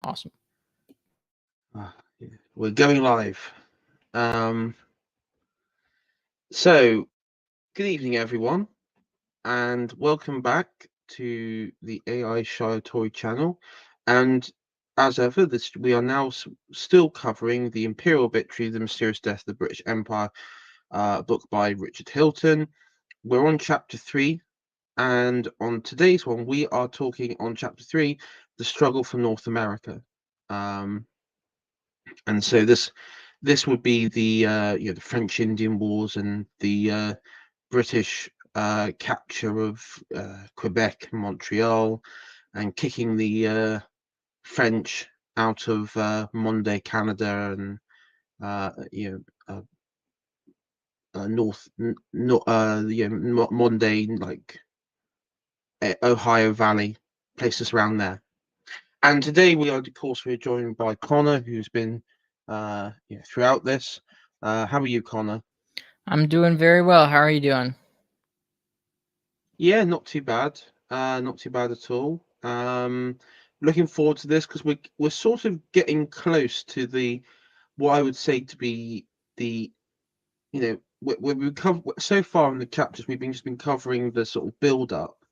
Awesome. Yeah. We're going live. So, good evening, everyone, and welcome back to the AI Toy channel. And as ever, we are now still covering the Imperial Obituary, The Mysterious Death of the British Empire, book by Richard Hilton. We're on chapter 3, and on today's one, we are talking on chapter 3, The Struggle for North America. And so this would be the the French Indian Wars and the British capture of Quebec and Montreal, and kicking the French out of Monday, Canada, and Monday, like Ohio Valley, places around there. And today we're joined by Connor, who's been throughout this. How are you, Connor? I'm doing very well. How are you doing? Yeah, not too bad. Not too bad at all. Looking forward to this because we're sort of getting close to what I would say to be the we cover so far in the chapters we've just been covering the sort of build up,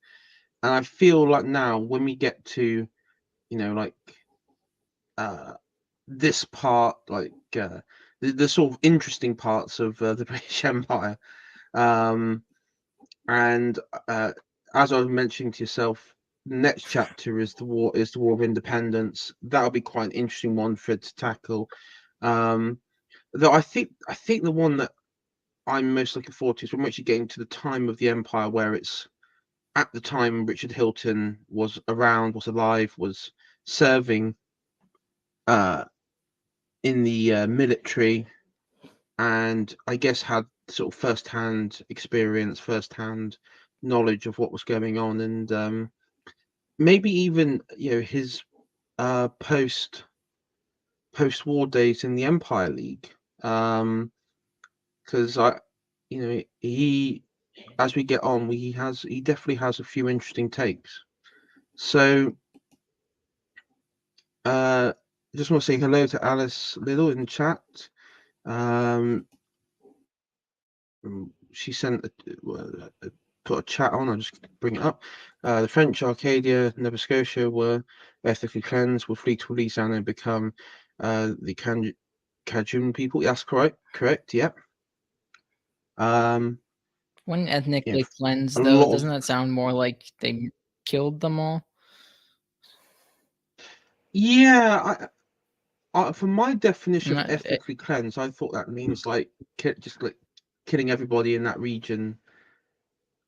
and I feel like now when we get to this part, the sort of interesting parts of the British Empire. And as I was mentioning to yourself, the next chapter is the War of Independence. That'll be quite an interesting one for it to tackle. Though I think the one that I'm most looking forward to is when we're actually getting to the time of the Empire, where it's at the time Richard Hilton was alive, was serving in the military, and I guess had sort of first-hand experience, first-hand knowledge of what was going on, and maybe even his post-war days in the Empire League, because he, as we get on, he definitely has a few interesting takes. So just want to say hello to Alice Little in the chat. She sent put a chat on. I'll just bring it up. The French Arcadia, Nova Scotia were ethnically cleansed, were free to release and become the Cajun people. That's correct. Correct. Yep. When ethnically cleansed, a though, lot doesn't that sound more like they killed them all? Yeah, for my definition of ethnically cleansed, I thought that means like just like killing everybody in that region.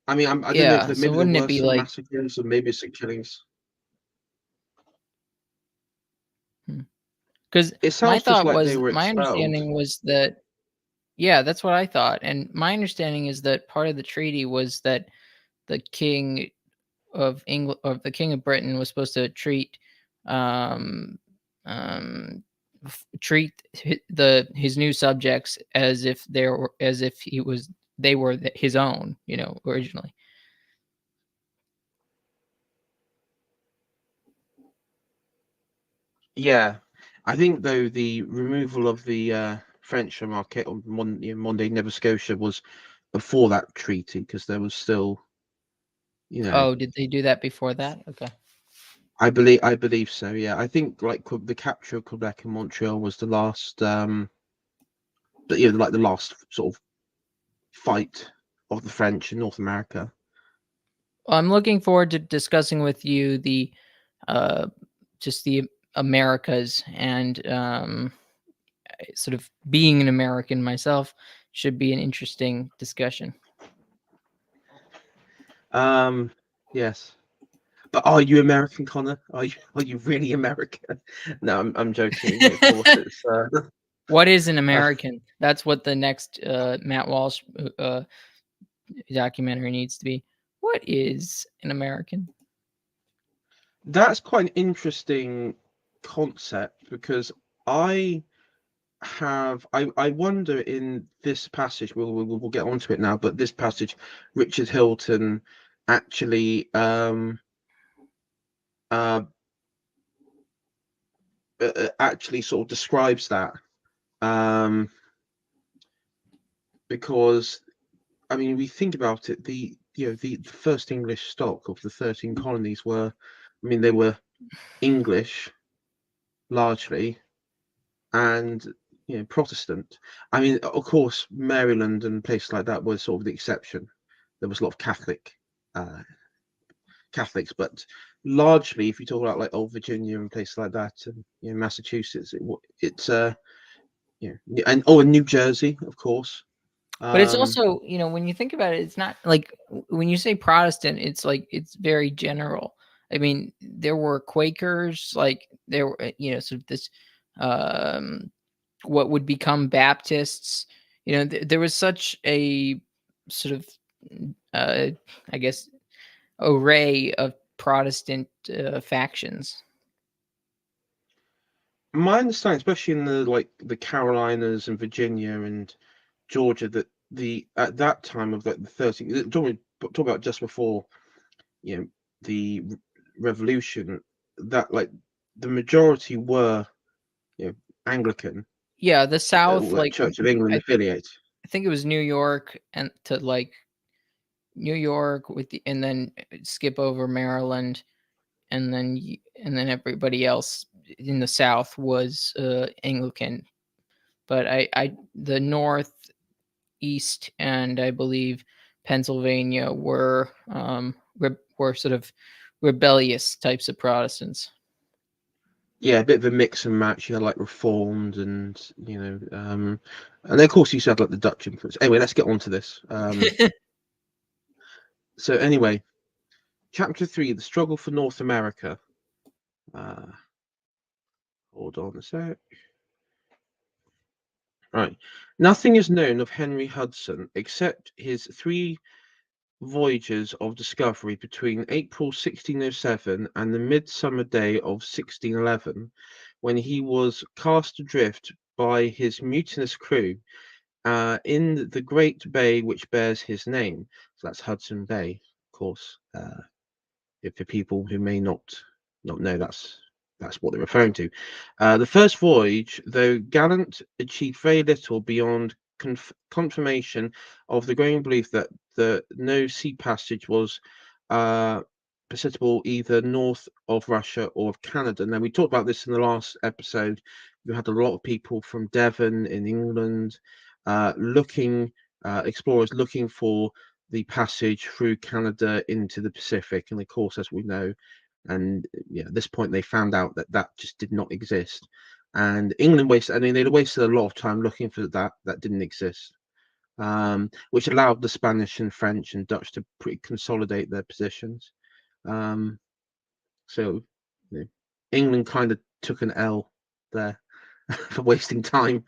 I mean, I don't know if maybe there were some massacres or maybe some killings. Because my thought was, my expelled. understanding was that, yeah, that's what I thought. And my understanding is that part of the treaty was that the King of England, or the King of Britain, was supposed to treat his new subjects as if they were his own, originally. Yeah, I think though the removal of the French from Monday, Nova Scotia was before that treaty, because there was still, Oh, did they do that before that? Okay. I believe so. Yeah, I think like the capture of Quebec and Montreal was the last, the last sort of fight of the French in North America. Well, I'm looking forward to discussing with you the just the Americas, and sort of being an American myself should be an interesting discussion. Yes. But are you American, Connor? Are you really American? No, I'm joking. Of course, it's. What is an American? That's what the next Matt Walsh documentary needs to be. What is an American? That's quite an interesting concept, because I wonder in this passage, we'll get onto it now, but this passage, Richard Hilton actually actually sort of describes that, um, because I mean, we think about it. The first English stock of the 13 colonies were, I mean, they were English largely, and Protestant. I mean, of course, Maryland and places like that were sort of the exception. There was a lot of uh, Catholics, but largely, if you talk about like old Virginia and places like that, and Massachusetts, it's and and New Jersey, of course. But it's Um, also, when you think about it, it's not like when you say Protestant, it's like it's very general. I mean, there were Quakers, like there were, sort of this, um, what would become Baptists. There was such a sort of, uh, I guess, array of Protestant factions. my understanding, especially in the Carolinas and Virginia and Georgia, that the at that time of the 13, talk about just before the revolution, that like the majority were you know Anglican, Yeah, the South, like like Church of England I, affiliate. I think it was New York and to like New York and then skip over Maryland, and then everybody else in the South was Anglican. But the North, East, and I believe Pennsylvania were sort of rebellious types of Protestants. Yeah, a bit of a mix and match. You had like Reformed and and then of course you had like the Dutch influence. Anyway, let's get on to this. So anyway, chapter 3, the struggle for North America. Uh, hold on a sec. Right. Nothing is known of Henry Hudson except his 3 voyages of discovery between April 1607 and the midsummer day of 1611, when he was cast adrift by his mutinous crew in the great bay which bears his name. So that's Hudson Bay, of course. If for people who may not know, that's what they're referring to. The first voyage, though gallant, achieved very little beyond confirmation of the growing belief that the no sea passage was uh, perceptible either north of Russia or of Canada. Now we talked about this in the last episode. We had a lot of people from Devon in England looking, explorers looking for the passage through Canada into the Pacific. And of course, as we know, and at this point, they found out that that just did not exist. And England wasted, I mean, they'd wasted a lot of time looking for that didn't exist, which allowed the Spanish and French and Dutch to pretty consolidate their positions. Um, so you know, England kind of took an L there for wasting time.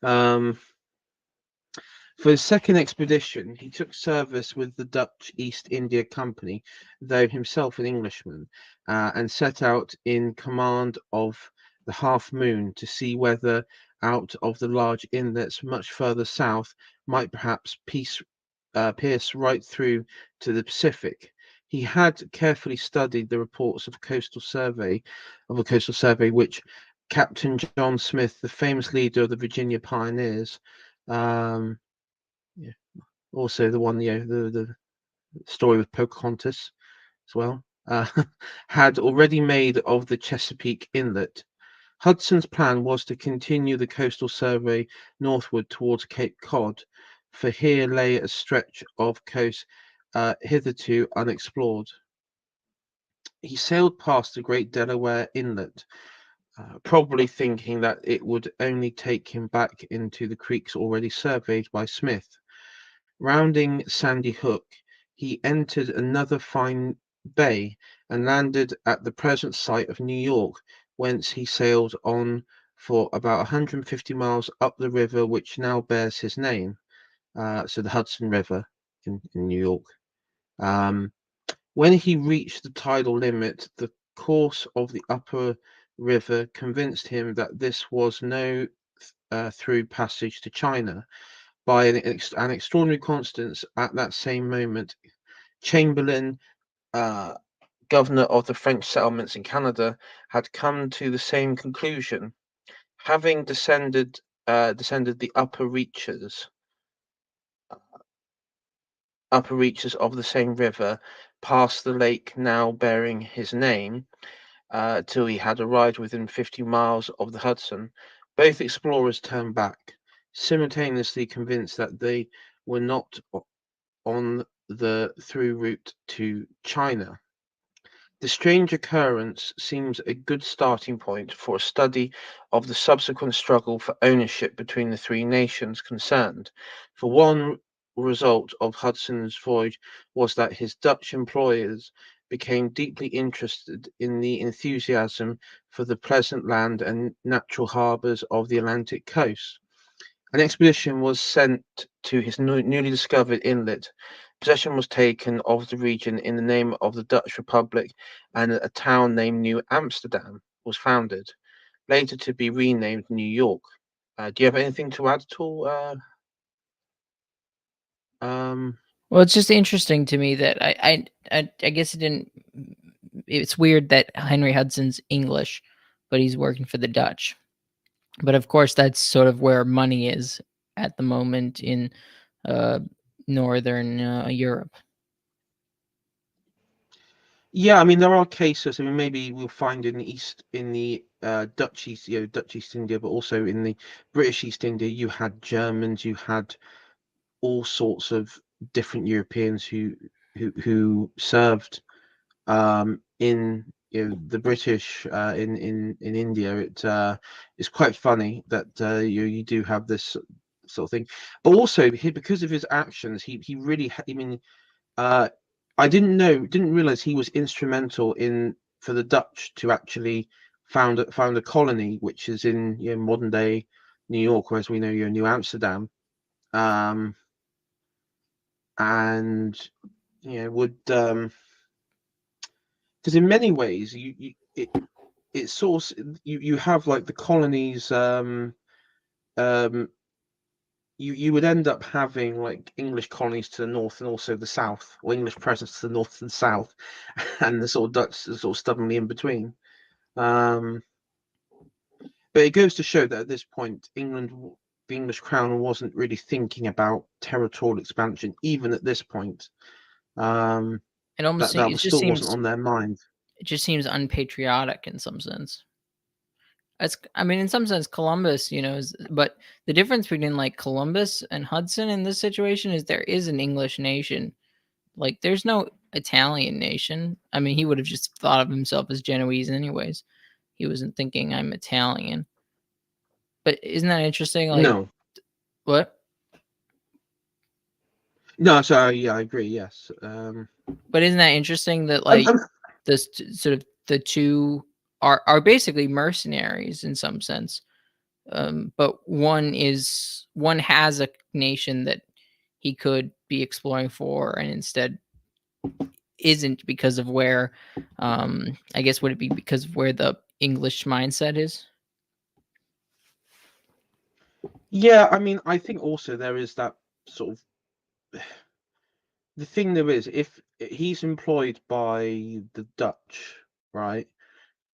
Um, For his second expedition, he took service with the Dutch East India Company, though himself an Englishman, and set out in command of the Half Moon to see whether, out of the large inlets much further south, might perhaps pierce right through to the Pacific. He had carefully studied the reports of a coastal survey which Captain John Smith, the famous leader of the Virginia pioneers, um, yeah. Also, the one, the story with Pocahontas as well, had already made of the Chesapeake Inlet. Hudson's plan was to continue the coastal survey northward towards Cape Cod, for here lay a stretch of coast hitherto unexplored. He sailed past the great Delaware Inlet, probably thinking that it would only take him back into the creeks already surveyed by Smith. Rounding Sandy Hook, he entered another fine bay and landed at the present site of New York, whence he sailed on for about 150 miles up the river which now bears his name, so the Hudson River in New York. Um, when he reached the tidal limit, the course of the upper river convinced him that this was no through passage to China. By an extraordinary constance, at that same moment, Chamberlain, uh, governor of the French settlements in Canada, had come to the same conclusion, having descended the upper reaches of the same river, past the lake now bearing his name, till he had arrived within 50 miles of the Hudson. Both explorers turned back, simultaneously convinced that they were not on the through route to China. The strange occurrence seems a good starting point for a study of the subsequent struggle for ownership between the three nations concerned. For one result of Hudson's voyage was that his Dutch employers became deeply interested in the enthusiasm for the pleasant land and natural harbours of the Atlantic coast. An expedition was sent to his newly discovered inlet. Possession was taken of the region in the name of the Dutch Republic, and a town named New Amsterdam was founded, later to be renamed New York. Do you have anything to add at all? Um, Well, it's just interesting to me that I guess it didn't. It's weird that Henry Hudson's English, but he's working for the Dutch. But of course, that's sort of where money is at the moment in uh, northern Europe. yeah, I mean there are cases. I mean, maybe we'll find in the East, in the Dutch East, Dutch East India, but also in the British East India, you had Germans, you had all sorts of different Europeans who served in the British in India. It's quite funny that you do have this sort of thing, but also because of his actions, he really I mean, uh, I didn't realize he was instrumental in for the Dutch to actually found a colony which is in modern day New York, or as we know, New Amsterdam. Um, and would because in many ways it sort of, you have like the colonies, um you would end up having like English colonies to the north and also the south, or English presence to the north and south, and the sort of Dutch sort of stubbornly in between. um but it goes to show that at this point the English crown wasn't really thinking about territorial expansion even at this point. um It almost that it was just still wasn't seems on their mind. unpatriotic in some sense. I mean, in some sense, Columbus, but the difference between like Columbus and Hudson in this situation is there is an English nation. Like, there's no Italian nation. I mean, he would have just thought of himself as Genoese, anyways. He wasn't thinking I'm Italian. But isn't that interesting? Like, No, what? no, sorry, yeah, I agree, yes. But isn't that interesting that I'm, like I'm this sort of the two are basically mercenaries in some sense. But one has a nation that he could be exploring for, and instead isn't because of where, I guess, would it be because of where the English mindset is? Yeah, I mean, I think also there is that sort of the thing there is, if he's employed by the Dutch, right?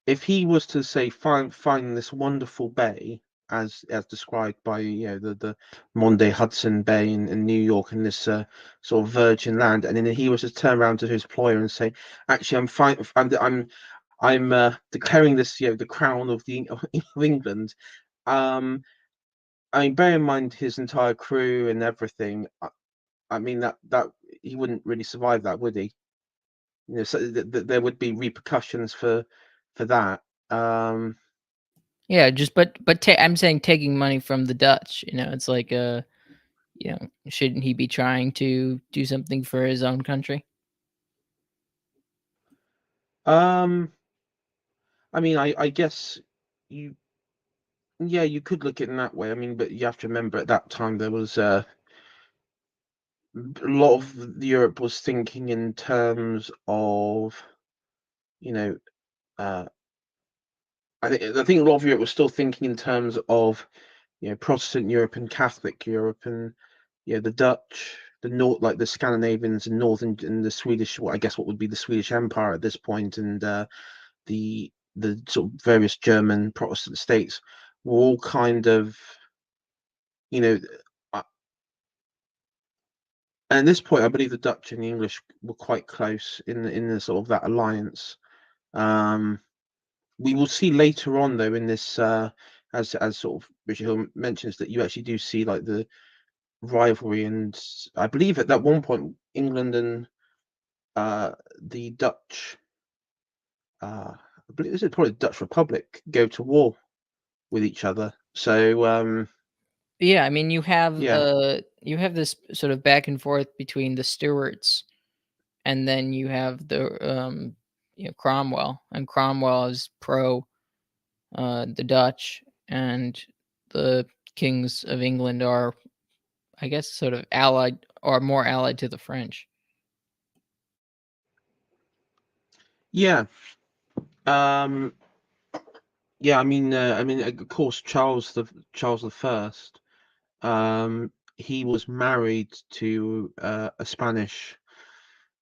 If he was to say find this wonderful bay as described by the Monday Hudson Bay in New York, and this sort of virgin land, and then he was to turn around to his employer and say, actually, I'm fine. I'm declaring this, the crown of the of England. Um, I mean, bear in mind his entire crew and everything. I mean that he wouldn't really survive that, would he? So there would be repercussions for that. Um, Yeah, just I'm saying taking money from the Dutch. It's like shouldn't he be trying to do something for his own country? um, I mean, I guess you, yeah, you could look at it in that way. I mean, but you have to remember at that time there was a lot of Europe was thinking in terms of, you know, uh, I think a lot of Europe was still thinking in terms of, Protestant Europe and Catholic Europe, and the Dutch. north, like the Scandinavians and northern and the Swedish, what I guess what would be the Swedish Empire at this point, and the sort of various German Protestant states were all kind of, you know, uh, and at this point, I believe the Dutch and the English were quite close in the sort of that alliance. Um, we will see later on, though, in this, as sort of Richard Hill mentions, that you actually do see like the rivalry, and I believe at that one point, England and the Dutch, I believe this is probably the Dutch Republic, go to war with each other. So Yeah, I mean, yeah, you have this sort of back and forth between the Stuarts, and then you have Cromwell, and Cromwell is pro the Dutch, and the kings of England are, I guess, sort of allied or more allied to the French. yeah, um, yeah. I mean, of course, Charles the First. He was married to a Spanish.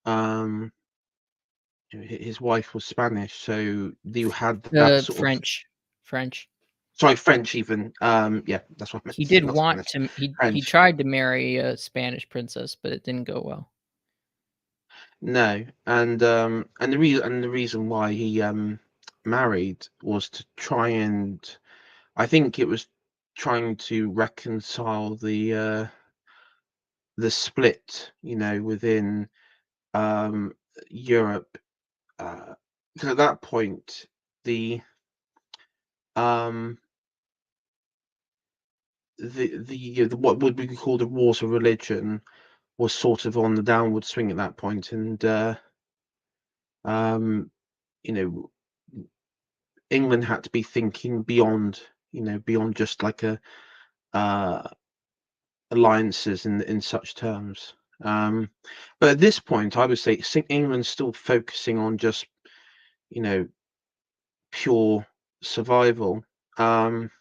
Um, his wife was Spanish, so you had that sort of, French, French. sorry, French even. Yeah, that's what I meant He to say, did not want Spanish, to. He French. tried to marry a Spanish princess, but it didn't go well. No, and the reason why he married was to try and, I think it was trying to reconcile the split, within Europe, because at that point the um what would be called the wars of religion was sort of on the downward swing at that point, and um you know England had to be thinking beyond, beyond just like a uh alliances in such terms. um but at this point I would say England's still focusing on just, you know pure survival, um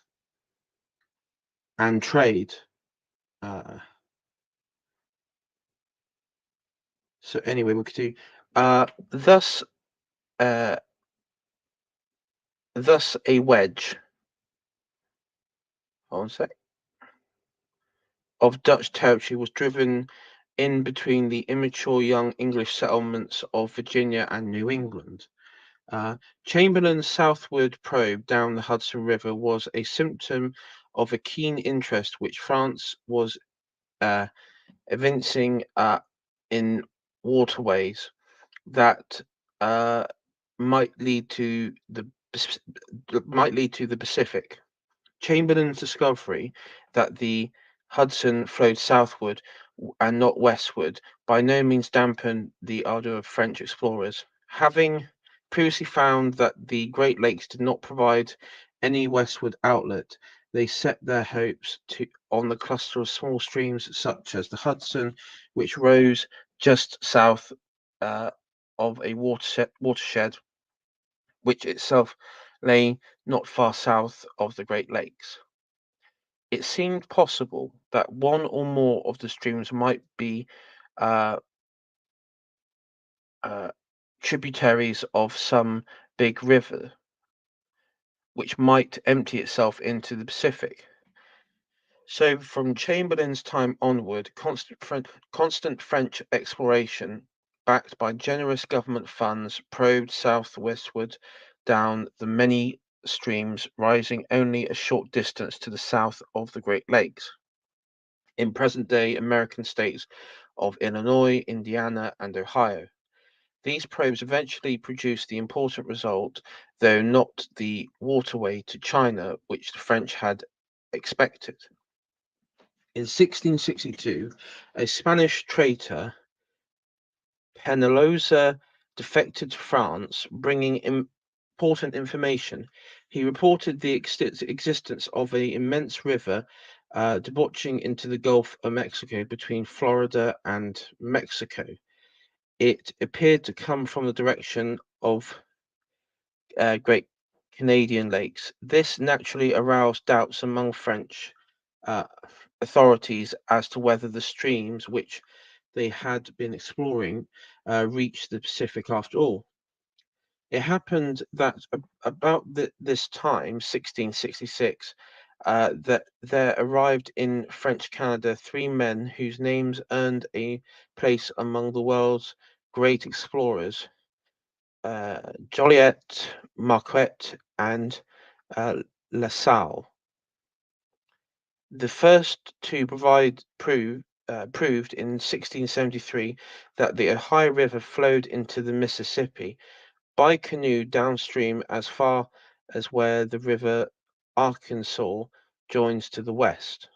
and trade. uh so anyway, we could do, thus uh thus a wedge, hold on a sec, of Dutch territory was driven in between the immature young English settlements of Virginia and New England. Uh, Chamberlain's southward probe down the Hudson River was a symptom of a keen interest which France was uh, evincing in waterways that uh, might lead to the Pacific. Chamberlain's discovery that the Hudson flowed southward and not westward by no means dampened the ardor of French explorers. Having previously found that the Great Lakes did not provide any westward outlet, they set their hopes on the cluster of small streams such as the Hudson, which rose just south uh, of a watershed which itself lay not far south of the Great Lakes. It seemed possible that one or more of the streams might be uh, uh, tributaries of some big river, which might empty itself into the Pacific. So, from Chamberlain's time onward, constant French exploration, backed by generous government funds, probed southwestward down the many streams rising only a short distance to the south of the Great Lakes, in present day American states of Illinois, Indiana, and Ohio. These probes eventually produced the important result, though not the waterway to China which the French had expected. In 1662, a Spanish traitor, Penalosa, defected to France, bringing important information. He reported the existence of an immense river debouching into the Gulf of Mexico between Florida and Mexico. It appeared to come from the direction of Great Canadian Lakes. This naturally aroused doubts among French uh, authorities as to whether the streams which they had been exploring reached the Pacific after all. It happened that about this time, 1666, that there arrived in French Canada three men whose names earned a place among the world's great explorers: Joliet, Marquette, and uh, La Salle. The first to proved in 1673 that the Ohio River flowed into the Mississippi by canoe downstream as far as where the river Arkansas joins to the west.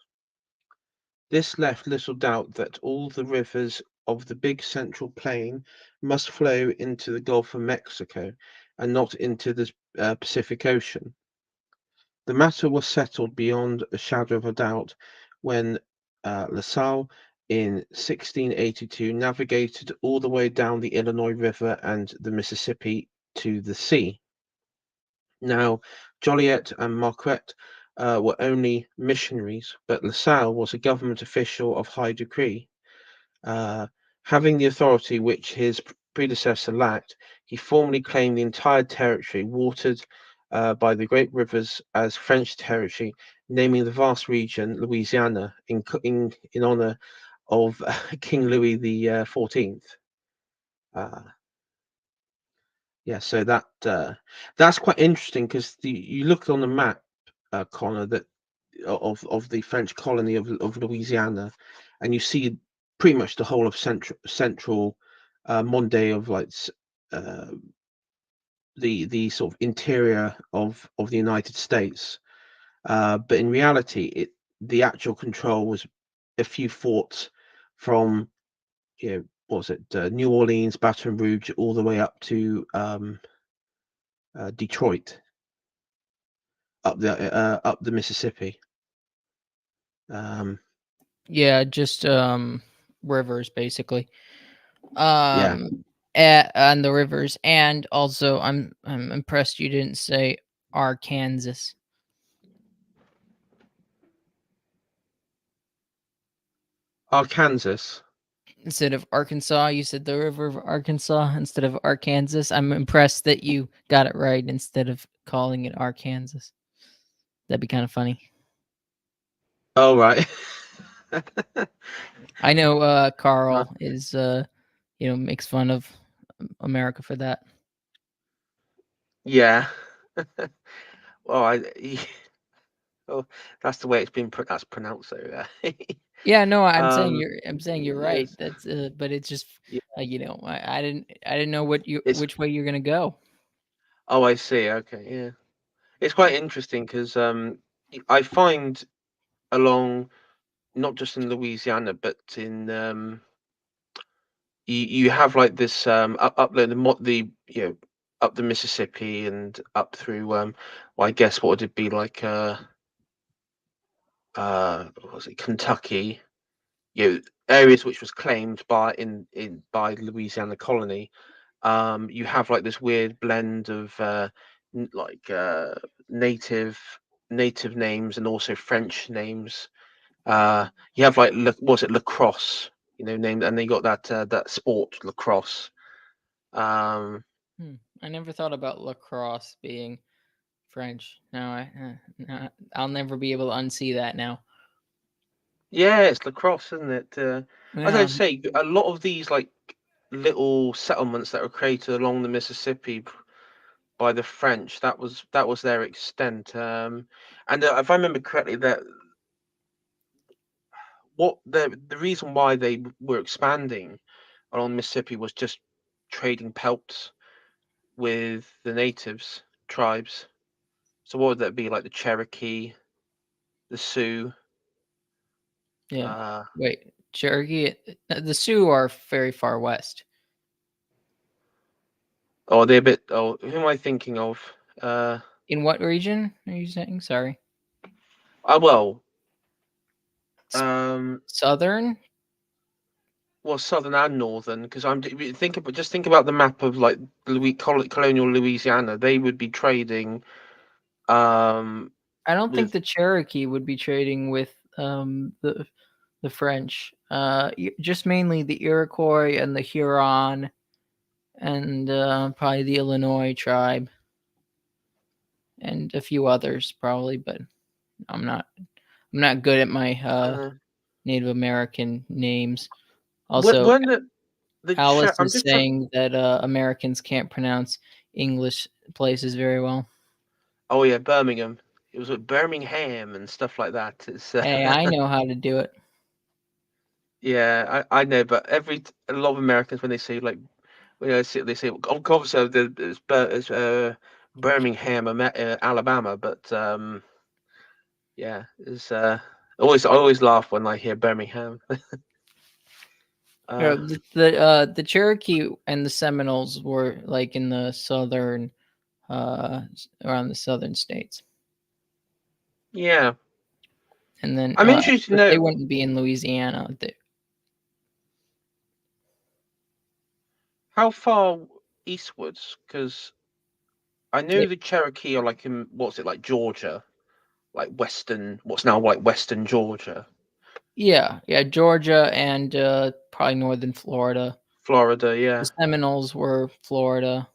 This left little doubt that all the rivers of the big central plain must flow into the Gulf of Mexico and not into the Pacific Ocean. The matter was settled beyond a shadow of a doubt when La Salle in 1682 navigated all the way down the Illinois River and the Mississippi to the sea. Now, Joliet and Marquette were only missionaries, but La Salle was a government official of high degree. Uh, Having the authority which his predecessor lacked, he formally claimed the entire territory watered by the great rivers as French territory, naming the vast region Louisiana in honor of King Louis the 14th. Uh, yeah, so that's quite interesting because you look on the map, Connor, that of the French colony of Louisiana, and you see pretty much the whole of central modern day of uh, the sort of interior of the United States. But in reality, the actual control was a few forts from, what was it, New Orleans, Baton Rouge, all the way up to Detroit, up the Mississippi. Um, Yeah, just rivers basically. yeah, Um on the rivers, and also I'm impressed you didn't say Arkansas Arkansas. instead of Arkansas. You said the river of Arkansas instead of Arkansas. I'm impressed that you got it right instead of calling it Arkansas. That'd be kind of funny. Oh right. I know Uh, Carl is makes fun of America for that. yeah. Well, oh, that's the way that's pronounced. So, Yeah, no, um, I'm saying you're right. yes, That's but it's just yeah. I didn't know It's which way you're gonna go. oh, I see. Okay, yeah. It's quite interesting because I find along not just in Louisiana, but in you have like this the up the Mississippi and up through well, I guess what would it be like what was it, Kentucky, areas which was claimed by Louisiana colony. You have like this weird blend of like native native names and also French names. You have like was it lacrosse, named, and they got that sport lacrosse. Um, I never thought about lacrosse being French. No, I'll never be able to unsee that now. yeah, it's lacrosse, isn't it? As I Yeah, say, a lot of these like little settlements that were created along the Mississippi by the French. That was their extent. And if I remember correctly, that what the reason why they were expanding along Mississippi was just trading pelts with the natives tribes. So what would that be like the Cherokee, the Sioux? yeah. Uh, Wait, Cherokee. The Sioux are very far west. or they're a bit. Oh, who am I thinking of? Uh, In what region are you saying? Sorry, well, S- um, southern. well, southern and northern, because think about the map of like colonial Louisiana. They would be trading. Um, I don't think with the Cherokee would be trading with the. the French. Just mainly the Iroquois and the Huron, and probably the Illinois tribe, and a few others probably. But I'm not I'm not good at my Uh, Native American names. Also, when the Alice I'm is just trying. saying that Americans can't pronounce English places very well. Oh yeah, Birmingham. It was with Birmingham and stuff like that. It's Hey, I know how to do it. yeah, I know, but a lot of Americans when they say like they say obviously it's Birmingham, Alabama, but yeah, it's I always laugh when I hear Birmingham. You know, uh, the Cherokee and the Seminoles were like in the southern around the southern states, yeah, and then I'm interested to but they know wouldn't be in Louisiana. how far eastwards, because I know They, the Cherokee are like in what's it like Georgia, like western, what's now like western Georgia, yeah, Georgia and probably northern Florida. Florida. The Yeah, Seminoles were Florida.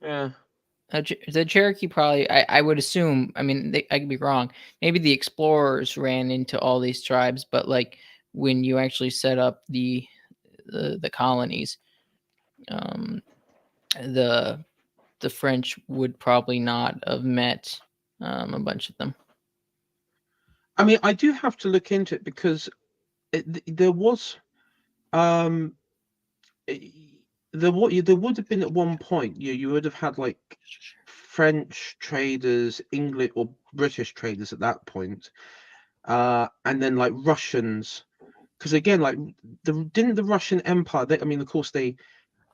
yeah. The Cherokee probably, I would assume. I mean, I could be wrong. Maybe the explorers ran into all these tribes, but like when you actually set up the colonies, um, the the French would probably not have met a bunch of them. I mean, I do have to look into it because there was um eh, there would have been at one point you would have had like French traders, English or British traders at that point, and then like Russians. Because again, like didn't the Russian Empire? I mean, of course, they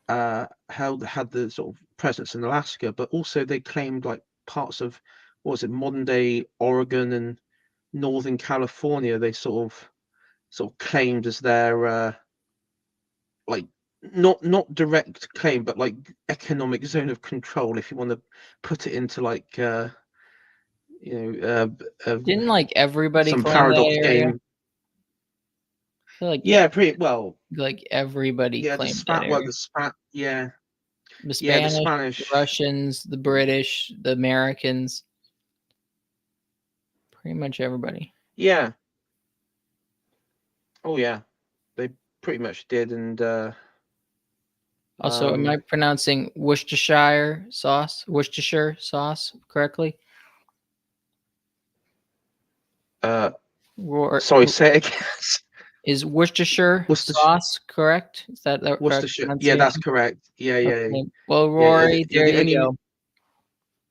had the sort of presence in Alaska, but also they claimed like parts of what was it, modern day Oregon and Northern California. They sort of claimed as their like not direct claim, but like economic zone of control, if you want to put it into like you know Didn't like everybody some claim that paradox area? game. I feel Yeah, pretty well. like everybody Yeah, claimed that well, area. yeah, The yeah, the Spanish, the Spanish. Russians, the British, the Americans, pretty much everybody. Yeah, oh yeah, they pretty much did, and Also, am I um, pronouncing Worcestershire sauce correctly? uh, Roar, sorry, say it again. is Worcestershire Worcestershire, sauce correct? Is that the correct Worcestershire. Yeah, that's pronunciation? correct. Yeah, yeah, Okay. Well, yeah. Rory, You're there the you only. go.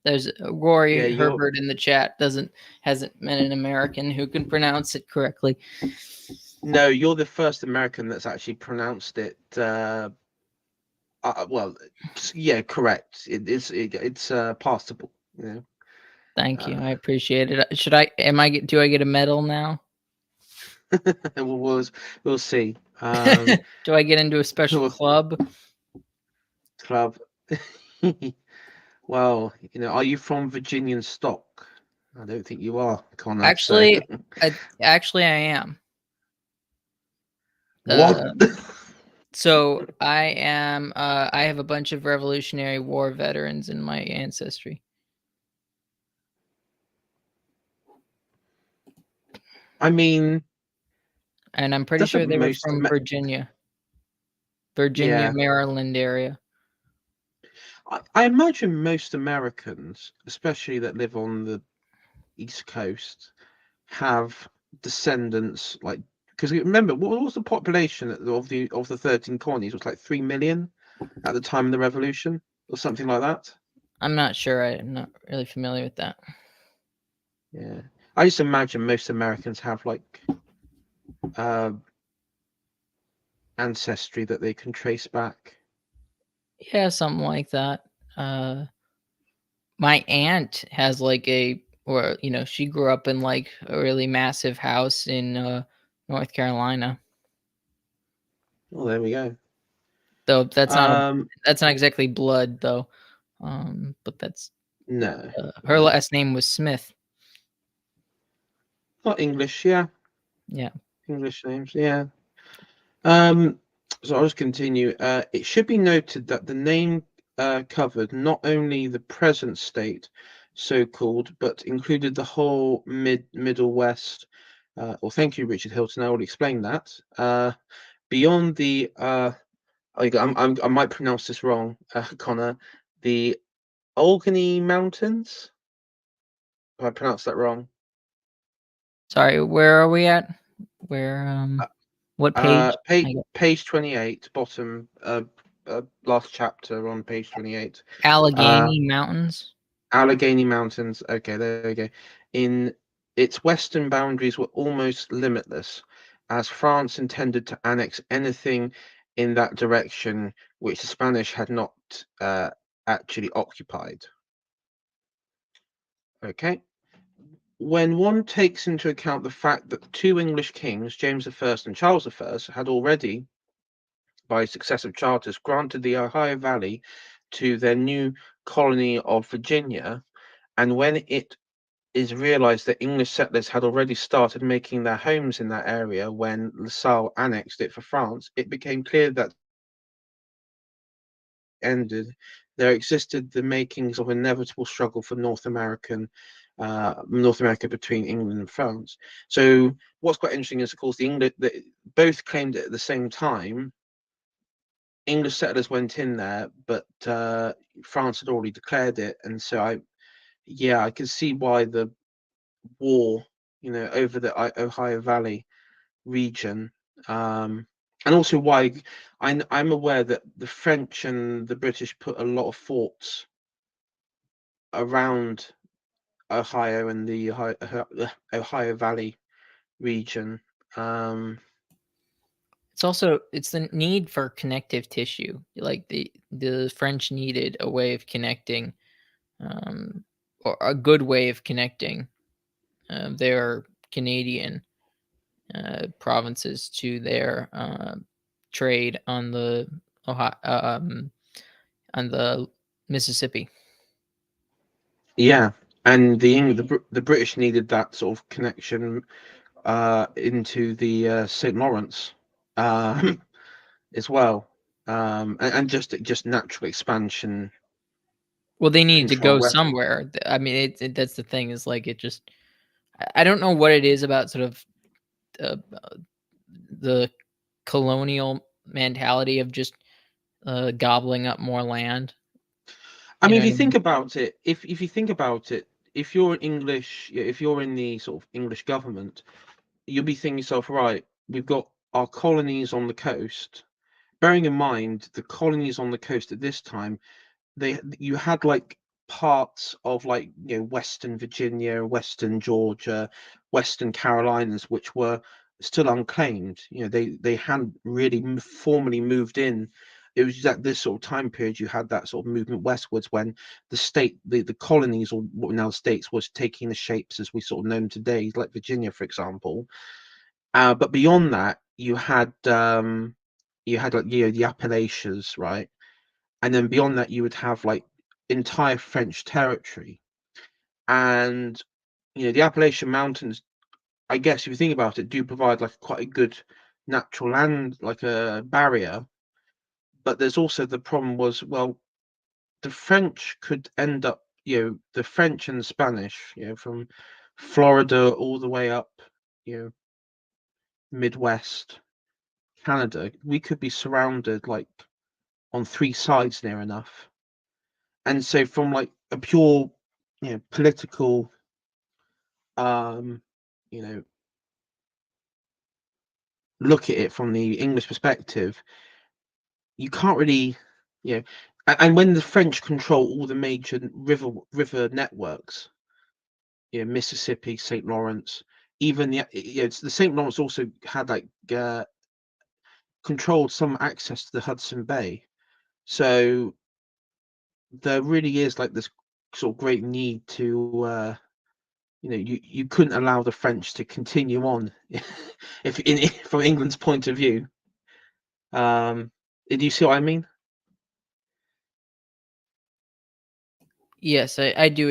There's Yeah, Rory you're. Herbert in the chat. Hasn't met an American who can pronounce it correctly. No, you're the first American that's actually pronounced it. Well, yeah, correct. It's passable. You know. Thank you. Uh, I appreciate it. Should I? Am I? Do I get a medal now? we'll we'll see. Do I get into a special We'll- club? Club. Well, are you from Virginian stock? I don't think you are, Connor. So Actually, actually, I am. what? So I am. I have a bunch of Revolutionary War veterans in my ancestry, I mean, and I'm pretty sure doesn't they were most? from Virginia, Yeah, Maryland area. I imagine most Americans, especially that live on the East Coast, have descendants like because remember what was the population of the 13 colonies? It was like 3 million at the time of the revolution or something like that. I'm not sure. I'm not really familiar with that. Yeah, I just imagine most Americans have like uh ancestry that they can trace back. Yeah, something like that. Uh, my aunt has like or she grew up in like a really massive house in North Carolina. Oh, there we go. Though Um, that's not exactly blood though. But that's no, her no. last name was Smith. Not English, yeah. Yeah. English names, yeah. Um, so I'll just continue. It should be noted that the name covered not only the present state, so-called, but included the whole Middle West. Well, thank you, Richard Hilton. I already explained that. Beyond the, I might pronounce this wrong, Connor. The Allegheny Mountains. If I pronounced that wrong. Sorry, where are we at? Where, what page? I got Page 28, bottom, last chapter on page 28. Allegheny Mountains. Allegheny Mountains. Okay, there we go. In its western boundaries were almost limitless, as France intended to annex anything in that direction which the Spanish had not actually occupied. Okay. When one takes into account the fact that the two English kings, James I and Charles I, had already, by successive charters, granted the Ohio Valley to their new colony of Virginia, and when it is realized that English settlers had already started making their homes in that area when La Salle annexed it for France, it became clear that ended, there existed the makings of inevitable struggle for North America between England and France. So what's quite interesting is, of course, the England both claimed it at the same time. English settlers went in there, but France had already declared it, and so I can see why the war, over the Ohio Valley region, and also why I'm aware that the French and the British put a lot of forts around Ohio and the Ohio Valley region. Um, It's the need for connective tissue. Like the French needed a way of connecting, um, or a good way of connecting their Canadian provinces to their trade Ohio, on the Mississippi. yeah, and the British needed that sort of connection into the St. Lawrence. Um, as well, and just natural expansion Well, they needed to control go west. somewhere. I mean, that's the thing is like it just. I don't know what it is about sort of the colonial mentality of just gobbling up more land. I You mean, know if what you I mean? think about it, if you think about it, if you're English, if you're in the sort of English government, you'll be thinking yourself, right, we've got our colonies on the coast. Bearing in mind the colonies on the coast at this time, you had like parts of, like, Western Virginia, Western Georgia, Western Carolinas, which were still unclaimed. They hadn't really formally moved in. It was at this sort of time period you had that sort of movement westwards when the colonies, or what we now states, was taking the shapes as we sort of know them today, like Virginia, for example. But beyond that, you had like, the Appalachians, right? And then beyond that you would have like entire French territory. And the Appalachian Mountains, I guess if you think about it, do provide like quite a good natural land, like a barrier. But there's also the problem was, well, the French could end up, the French and the Spanish, from Florida all the way up, Midwest Canada, we could be surrounded like on three sides near enough. And so from like a pure, political, um, you know, look at it from the English perspective, you can't really, you know, and when the French control all the major river networks, Mississippi, St. Lawrence, even the St. Lawrence also had like controlled some access to the Hudson Bay. So there really is like this sort of great need to you couldn't allow the French to continue on from England's point of view. Do you see what I mean? Yes, I do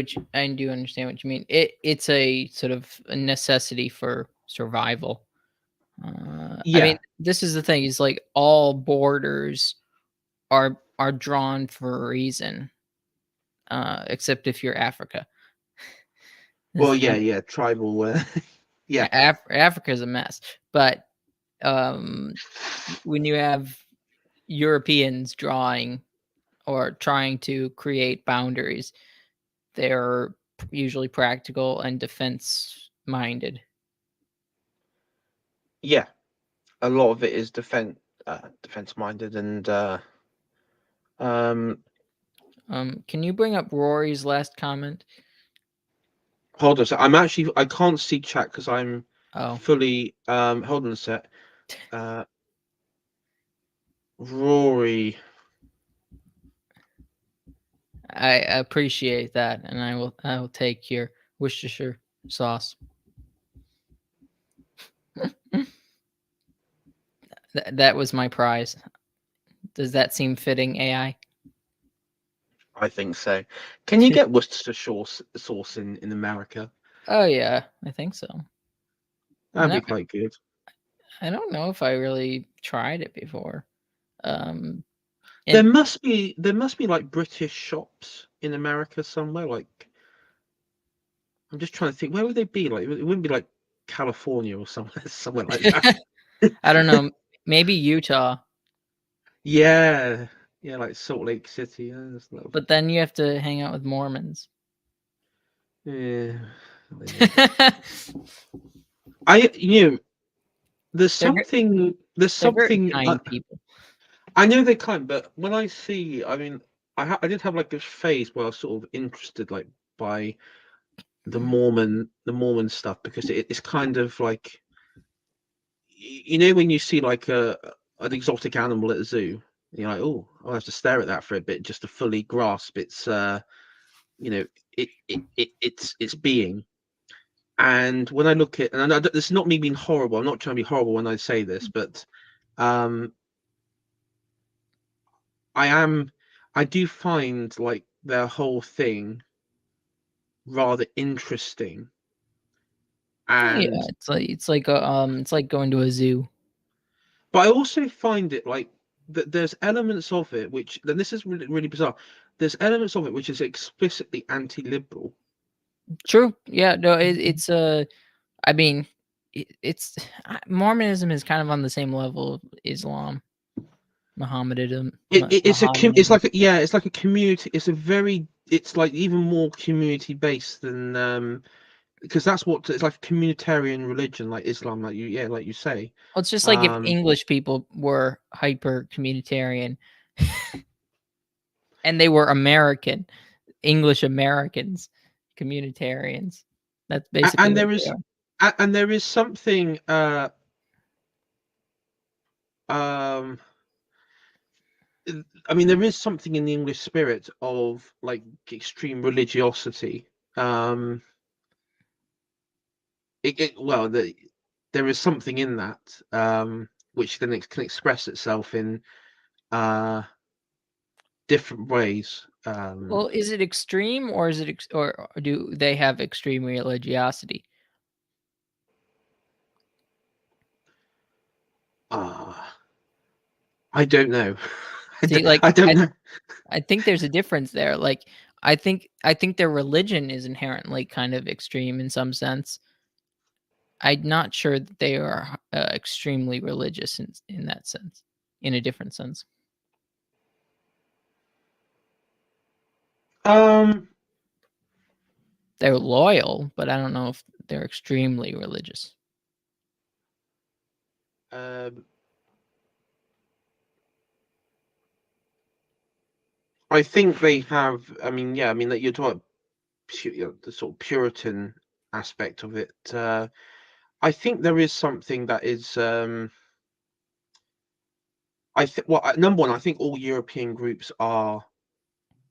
understand what you mean. It's a sort of a necessity for survival. I mean, Yeah. this is the thing, is like all borders are drawn for a reason, except if you're Africa. Well, This yeah, kind yeah, tribal. Yeah, Africa's a mess. But um, when you have Europeans drawing or trying to create boundaries, they're usually practical and defense minded. yeah. A lot of it is defense minded, and um. Can you bring up Rory's last comment? Hold on a sec. I can't see chat because I'm Oh, fully. Hold on a sec. Uh, Rory. I appreciate that, and I will take your Worcestershire sauce. That was my prize. Does that seem fitting, AI? I think so. Can you get Worcestershire sauce in America? Oh yeah, I think so. That'd be Never, quite good. I don't know if I really tried it before. Um, There and must be like British shops in America somewhere. Like I'm just trying to think, where would they be? Like it wouldn't be like California or somewhere somewhere like that. I don't know, maybe Utah, Yeah, yeah, like Salt Lake City. Yeah, that's not, but then you have to hang out with Mormons. yeah, yeah. they're I you know ve- there's they're very something kind people. I know they can, but when I see, I mean, I did have like this phase where I was sort of interested like by the Mormon stuff because it's kind of like you know when you see like a an exotic animal at a zoo, you're like, oh, I'll have to stare at that for a bit just to fully grasp its you know its being. And when I look at, and this is not me being horrible. I'm not trying to be horrible when I say this, but um, I am. I do find like their whole thing rather interesting, Yeah, and it's like going to a zoo. but I also find it like that there's elements of it which, and this is really really bizarre. There's elements of it which is explicitly anti-liberal. True. Yeah. No. It's I mean, it's Mormonism is kind of on the same level of Islam, Mohammedanism, It's Mohammedanism. like yeah, it's like a community. It's a very it's like even more community based than because that's what it's like a communitarian religion like Islam, like you yeah, like you say. Well, it's just like if Um, English people were hyper communitarian and they were American, English Americans, communitarians. That's basically and what there they is are. and there is something um I mean there is something in the English spirit of like extreme religiosity. Um, well there is something in that which then it can express itself in uh different ways. Well, is it extreme or is it or do they have extreme religiosity? Uh I don't know. See, like I don't know. I think there's a difference there. Like I think their religion is inherently kind of extreme in some sense. I'm not sure that they are extremely religious in that sense, in a different sense. Um, They're loyal, but I don't know if they're extremely religious. um, I think they have. I mean, yeah. I mean, that you're talking you know, the sort of Puritan aspect of it. I think there is something that is. I think. Well, number one, I think all European groups are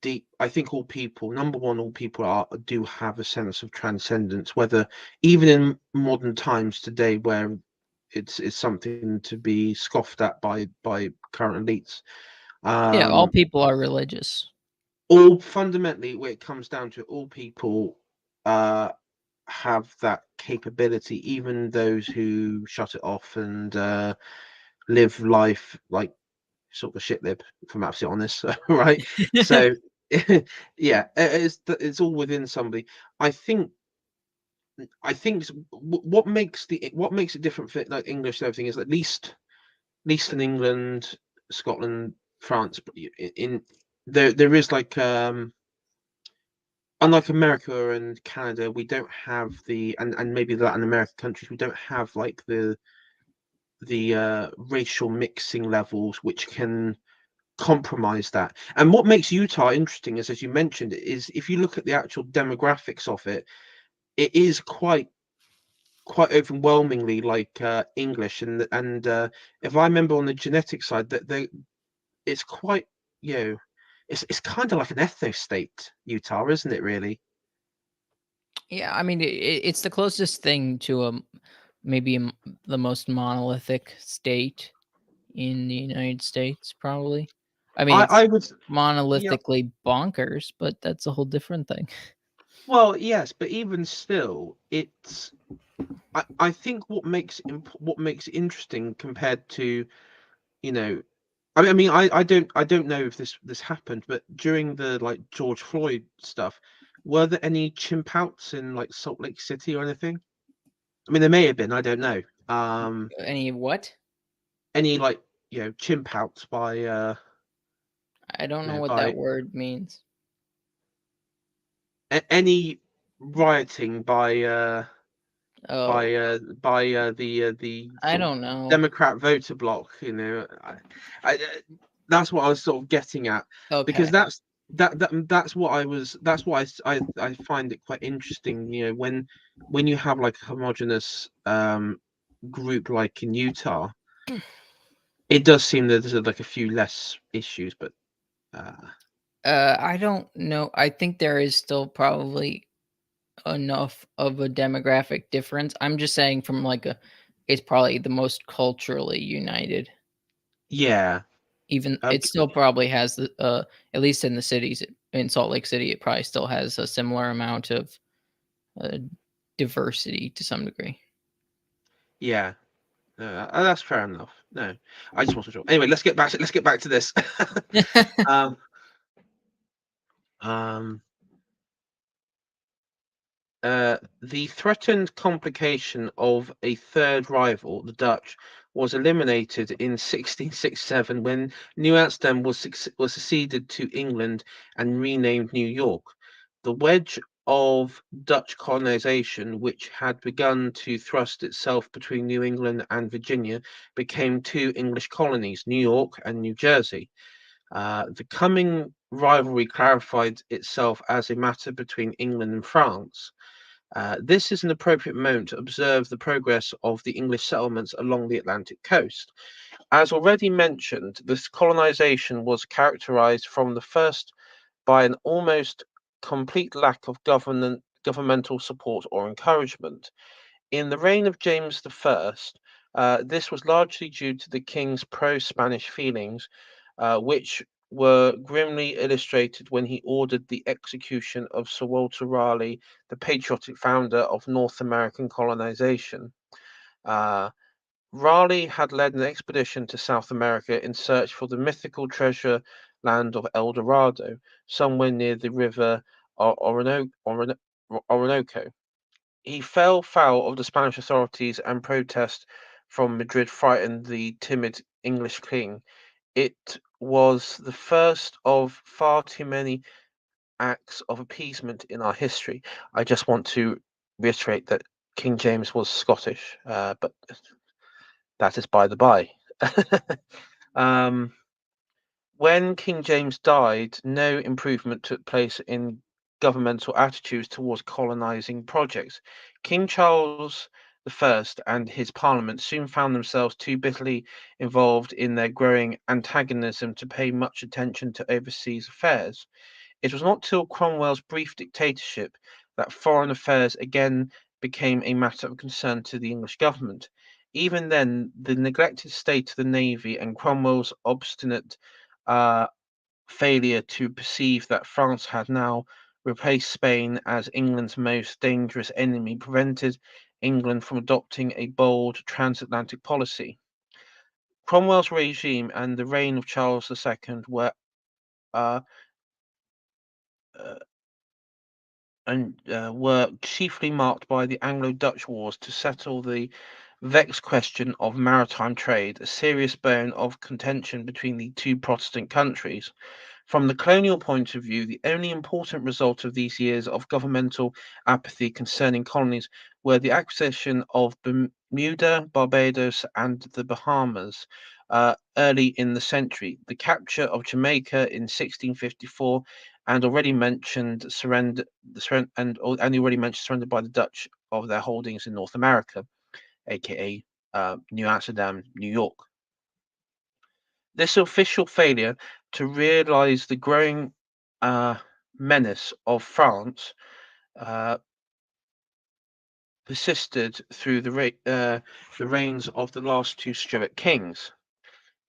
deep. I think all people. Number one, all people are do have a sense of transcendence. Whether even in modern times today, where it's something to be scoffed at by current elites. Yeah, all Um, people are religious. all fundamentally, where it comes down to, all people uh, have that capability, even those who shut it off and live life like sort of a shit lib, if I'm absolutely honest. Right? So, yeah, it's all within somebody. I think. What makes it different for like English and everything is, at least in England, Scotland, France, but in there is like unlike America and Canada, we don't have and maybe the Latin American countries, we don't have like the racial mixing levels which can compromise that. And what makes Utah interesting is, as you mentioned, is if you look at the actual demographics of it, it is quite overwhelmingly like English, and if I remember on the genetic side, that it's quite, you know, it's kind of like an ethno state, Utah, isn't it? Really? Yeah, I mean, it's the closest thing to maybe the most monolithic state in the United States, probably. I mean, I it's would, yeah. monolithically bonkers, but that's a whole different thing. Well, yes, but even still, it's I think what makes it interesting compared to, you know, I don't know if this happened, but during the like George Floyd stuff, were there any chimp outs in like Salt Lake City or anything? I mean, there may have been. I don't know. Any what? Any like, chimp outs by I don't you know know what that by word means. any rioting Oh, the I sort of don't know. Democrat voter bloc. That's what I was sort of getting at, because Okay. that's what that's why I find it quite interesting. When you have like a homogenous group like in Utah, it does seem that there's like a few less issues, but uh, I don't know. I think there is still probably enough of a demographic difference. I'm just saying from like it's probably the most culturally united. yeah. Even Um, it still probably has the at least in the cities in Salt Lake City, it probably still has a similar amount of uh, diversity to some degree. yeah, that's fair enough. No, I just wasn't sure. Anyway, let's get back to this. um, um, the threatened complication of a third rival, the Dutch, was eliminated in 1667 when New Amsterdam was seceded to England and renamed New York. The wedge of Dutch colonization, which had begun to thrust itself between New England and Virginia, became two English colonies, New York and New Jersey. The coming rivalry clarified itself as a matter between England and France. This is an appropriate moment to observe the progress of the English settlements along the Atlantic coast. As already mentioned, this colonization was characterized from the first by an almost complete lack of governmental support or encouragement. In the reign of James I, this was largely due to the king's pro Spanish feelings, which were grimly illustrated when he ordered the execution of Sir Walter Raleigh, the patriotic founder of North American colonization. Uh, Raleigh had led an expedition to South America in search for the mythical treasure land of El Dorado, somewhere near the river Orinoco. He fell foul of the Spanish authorities, and protest from Madrid frightened the timid English king. It was the first of far too many acts of appeasement in our history. I just want to reiterate that King James was Scottish, but that is by the by. um, when King James died, no improvement took place in governmental attitudes towards colonizing projects. King Charles I and his parliament soon found themselves too bitterly involved in their growing antagonism to pay much attention to overseas affairs. It was not till Cromwell's brief dictatorship that foreign affairs again became a matter of concern to the English government. Even then, the neglected state of the navy and Cromwell's obstinate uh, failure to perceive that France had now replaced Spain as England's most dangerous enemy prevented England from adopting a bold transatlantic policy. Cromwell's regime and the reign of Charles II uh, uh, were chiefly marked by the Anglo-Dutch Wars to settle the vexed question of maritime trade, a serious bone of contention between the two Protestant countries. From the colonial point of view, the only important result of these years of governmental apathy concerning colonies were the acquisition of Bermuda, Barbados, and the Bahamas early in the century, the capture of Jamaica in 1654, and already mentioned surrender by the Dutch of their holdings in North America, aka New Amsterdam, New York. This official failure to realize the growing menace of France persisted through the reigns of the last two Stuart kings.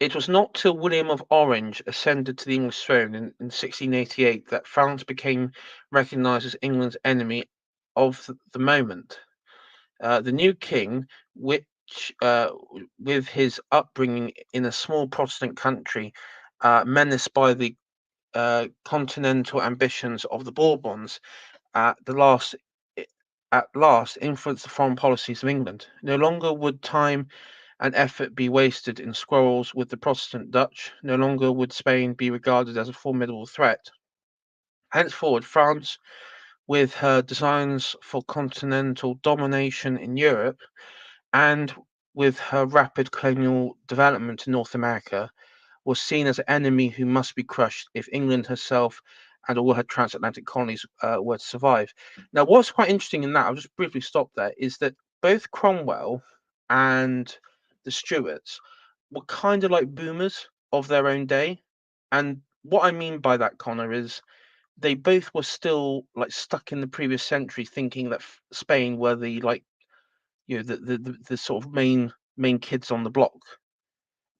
It was not till William of Orange ascended to the English throne in 1688 that France became recognized as England's enemy of the moment. The new king, which with his upbringing in a small Protestant country, menaced by the continental ambitions of the Bourbons, at the last at last influenced the foreign policies of England. No longer would time and effort be wasted in squabbles with the Protestant Dutch. No longer would Spain be regarded as a formidable threat. Henceforward, France, with her designs for continental domination in Europe and with her rapid colonial development in North America, was seen as an enemy who must be crushed if England herself and all her transatlantic colonies were to survive. Now, what's quite interesting in that, I'll just briefly stop there, is that both Cromwell and the Stuarts were kind of like boomers of their own day. And what I mean by that, Connor, is they both were still like stuck in the previous century, thinking that Spain were the like the sort of main kids on the block.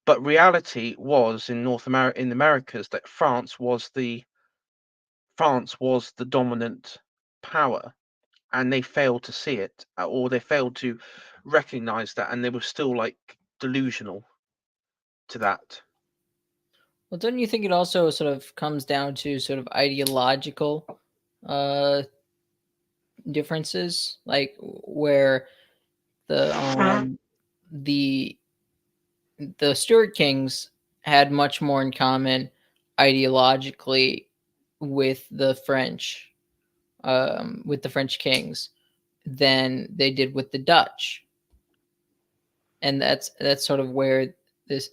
But reality was in in the Americas that France was the dominant power, and they failed to see it, or they failed to recognize that, and they were still like delusional to that. Well, don't you think it also sort of comes down to sort of ideological uh, differences, like where the the the Stuart kings had much more in common ideologically with with the French kings than they did with the Dutch, and that's sort of where this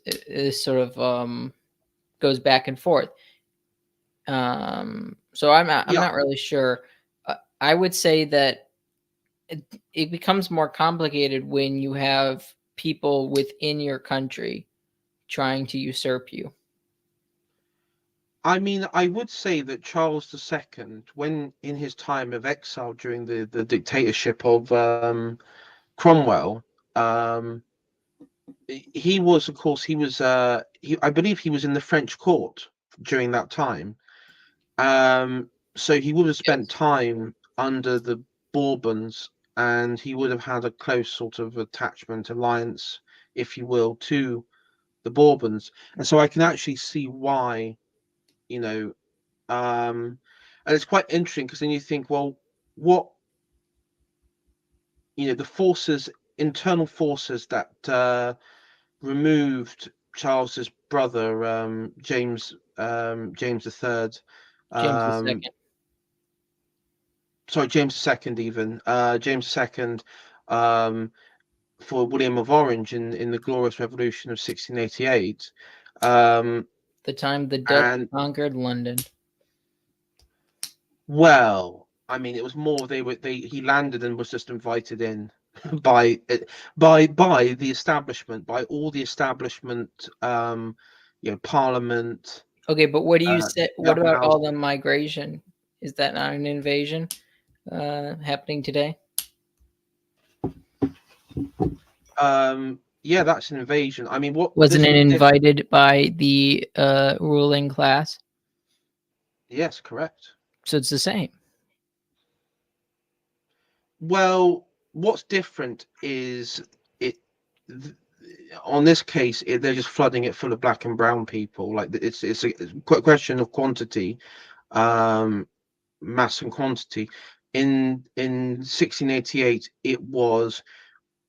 sort of goes back and forth. So I'm Yeah, not really sure. I would say that it becomes more complicated when you have people within your country trying to usurp you. I mean, I would say that Charles II, when in his time of exile during the dictatorship of Cromwell, um, he was, of course, I believe he was in the French court during that time. So he would have spent Yes. time under the Bourbons, and he would have had a close sort of attachment, alliance, if you will, to the Bourbons. And so I can actually see why, you know, and it's quite interesting because then you think, well, what, the forces, internal forces that removed Charles's brother, James the Third, James the um, Second. sorry, James II, even James II, um, for William of Orange in the Glorious Revolution of 1688, um, The time the Dutch and conquered London. well, I mean, it was more he landed and was just invited in by by the establishment, by all the establishment, Parliament, Okay, but what do you say? the What upper about house. all the migration? Is that not an invasion happening today? Yeah, that's an invasion. I mean, what Wasn't this it was invited by the ruling class? Yes, correct. So it's the same. Well, what's different is it. th- On this case, they're just flooding it full of black and brown people. Like it's a question of quantity, um, mass and quantity. In 1688, it was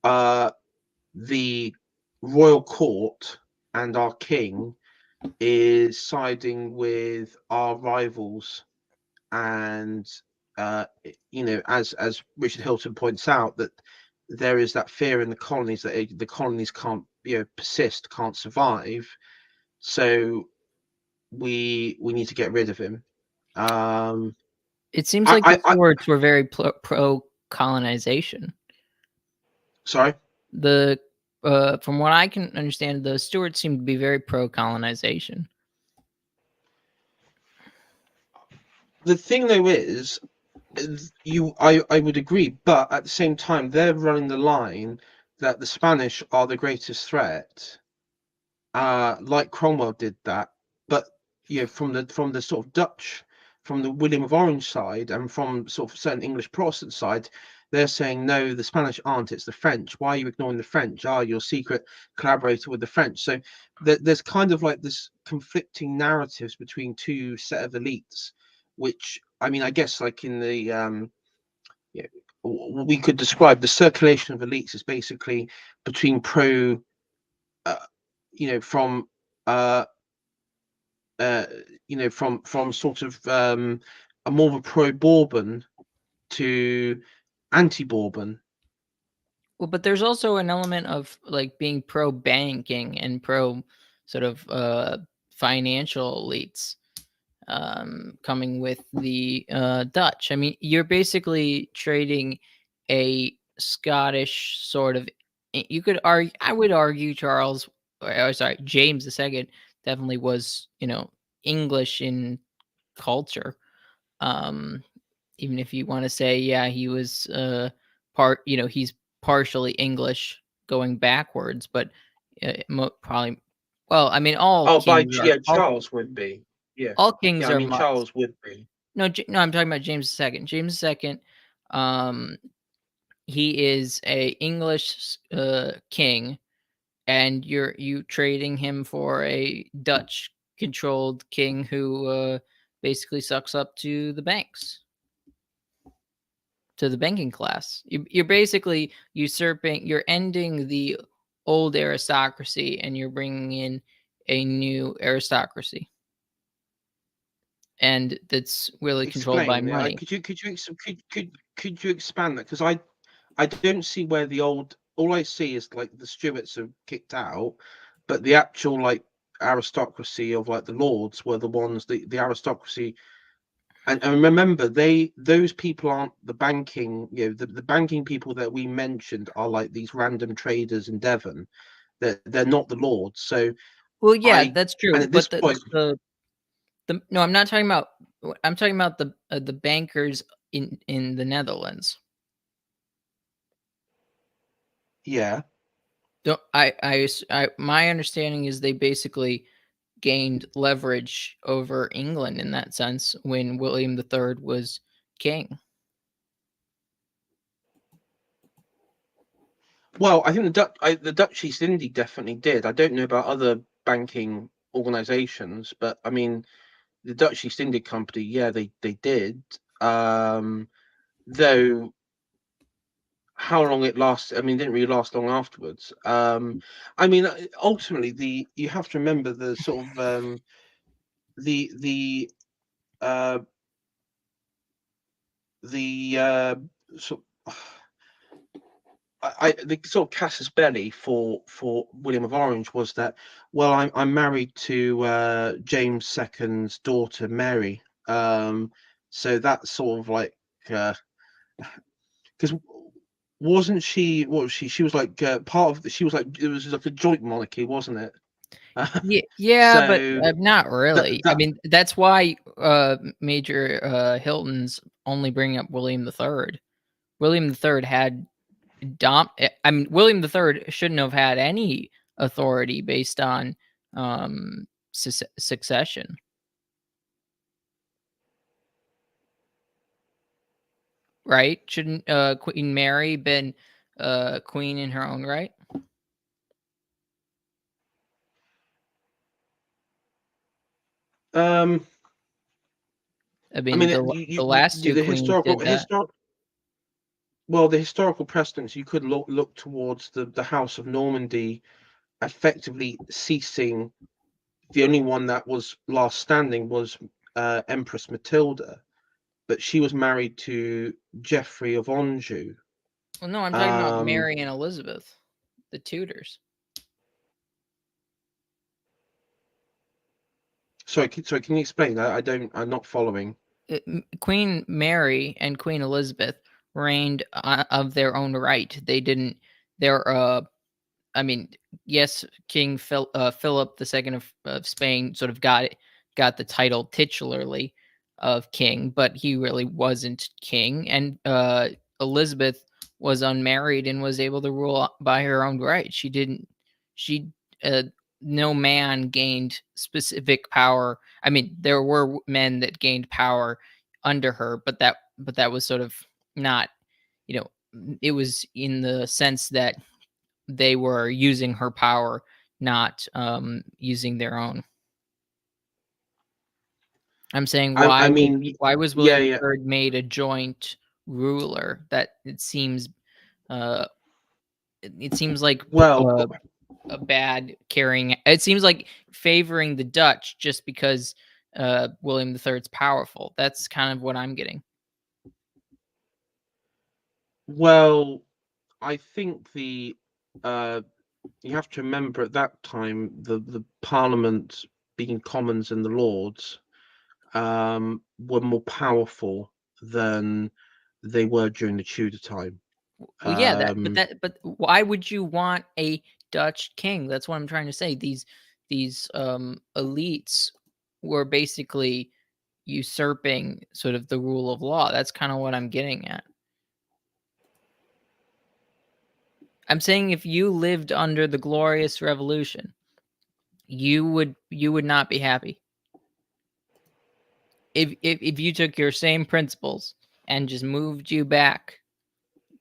uh, the royal court and our king is siding with our rivals, and as Richard Hilton points out, that there is that fear in the colonies that the colonies can't persist, can't survive. So we need to get rid of him. um It seems like the I Stuarts were very pro colonization. sorry. The From what I can understand, the Stuarts seem to be very pro colonization. The thing though is, I would agree, but at the same time they're running the line that the Spanish are the greatest threat, like Cromwell did that. But from the sort of Dutch, from the William of Orange side, and from sort of certain English Protestant side, they're saying no, the Spanish aren't, it's the French. Why are you ignoring the French? Ah, your secret collaborator with the French. So there's kind of like this conflicting narratives between two set of elites, which, I mean, I guess like in the yeah, we could describe the circulation of elites as basically between pro, uh, from uh, from sort of a more of a pro Bourbon to anti Bourbon. Well, but there's also an element of like being pro banking and pro sort of financial elites coming with the Dutch. I mean, you're basically trading a Scottish sort of. You could argue. I would argue Charles, or sorry, James II definitely was, English in culture. Um, Even if you want to say, yeah, he was he's partially English going backwards, but probably, well, I mean, Oh, Charles would be. Yeah, all kings yeah. I are mean, mutts. Charles would be. No, I'm talking about James II. James II, um, he is a English king, and you trading him for a Dutch controlled king who basically sucks up to the banks, to the banking class. You're basically usurping. You're ending the old aristocracy, and you're bringing in a new aristocracy, and that's really controlled by Explain. money. Could you expand that? Because I don't see where the old. All I see is like the Stuarts are kicked out, but the actual like aristocracy of like the lords were the ones, the aristocracy. And remember, those people aren't the banking. The banking people that we mentioned are like these random traders in Devon. They're not the lords. So Well, yeah, I that's and true, at this but point, the no, I'm not talking about. I'm talking about the bankers in the Netherlands. yeah. Don't my understanding is they basically gained leverage over England in that sense when William III was king. Well, I think the Dutch East India definitely did. I don't know about other banking organizations, but I mean, the Dutch East India Company, yeah, they did. Um, though how long it lasts, I mean, it didn't really last long afterwards. I mean, ultimately, the you have to remember the sort of the uh, the sort. The sort of casus belli for William of Orange was that, well, I'm married to James II's daughter Mary, so that's sort of like, because wasn't she, what was she was like part of she was like, it was like a joint monarchy, wasn't it? Yeah, but So not that really. I that mean, that's why Major Hilton's only bringing up William III. William III had I mean, William III shouldn't have had any authority based on succession. right? Shouldn't Queen Mary been queen in her own right? Um, I I mean, mean, the last two the queens did that. the historical precedents, you could look towards the House of Normandy effectively ceasing. The only one that was last standing was Empress Matilda, but she was married to Geoffrey of Anjou. Well, no, I'm talking about Um, Mary and Elizabeth, the Tudors. sorry, can you explain that? I'm not following. Queen Mary and Queen Elizabeth reigned of their own right. They didn't. They're I mean, yes, Philip II of Spain sort of got the title titularly of king, but he really wasn't king. And Elizabeth was unmarried and was able to rule by her own right. She didn't. She uh, no man gained specific power. I mean, there were men that gained power under her, but that was sort of not. You know, it was in the sense that they were using her power, not using their own. I'm saying I mean, why was yeah, William yeah. III made a joint ruler? That it seems uh, it seems like Well, a bad carrying. It seems like favoring the Dutch just because William III's powerful. That's kind of what I'm getting. well, I think the uh, you have to remember at that time the Parliament, being Commons and the Lords, were more powerful than they were during the Tudor time. Well, yeah, Um, but why would you want a Dutch king? That's what I'm trying to say. These elites were basically usurping sort of the rule of law. That's kind of what I'm getting at. I'm saying if you lived under the glorious revolution, you would not be happy. If you took your same principles and just moved you back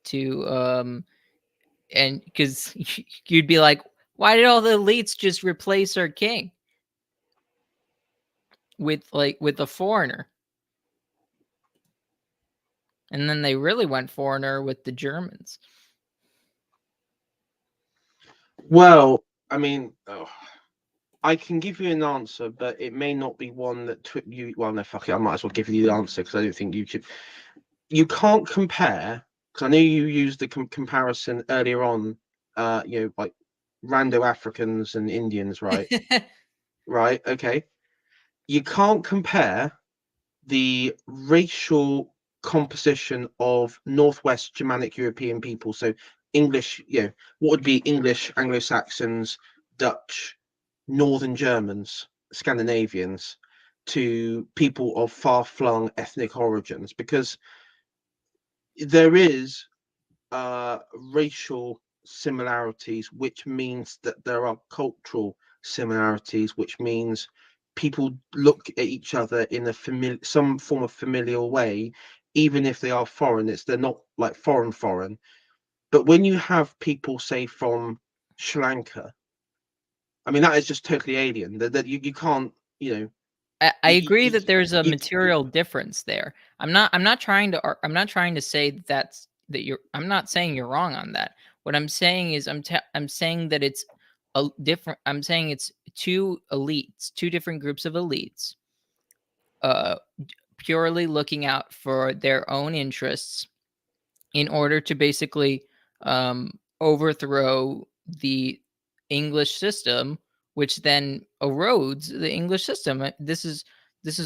to and because you'd be like, why did all the elites just replace our king with a foreigner? And then they really went foreigner with the Germans. well, I mean, I can give you an answer, but it may not be one that you. Well, no, fuck it. I might as well give you the answer because I don't think you should. You can't compare, because I know you used the comparison earlier on. Like rando Africans and Indians, right? Right. Okay. You can't compare the racial composition of Northwest Germanic European people. So English, what would be English, Anglo-Saxons, Dutch, Northern Germans, Scandinavians, to people of far-flung ethnic origins, because there is racial similarities, which means that there are cultural similarities, which means people look at each other in some form of familial way, even if they are foreign. They're not like foreign. But when you have people, say, from Sri Lanka, I mean, that is just totally alien. That you can't, I you, agree you, that there's a you, material difference there. I'm not trying to you're I'm not saying you're wrong on that. What I'm saying is I'm saying that it's a different I'm saying it's two elites, two different groups of elites uh purely looking out for their own interests in order to basically overthrow the English system, which then erodes the English system. This is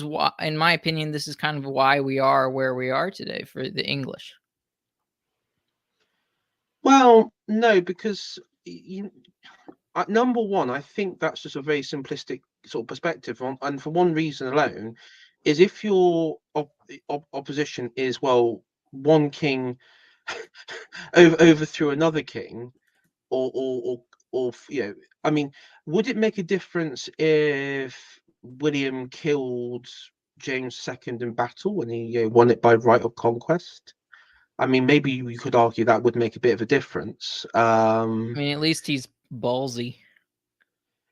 why, in my opinion, this is kind of why we are where we are today for the English. well, no, because number one, I think that's just a very simplistic sort of perspective on, and for one reason alone, is if your opposition is, well, one king overthrew another king, or I mean, would it make a difference if William killed James II in battle and he won it by right of conquest? I mean, maybe you could argue that would make a bit of a difference. I mean, at least he's ballsy.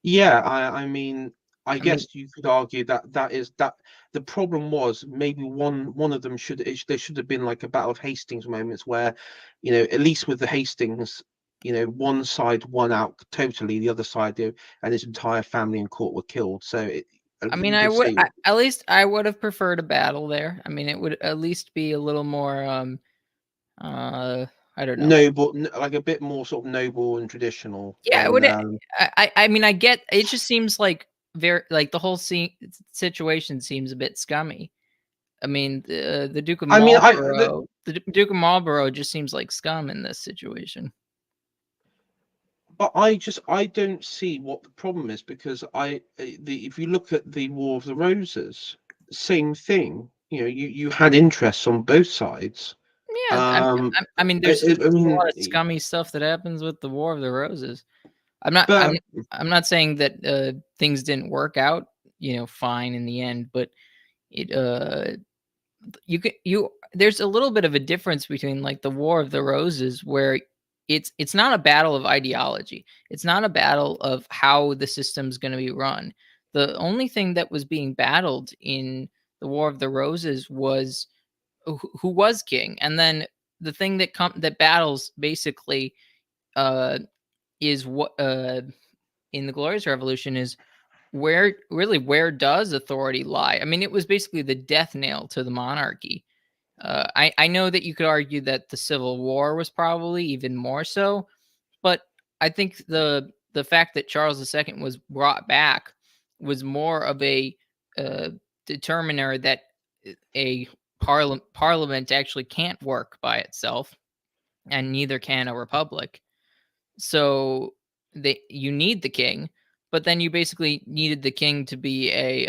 Yeah, I mean, I I mean, guess you could argue that the problem was maybe one of them there should have been like a Battle of Hastings moments where, at least with the Hastings, one side won out totally, the other side, and his entire family and court were killed. So you I could would say at least I would have preferred a battle there. I mean, it would at least be a little more uh I don't know. noble, like a bit more sort of noble and traditional Yeah, it than would. I mean, I get. It just seems like very like the whole situation seems a bit scummy. I mean, the Duke of I mean, Marlborough, Duke of Marlborough just seems like scum in this situation. but I don't see what the problem is, because if you look at the War of the Roses, same thing. You had interests on both sides. Yeah, Um, I mean, I there's a mean, lot of scummy stuff that happens with the War of the Roses. I'm not I'm but I'm not saying that things didn't work out, fine in the end, but it you there's a little bit of a difference between like the War of the Roses where it's not a battle of ideology. It's not a battle of how the system's going to be run. The only thing that was being battled in the War of the Roses was who was king, and then the thing that battles basically uh is what in the Glorious Revolution is where does authority lie? I mean, it was basically the death nail to the monarchy. I know that you could argue that the Civil War was probably even more so, but I think the fact that Charles II was brought back was more of a uh, determiner that a parliament actually can't work by itself, and neither can a republic. So you need the king, but then you basically needed the king to be a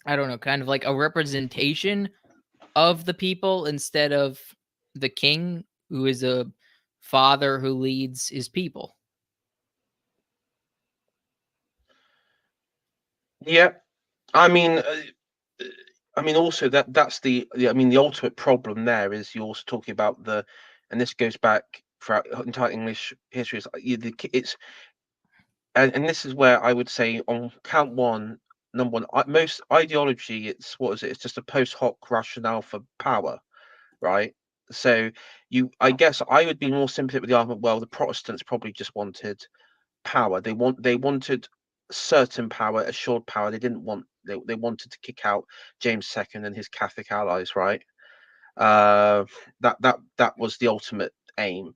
I don't know, kind of like a representation of the people instead of the king, who is a father who leads his people. yeah, I mean, also that's I mean, the ultimate problem there is you're also talking about and this goes back throughout entire English history. It's and this is where I would say on count one, number one, most ideology. It's what is it? It's just a post hoc rationale for power, right? So I guess I would be more sympathetic with the argument. Well, the Protestants probably just wanted power. They wanted certain power, assured power. They wanted to kick out James II and his Catholic allies, right? That was the ultimate aim.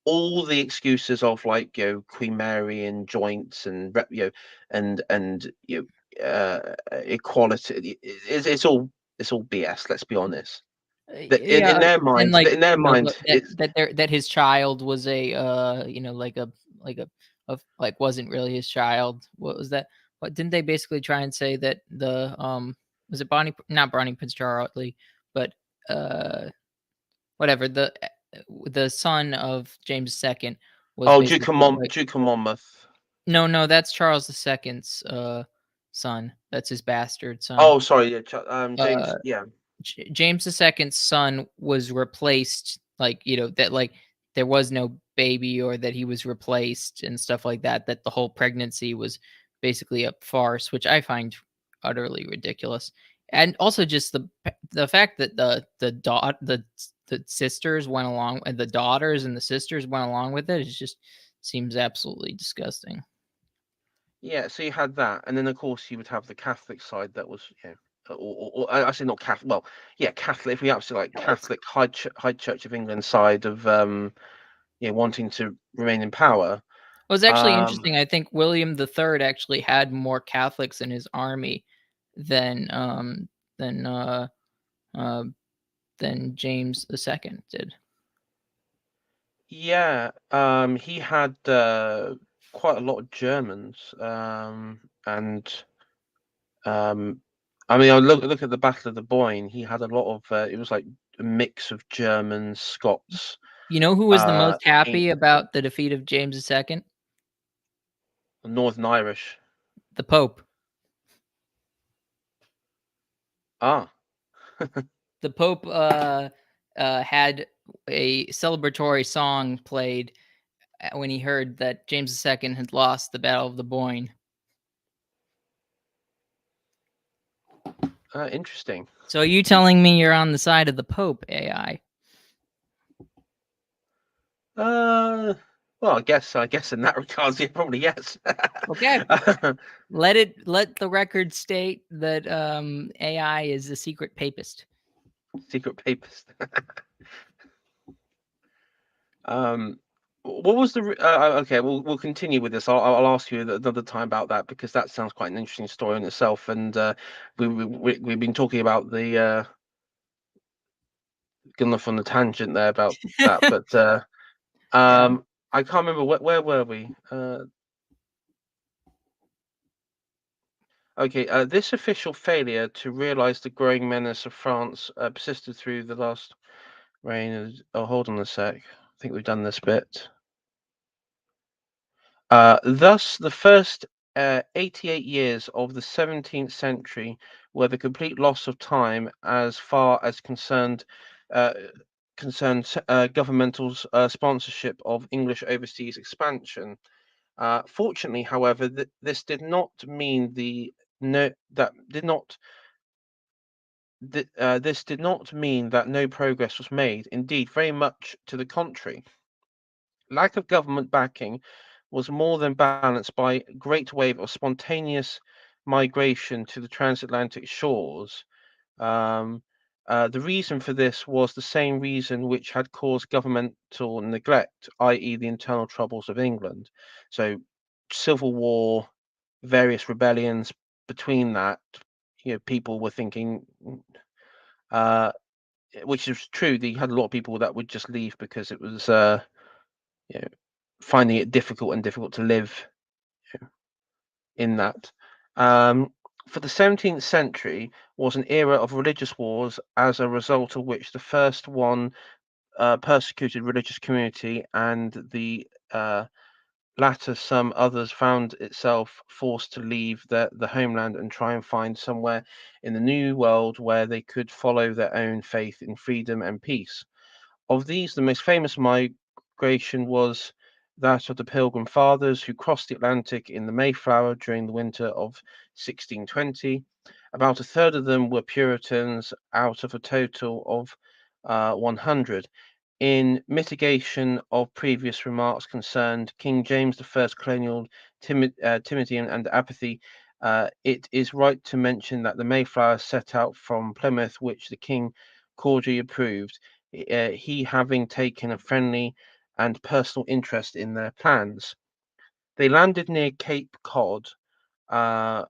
All the excuses of, like, Queen Mary and joints and and equality, it's all BS. Let's be honest. That in Yeah, their and mind, like, that it's that his child was a like a of like wasn't really his child. What was that? What didn't they basically try and say that the was it Bonnie, not Bonnie Prince Charlie, but uh whatever, the son of James II was oh, basically like, Duke of Monmouth. no, that's Charles II's son. That's his bastard son. Oh, sorry, yeah, Uh James, yeah. James II's son was replaced, like, that like there was no baby, or that he was replaced and stuff like that, that the whole pregnancy was basically a farce, which I find utterly ridiculous. And also just the fact that the sisters went along, and the daughters and the sisters went along with it, just seems absolutely disgusting. Yeah, so you had that, and then of course you would have the Catholic side that was, or I say not Catholic. Well, yeah, Catholic. If we absolutely like Catholic High Church of England side of wanting to remain in power. Well, it's actually Um, interesting. I think William III actually had more Catholics in his army than than uh, uh, than James II did. yeah, he had quite a lot of Germans, and um, I mean, I look at the Battle of the Boyne. He had a lot of. It was like a mix of Germans, Scots, You know who was the most in happy about the defeat of James II? Northern Irish. The Pope. Ah, The Pope had a celebratory song played when he heard that James II had lost the Battle of the Boyne. Interesting. So are you telling me you're on the side of the Pope, AI? Uh, well, I guess in that regards, yeah, probably yes. Okay. Uh, Let the record state that AI is a secret papist. Secret papers. Um, what was the? Okay, we'll continue with this. I'll ask you another time about that because that sounds quite an interesting story in itself. And we've been talking about the gone off on the tangent there about that, but Yeah. I can't remember where were we. Okay, this official failure to realise the growing menace of France persisted through the last reign. Oh, hold on a sec. I think we've done this bit. Thus, the first 88 years of the 17th century were the complete loss of time as far as uh, governmental sponsorship of English overseas expansion. Fortunately, however, this did not mean the no that did not this did not mean that no progress was made. Indeed, very much to the contrary. Lack of government backing was more than balanced by a great wave of spontaneous migration to the transatlantic shores. Um, the reason for this was the same reason which had caused governmental neglect, i.e., the internal troubles of England. So, civil war, various rebellions. Between that, people were thinking, uh, which is true. They had a lot of people that would just leave because it was, you know, finding it difficult to live in that. Um, for the 17th century was an era of religious wars, as a result of which the first one persecuted religious community, and the latter, some others, found itself forced to leave the homeland and try and find somewhere in the new world where they could follow their own faith in freedom and peace. Of these, the most famous migration was that of the Pilgrim Fathers, who crossed the Atlantic in the Mayflower during the winter of 1620. About a third of them were Puritans out of a total of 100. In mitigation of previous remarks concerned King James I's colonial timidity and apathy, it is right to mention that the Mayflower set out from Plymouth, which the king cordially approved, he having taken a friendly and personal interest in their plans. They landed near Cape Cod. Uh,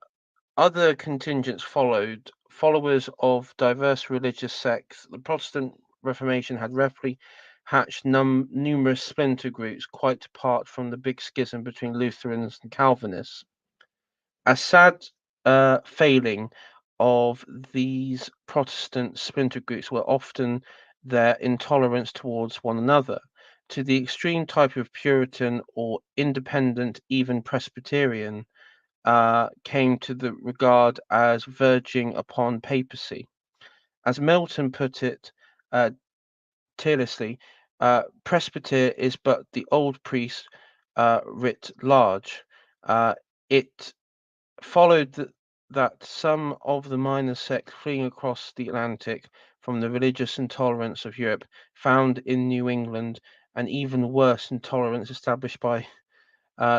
Other contingents followed, followers of diverse religious sects. The Protestant Reformation had rapidly hatched numerous splinter groups, quite apart from the big schism between Lutherans and Calvinists. A sad failing of these Protestant splinter groups were often their intolerance towards one another, to the extreme type of Puritan or independent, even Presbyterian, came to the regard as verging upon papacy. As Milton put it uh, tearlessly, presbyter is but the old priest writ large. It followed that some of the minor sects fleeing across the Atlantic from the religious intolerance of Europe found in New England an even worse intolerance established by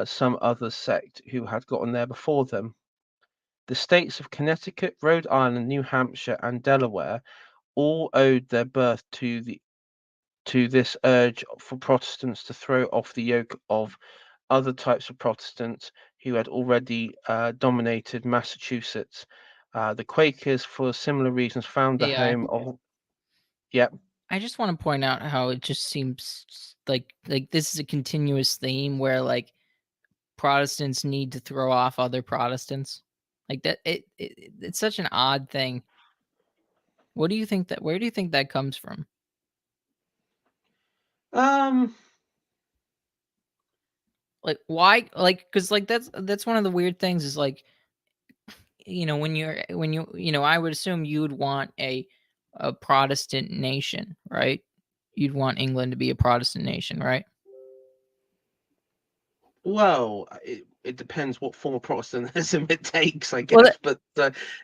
some other sect who had gotten there before them. The states of Connecticut, Rhode Island, New Hampshire, and Delaware all owed their birth to this urge for Protestants to throw off the yoke of other types of Protestants who had already dominated Massachusetts. The Quakers, for similar reasons, found the AI. home of. Yeah. I just want to point out how it just seems like this is a continuous theme where like Protestants need to throw off other Protestants. Like that it's such an odd thing. What do you think that where do you think that comes from? Um. Like why like cuz like that's one of the weird things is like when you I would assume you would want a a Protestant nation, right? You'd want England to be a Protestant nation, right? Well, it depends what form of Protestantism it takes, I Well, guess. But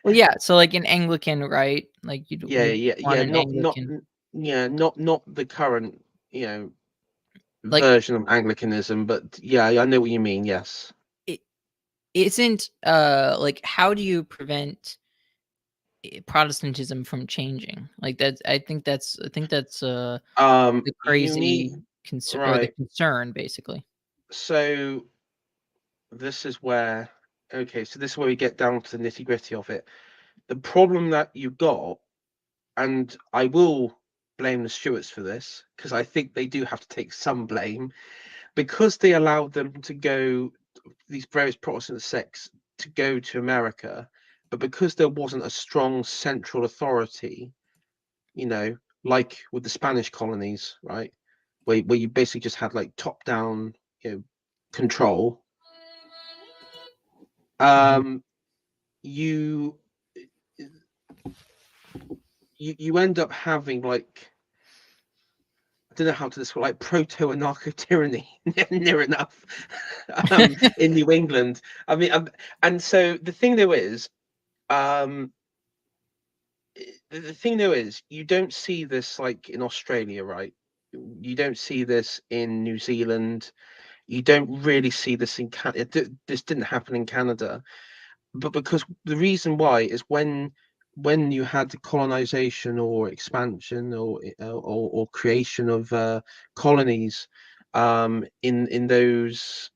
well, yeah. So like an Anglican, right? Like yeah, you'd yeah, want yeah, an Anglican. yeah, not the current, Like version of Anglicanism, but yeah, I know what you mean. Yes. it isn't. Like how do you prevent Protestantism from changing? Like that's. I think that's the You need crazy concern or the right. concern basically. So this is where okay, so this is where we get down to the nitty gritty of it. The problem that you got, and I will blame the Stuarts for this because I think they do have to take some blame because they allowed them to go, these various Protestant sects to go to America, but because there wasn't a strong central authority, you know, like with the Spanish colonies, right, where you basically just had like top down, control. Mhm. Um, you you end up having like I don't know how to describe like proto anarcho tyranny near enough in New England. I mean, and so the thing though is, um, the thing though is, you don't see this like in Australia, right? You don't see this in New Zealand. You don't really see this in Canada. This didn't happen in Canada, but because the reason why is when you had the colonization or expansion or creation of colonies in those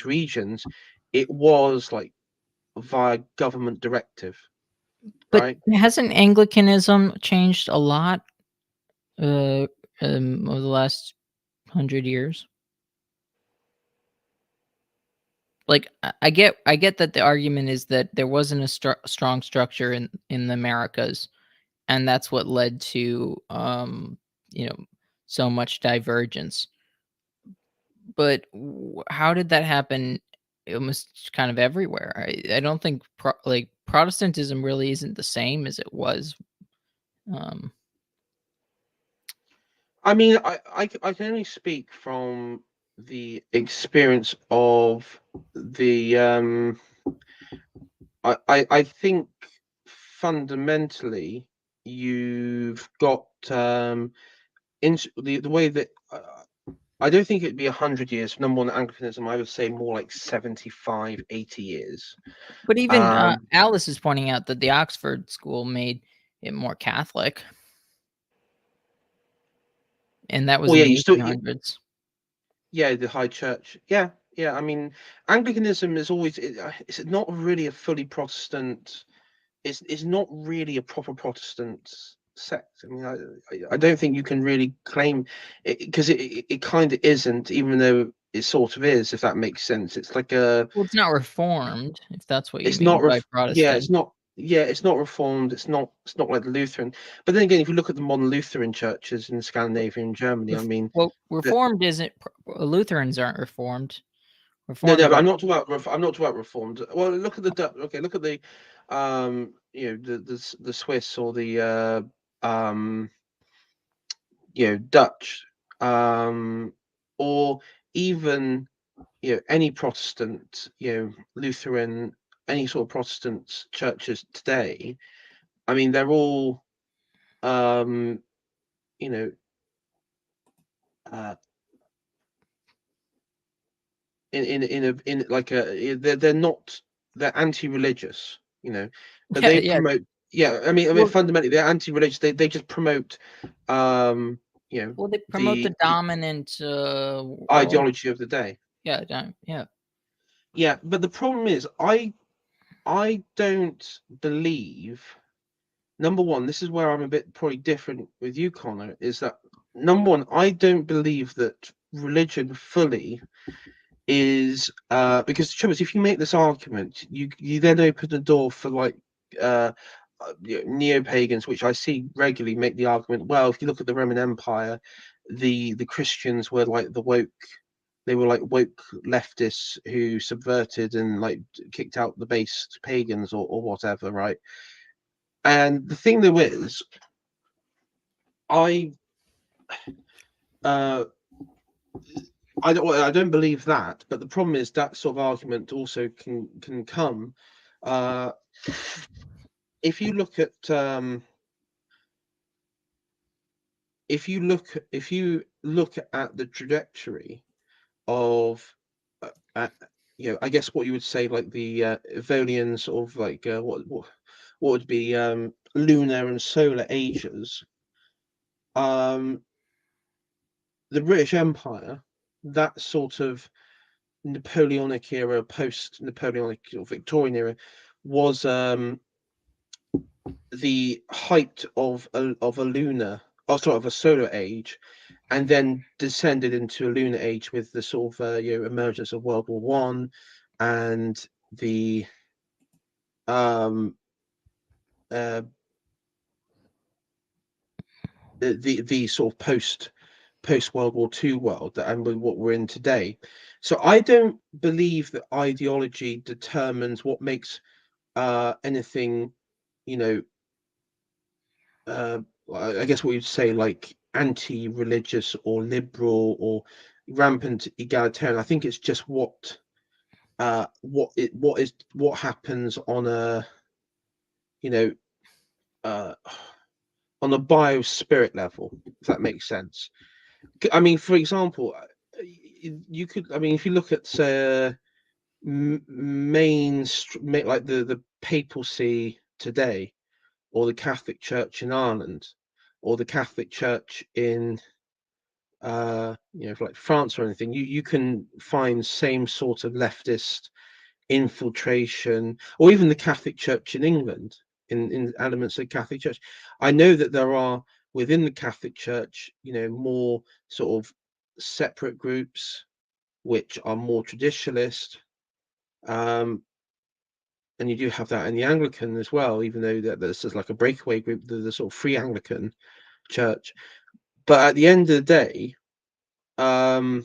regions, it was like via government directive, But right? hasn't Anglicanism changed a lot uh, over the last 100 years? Like I get that the argument is that there wasn't a strong structure in the Americas, and that's what led to you know so much divergence. But how did that happen? Almost kind of everywhere. I don't think like Protestantism really isn't the same as it was. Um, I mean, I can only speak from the experience of the I think fundamentally you've got in the way that I don't think it'd be 100 years. Number one, Anglicanism, I would say more like 75, 80 years. but even Um, Alice is pointing out that the Oxford school made it more Catholic, and that was well, in yeah, the you still, 1800s. yeah, the High Church, yeah, yeah. I mean, Anglicanism is always it's not really a fully Protestant. It's not really a proper Protestant sect. I mean, I don't think you can really claim it because it kind of isn't, even though it sort of is, if that makes sense. It's like a Well, it's not reformed, if that's what you it's not mean by yeah, Protestant. it's not reformed. It's not like the Lutheran. But then again, if you look at the modern Lutheran churches in Scandinavia and Germany, I mean, Well, the, reformed isn't Lutherans aren't reformed. no, no, Reformed but are I'm not talking about reformed. Well, look at the okay, look at the the Swiss or the Dutch, or even any Protestant, Lutheran, any sort of Protestant churches today. I mean, they're all um, you know uh, in like they're not they're anti-religious, but yeah, they yeah. promote. Yeah, I mean Well, fundamentally they're anti-religious. They just promote um, well, they promote the the dominant world. ideology of the day. Yeah, yeah. Yeah, but the problem is I don't believe, number one, this is where I'm a bit probably different with you, Connor, is that number one, I don't believe that religion fully is because the trouble is if you make this argument, you then open the door for like uh neo-pagans, which I see regularly make the argument, well, if you look at the Roman Empire, the Christians were like the woke, they were like woke leftists who subverted and like kicked out the base pagans or whatever, right? And the thing there is, I uh, I don't believe that, but the problem is that sort of argument also can come uh, if you look at if you look at the trajectory of uh, uh, I guess what you would say like the Evolian sort of like what would be lunar and solar ages. Um, the British Empire, that sort of Napoleonic era, post Napoleonic or Victorian era, was the height of a lunar, oh sorry, of a solar age, and then descended into a lunar age with the sort of emergence of World War One and the um uh the sort of post World War Two world that and with what we're in today. So I don't believe that ideology determines what makes anything, you know, uh, I guess what you'd say like anti-religious or liberal or rampant egalitarian. I think it's just what happens on a you know uh, on a biospirit level, if that makes sense. I mean, for example, you could. I mean, if you look at like the papacy today, or the Catholic Church in Ireland, or the Catholic Church in like France or anything, you can find same sort of leftist infiltration, or even the Catholic Church in England, in elements of the Catholic Church. I know that there are within the Catholic Church, more sort of separate groups which are more traditionalist. Um, and you do have that in the Anglican as well, even though that this is like a breakaway group, the sort of Free Anglican Church. But at the end of the day, um,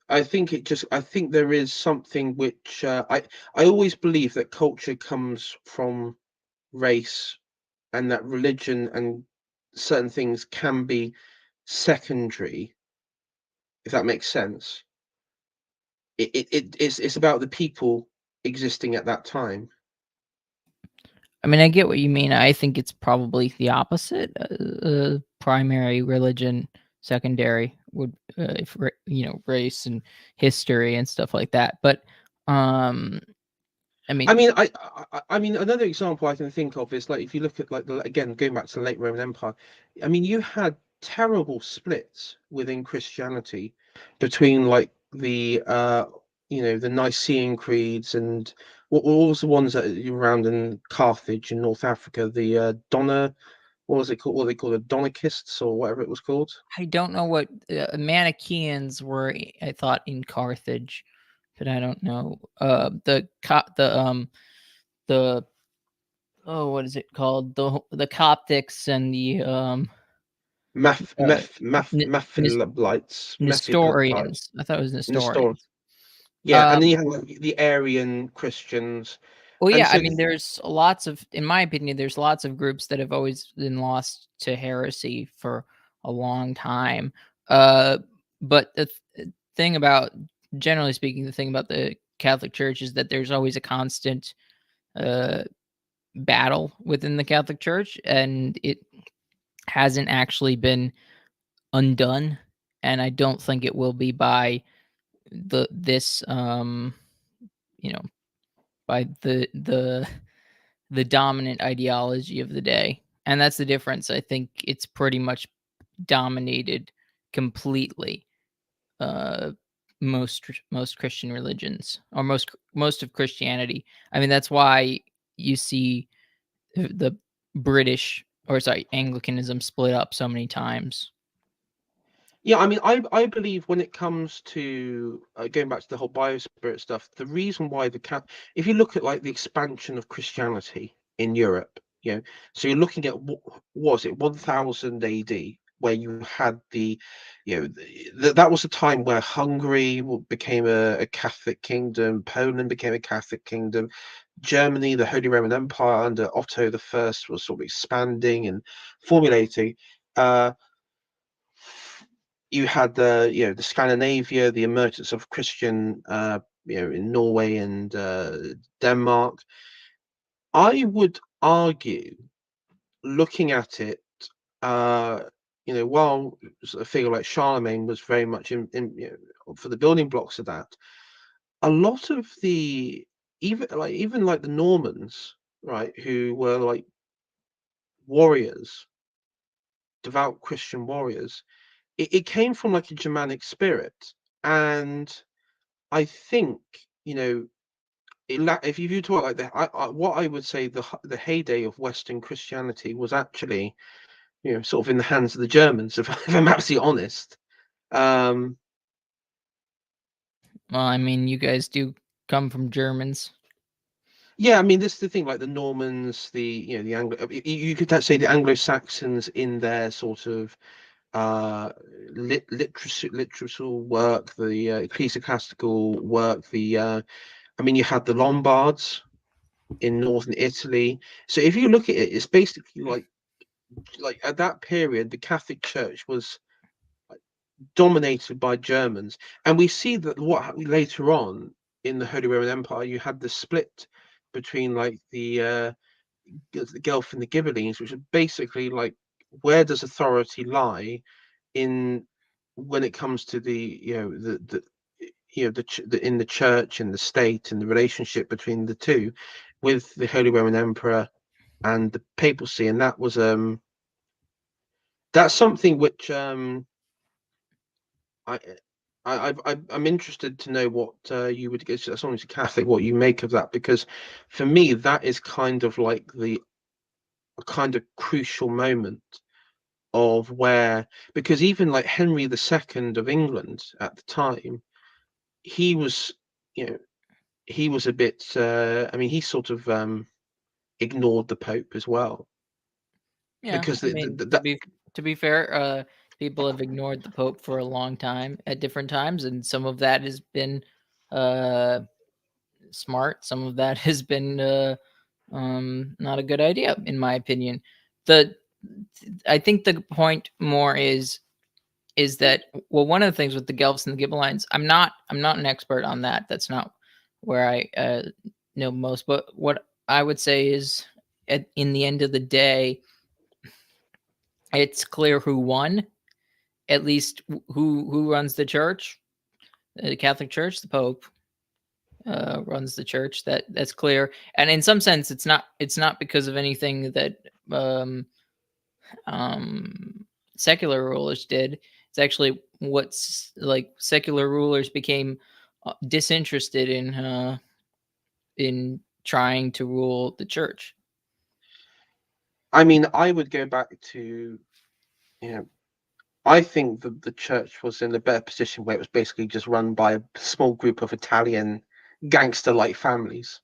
I think there is something which I always believe that culture comes from race, and that religion and certain things can be secondary, if that makes sense. It's about the people existing at that time. I mean, I get what you mean. I think it's probably the opposite. Primary religion, secondary would, if race and history and stuff like that. But, I I mean, mean, I mean, another example I can think of is like if you look at like again going back to the late Roman Empire. I mean, you had terrible splits within Christianity between like the Nicene creeds and what was the ones that you around in Carthage in North Africa, the Donna, what was it called? What they called the Donicists or whatever it was called. I don't know what Manichaeans were. I thought in Carthage, but I don't know. The oh, what is it called? The Coptics and the uh, N- Maphilites, Nestorians. I thought it was Nestor. Nestorians. Yeah, and then Um, you have like the Aryan Christians, well, and yeah, I so mean, there's lots of, in my opinion, there's lots of groups that have always been lost to heresy for a long time. Uh, but thing about, generally speaking, the thing about the Catholic Church is that there's always a constant uh, battle within the Catholic Church, and it hasn't actually been undone. And I don't think it will be by this you know by the dominant ideology of the day. And that's the difference. I think it's pretty much dominated completely uh most Christian religions, or most of Christianity. I mean, that's why you see the British, or sorry, Anglicanism split up so many times. yeah, I mean, I believe when it comes to going back to the whole biospirit stuff, the reason why if you look at like the expansion of Christianity in Europe, so you're looking at what was it 1000 AD, where you had that was a time where Hungary became a Catholic kingdom, Poland became a Catholic kingdom, Germany, the Holy Roman Empire under Otto the First was sort of expanding and formulating. Uh, you had the Scandinavia, the emergence of Christian in Norway and Denmark. I would argue, looking at it, uh, while a figure like Charlemagne was very much for the building blocks of that, a lot of the even like the Normans, right, who were like warriors, devout Christian warriors, it came from like a Germanic spirit, and I think you know if you talk like that, what I would say the heyday of Western Christianity was actually sort of in the hands of the Germans, if I'm absolutely honest. Um, Well, I mean, you guys do come from Germans. yeah, I mean, this is the thing, like the Normans, the Anglo, you could say the Anglo-Saxons in their sort of literature work, the ecclesiastical work, I mean, you had the Lombards in northern Italy. So if you look at it, it's basically like at that period, the Catholic Church was dominated by Germans, and we see that what happened later on in the Holy Roman Empire, you had the split between like the Guelph and the Ghibellines, which are basically like where does authority lie in when it comes to the in the church and the state and the relationship between the two, with the Holy Roman Emperor and the papacy, and that's something which I. I'm interested to know what you would get as long as a Catholic, what you make of that, because for me that is kind of like the a kind of crucial moment of where, because even like Henry II of England at the time, he was you know he was a bit I mean he sort of ignored the Pope as well, Yeah, because I mean, to be fair, people have ignored the Pope for a long time at different times, and some of that has been uh, smart. Some of that has been not a good idea, in my opinion. The I think the point more is that, well, one of the things with the Guelphs and the Ghibellines, I'm not an expert on that. That's not where I know most. But what I would say is, in the end of the day, it's clear who won. At least who runs the church, the Catholic Church, the Pope runs the church. That's clear. And in some sense, it's not because of anything that um, um, secular rulers did. It's actually what's like secular rulers became disinterested in trying to rule the church. I mean I would go back to you know I think that the church was in a better position where it was basically just run by a small group of Italian gangster-like families.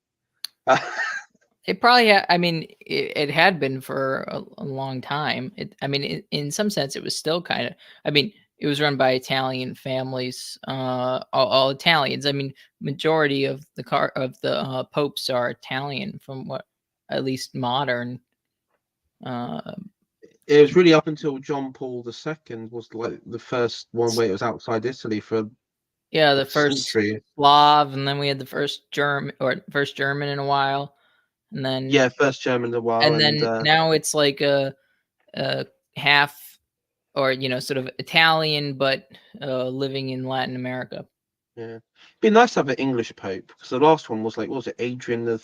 It probably I mean, it had been for a long time. I mean, in some sense, it was still kind of. I mean, it was run by Italian families, all Italians. I mean, majority of the popes are Italian, from what at least modern. Uh, It was really up until John Paul II was like the first one where it was outside Italy for yeah, a the first century. Slav, and then we had the first German in a while, and then Yeah, first German in a while, and now it's like a half, or sort of Italian, but living in Latin America. yeah, it'd be nice to have an English pope, because the last one was like, what was it, Adrian the,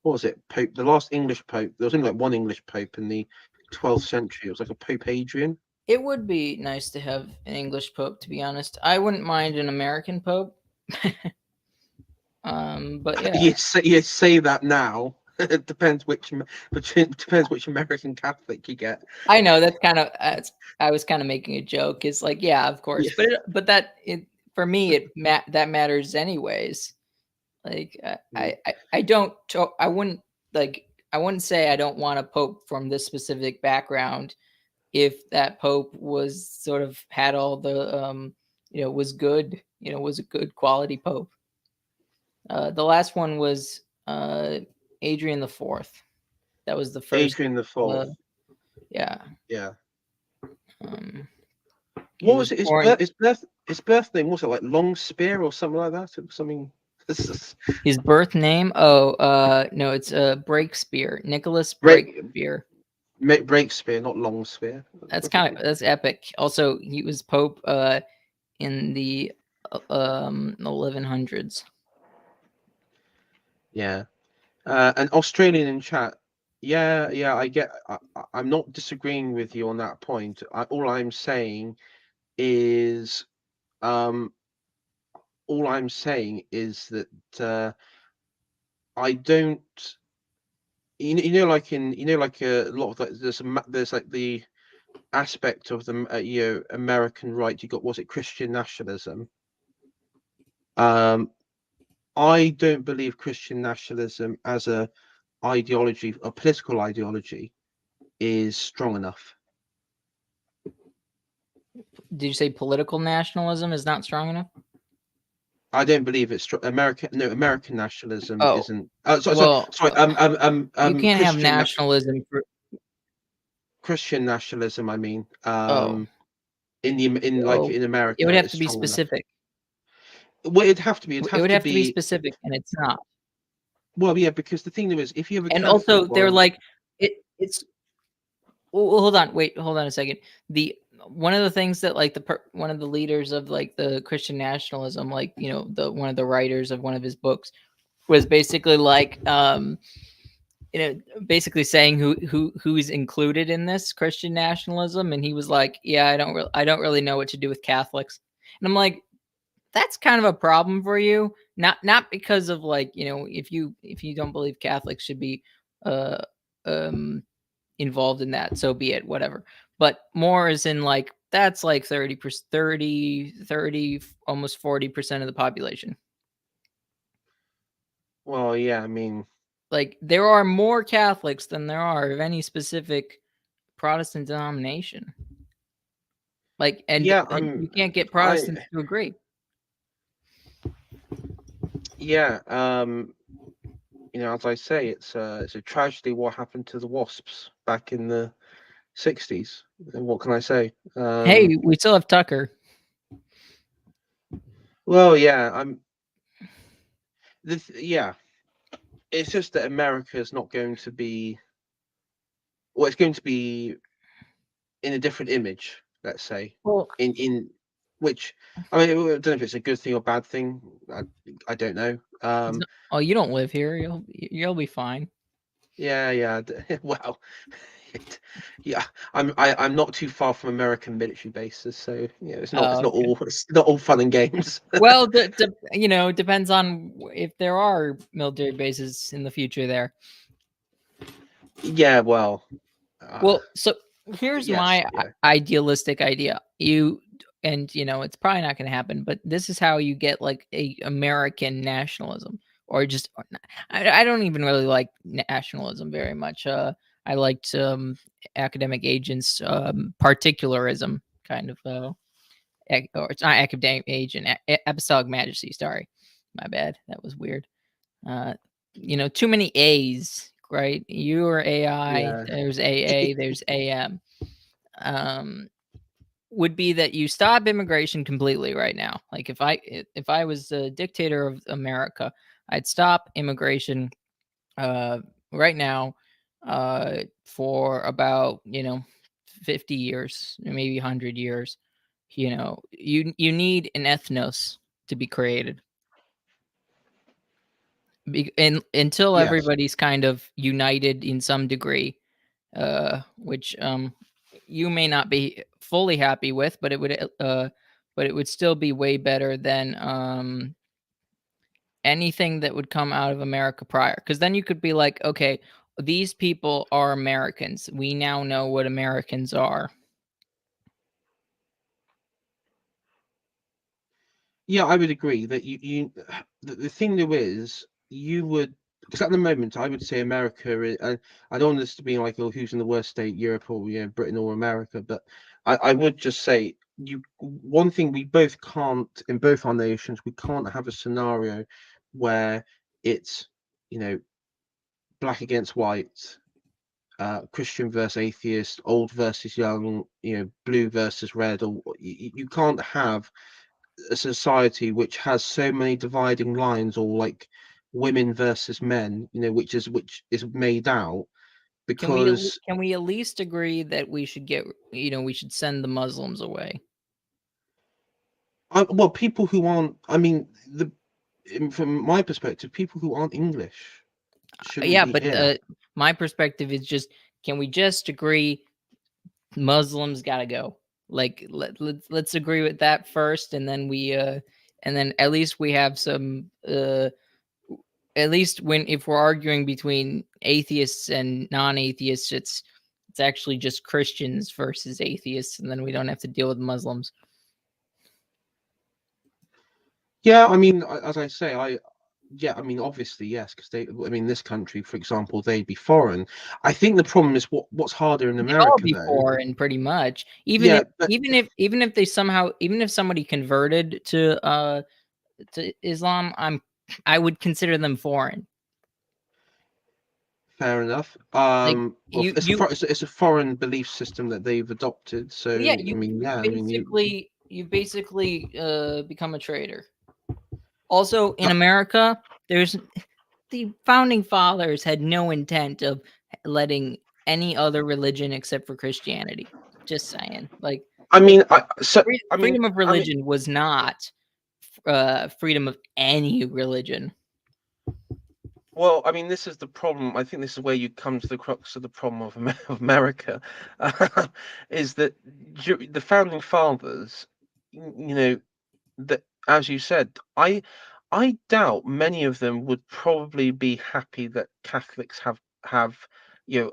what was it, Pope? The last English pope. There was only like one English pope in the 12th century. It was like a Pope Adrian. It would be nice to have an English pope, to be honest. I wouldn't mind an American pope. But yeah, You say that now. It depends depends which American Catholic you get. I know that's kind of I was kind of making a joke. It's like, yeah, of course, Yeah. but for me that matters anyways. Like I don't I wouldn't like I wouldn't say I don't want a pope from this specific background if that pope was sort of had all the was good, was a good quality pope. The last one was Uh, Adrian the Fourth. That was the first. Adrian the Uh, Fourth. yeah. Yeah. Um, he What was was it? His born. birth. His birth name was it like Long Spear or something like that? It was something. This is His birth name? Oh, no, it's Breakspear. Nicholas break Breakspear. break spear, not Long Spear. That's epic. Also, he was Pope in the 1100s. Yeah. An Australian in chat. Yeah, yeah, I get. I'm not disagreeing with you on that point. All I'm saying is, um, all I'm saying is that I don't. Like like a lot of there's like the aspect of the American right. You got was it Christian nationalism? Um, I don't believe Christian nationalism as a ideology, a political ideology, is strong enough. Did you say political nationalism is not strong enough? I don't believe it's American. No, American nationalism Oh, isn't. well, Sorry. you can't have nationalism for. Christian nationalism. I mean, Oh, in like oh, in it would America have is to be strong enough. specific. Well, it'd have to be. It'd It have would to have to be be. specific, and it's not. Well, yeah, because the thing is, if you have a And also, Catholic they're one, like it's. Well, hold on, wait, hold on a second. The one of the things that like one of the leaders of like the Christian nationalism, like the one of the writers of one of his books, was basically like basically saying who's included in this Christian nationalism, and he was like, yeah, I don't really know what to do with Catholics, and I'm like, that's kind of a problem for you, not because of like if you don't believe Catholics should be uh um involved in that, so be it, whatever, but more as in like that's like 30%, 30, almost 40% of the population. well, yeah, I mean, Like there are more Catholics than there are of any specific Protestant denomination. Like, yeah, and you can't get I, Protestants to agree. yeah, as I say, it's a tragedy what happened to the Wasps back in the '60s. What can I say? Hey, we still have Tucker. Well, yeah, yeah, it's just that America is not going to be. Well, it's going to be in a different image, let's say, Well, in which I mean, I don't know if it's a good thing or bad thing. I don't know. oh, you don't live here. You'll be fine. Yeah, yeah. Well, yeah, I'm not too far from American military bases, so it's Oh, not okay. all fun and games. Well, depends on if there are military bases in the future there. Yeah, well, Well, so here's yes, my yeah, idealistic idea. It's probably not going to happen, but this is how you get like a American nationalism, or just I don't even really like nationalism very much. I liked academic agents particularism kind of or it's not academic agent, apostolic majesty. Sorry, my bad. That was weird. Uh, too many A's, right? You are AI. yeah, There's AA. There's AM. Um, would be that you stop immigration completely right now. Like if I was a dictator of America, I'd stop immigration uh, right now for about 50 years, maybe 100 years. You need an ethnos to be created. And until yes, everybody's kind of united in some degree, which you may not be fully happy with, but it would still be way better than anything that would come out of America prior. Because then you could be like, okay, these people are Americans. We now know what Americans are. yeah. I would agree that the thing there is you would because at the moment I would say America. I don't want this to be like, oh, who's in the worst state, Europe or Britain or America, but I would just say one thing we both can't in both our nations we can't have a scenario where it's you know, black against white, Christian versus atheist, old versus young, blue versus red, or you can't have a society which has so many dividing lines, or like women versus men, which is made out because Can we at least agree that we should we should send the Muslims away? well, people who aren't, I mean, from my perspective, people who aren't English shouldn't Yeah, be but here. my perspective is just, can we just agree Muslims gotta go? Like, let's agree with that first, and then and then at least we have some at least when if we're arguing between atheists and non-atheists, it's actually just Christians versus atheists, and then we don't have to deal with Muslims. Yeah, I mean, as I say, yeah, I mean, obviously, yes, because I mean, this country, for example, they'd be foreign. I think the problem is what's harder in They'd all America, be though. foreign pretty much. Yeah, but Even if they somehow, even if somebody converted to Islam, I would consider them foreign. fair enough. Like, Well, it's a foreign belief system that they've adopted. well, yeah, So, I mean, yeah, I mean, you basically become a traitor. Also, in uh, America, there's the founding fathers had no intent of letting any other religion except for Christianity. Just saying. Like, I mean, freedom of religion was not freedom of any religion. well, I mean, this is the problem. I think this is where you come to the crux of the problem of, of America, is that the founding fathers, you know, that as you said, I doubt many of them would probably be happy that Catholics have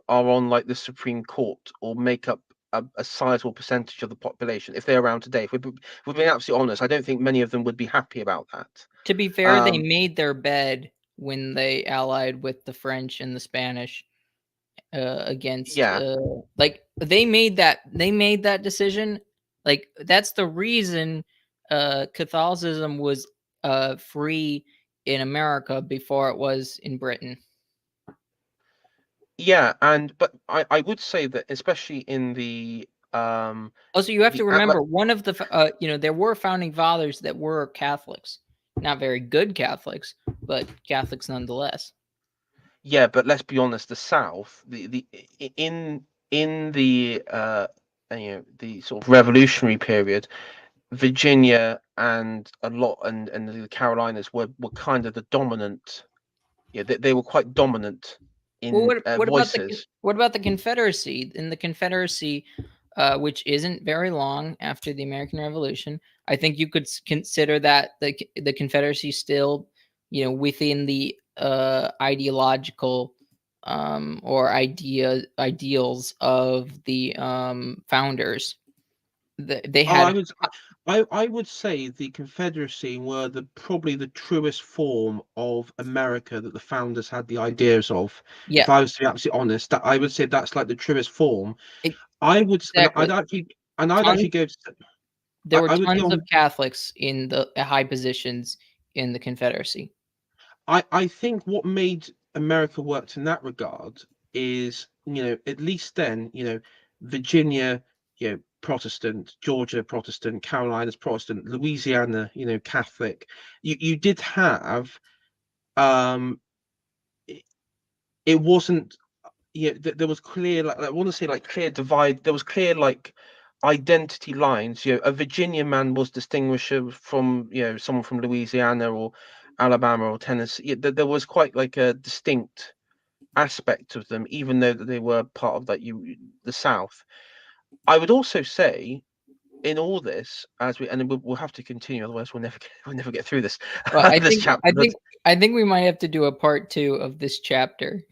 are on like the Supreme Court or make up a sizable percentage of the population if they're around today. If we're being absolutely honest, I don't think many of them would be happy about that. To be fair, they Um, made their bed when they allied with the French and the Spanish against yeah, like they made that decision. Like, that's the reason Catholicism was free in America before it was in Britain. yeah, and but I would say that especially in Also, you have to the remember, one of the there were founding fathers that were Catholics, not very good Catholics, but Catholics nonetheless. yeah, but let's be honest, the South, in the the sort of revolutionary period, Virginia and and the Carolinas were kind of the dominant. Yeah, they were quite dominant Well, in voices. what about the Confederacy? In the Confederacy, which isn't very long after the American Revolution, I think you could consider that the Confederacy still, within the ideological or ideals of the founders. They Oh, had, I would say the Confederacy were probably the truest form of America that the founders had the ideas of. yeah, If I was to be absolutely honest, that I would say that's like the truest form. e- I would, exactly. and I'd Ton, actually go. there were I would go tons of on. Catholics in the high positions in the Confederacy. I think what made America worked in that regard is, at least then, Virginia, Protestant, Georgia Protestant, Carolinas Protestant, Louisiana, Catholic. You did have um it, it wasn't there was clear, like I want to say, like clear divide. There was clear like identity lines. A Virginia man was distinguishable from someone from Louisiana or Alabama or Tennessee. There was quite like a distinct aspect of them, even though that they were part of the South. I would also say in all this, as we and then we'll have to continue, otherwise we'll never get through this Well, this chapter. But I think we might have to do a part 2 of this chapter.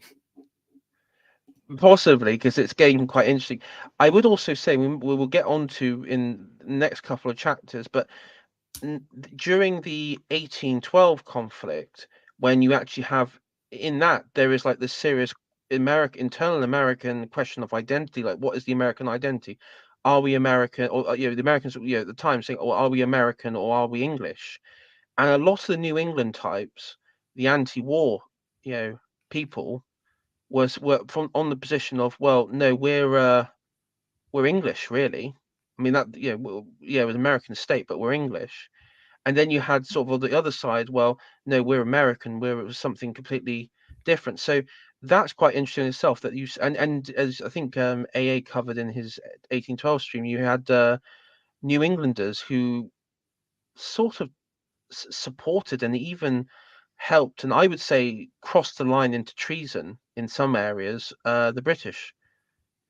possibly, because it's getting quite interesting. I would also say we will get on to in the next couple of chapters, but during the 1812 conflict, when you actually have in that there is like this serious internal American question of identity, like what is the American identity? Are we American, or the Americans, at the time saying, "Oh, are we American or are we English?" And a lot of the New England types, the anti-war people were from on the position of, well, no, we're English, really. I mean that it was American state, but we're English. And then you had sort of on the other side, well, no, we're American, we're something completely different. So that's quite interesting in itself. That and as I think AA covered in his 1812 stream, you had New Englanders who sort of supported and even helped, and I would say crossed the line into treason in some areas, the British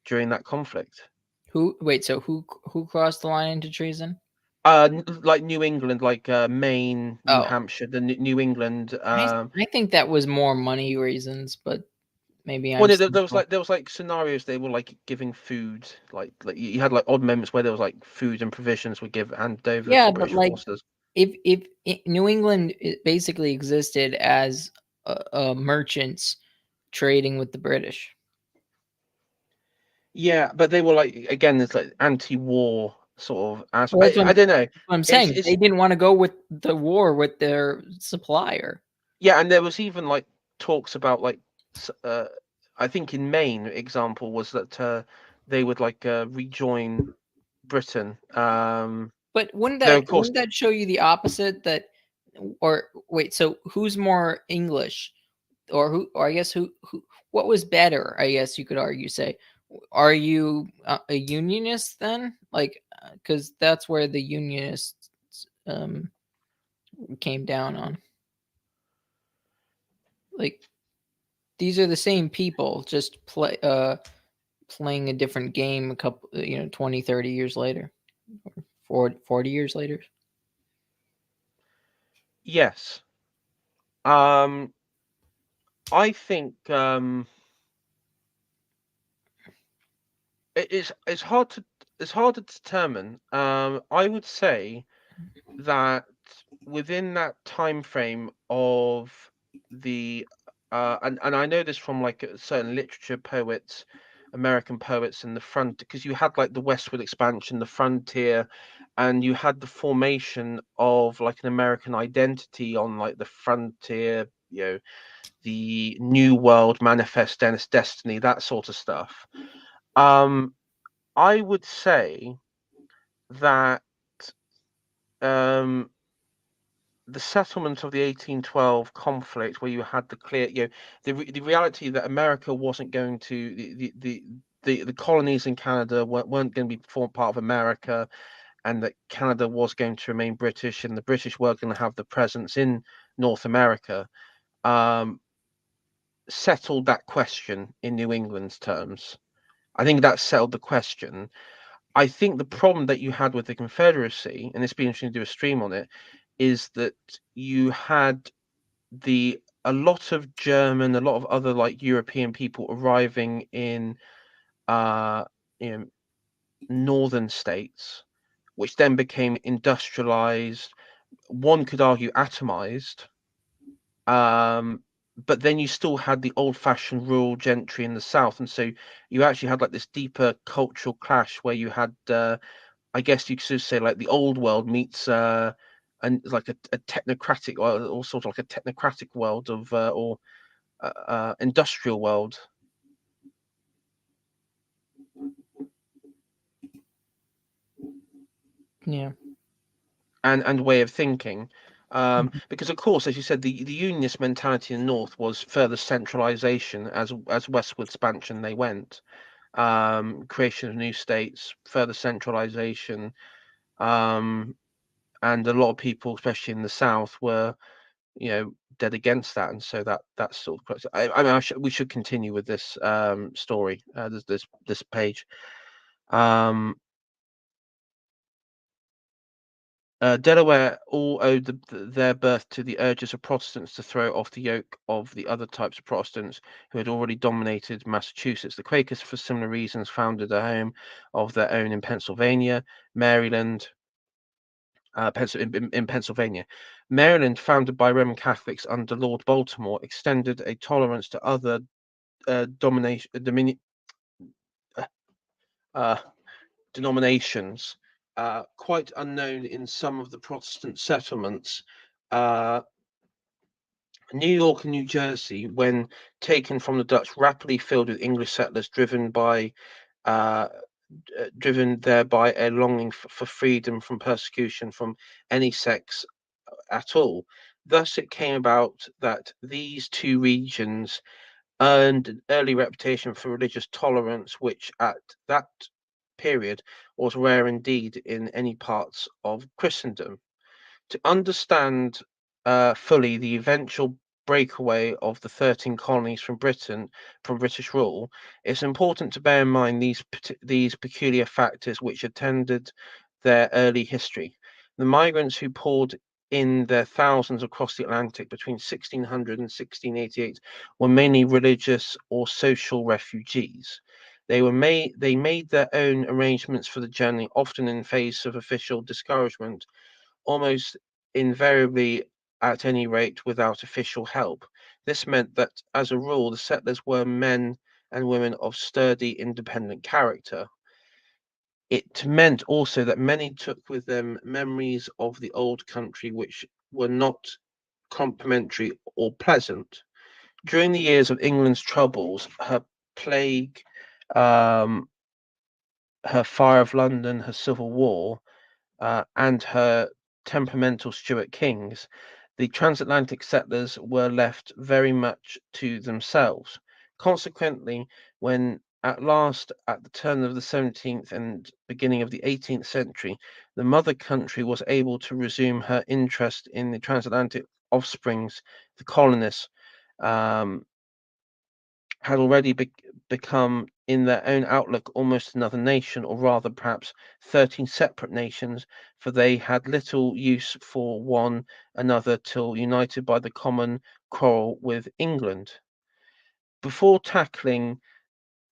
during that conflict. Who wait, so who crossed the line into treason? Like New England, like Maine, New Oh, Hampshire, the New England. I think that was more money reasons, but maybe Well, I'm no, seeing there was like scenarios they were like giving food, like you had like odd moments where there was like food and provisions would give handed over Yeah, to but British like forces. if New England basically existed as merchants trading with the British. Yeah, but they were like again, there's like anti-war sort of Well, aspect. I don't know. that's what I'm saying. It's They didn't want to go with the war with their supplier. Yeah, and there was even like talks about like I think in Maine example was that they would like rejoin Britain. But Though of course, wouldn't that show you the opposite that or wait, so who's more English or who or I guess who what was better, I guess you could argue say. Are you a unionist then? Like cuz that's where the unionists came down on. Like these are the same people just playing a different game a couple 20, 30 years later. 40 years later. yes. Um, I think it's hard to determine. I would say that within that time frame of the and I know this from like certain literature poets, American poets in the front, because you had like the westward expansion, the frontier, and you had the formation of like an American identity on like the frontier, the new world, manifest destiny, that sort of stuff. um I would say that um the settlement of the 1812 conflict, where you had the clear, the reality that America wasn't going to the colonies in Canada weren't going to be form part of America, and that Canada was going to remain British, and the British were going to have the presence in North America. Um, Settled that question in New England's terms. I think that settled the question. I think the problem that you had with the Confederacy, and it's been interesting to do a stream on it, is that you had a lot of German, a lot of other like European people arriving in uh you know northern states, which then became industrialized. One could argue atomized. Um, but then you still had the old-fashioned rural gentry in the south, and so you actually had like this deeper cultural clash where you had I guess you could say like the old world meets and like a technocratic or sort of like a technocratic world of or industrial world Yeah. and way of thinking. Mhm. Because of course, as you said, the unionist mentality in the north was further centralization as westward expansion they went. Creation of new states, further centralization, um, and a lot of people, especially in the south, were dead against that, and so that's sort of I mean we should continue with this story. This page. um Delaware all owed their birth to the urges of Protestants to throw off the yoke of the other types of Protestants who had already dominated Massachusetts. The Quakers, for similar reasons, founded a home of their own in Pennsylvania, Maryland, in Pennsylvania. Maryland, founded by Roman Catholics under Lord Baltimore, extended a tolerance to other domination, uh, uh, denominations, quite unknown in some of the Protestant settlements. Uh, New York and New Jersey, when taken from the Dutch, rapidly filled with English settlers uh, driven there by a longing for freedom from persecution from any sex at all. Thus, it came about that these two regions earned an early reputation for religious tolerance, which at that period was rare indeed in any parts of Christendom. To understand fully the eventual breakaway of the 13 colonies from Britain from British rule, it's important to bear in mind these peculiar factors which attended their early history. The migrants who poured in their thousands across the Atlantic between 1600 and 1688 were mainly religious or social refugees. They made their own arrangements for the journey, often in face of official discouragement, almost invariably, at any rate, without official help. This meant that, as a rule, the settlers were men and women of sturdy, independent character. It meant also that many took with them memories of the old country which were not complimentary or pleasant. During the years of England's troubles, her plague, um, her fire of London, her civil war, and her temperamental Stuart kings, the transatlantic settlers were left very much to themselves. Consequently, when at last, at the turn of the 17th and beginning of the 18th century, the mother country was able to resume her interest in the transatlantic offsprings, the colonists, um, had already become, in their own outlook, almost another nation, or rather, perhaps 13 separate nations, for they had little use for one another till united by the common quarrel with England. Before tackling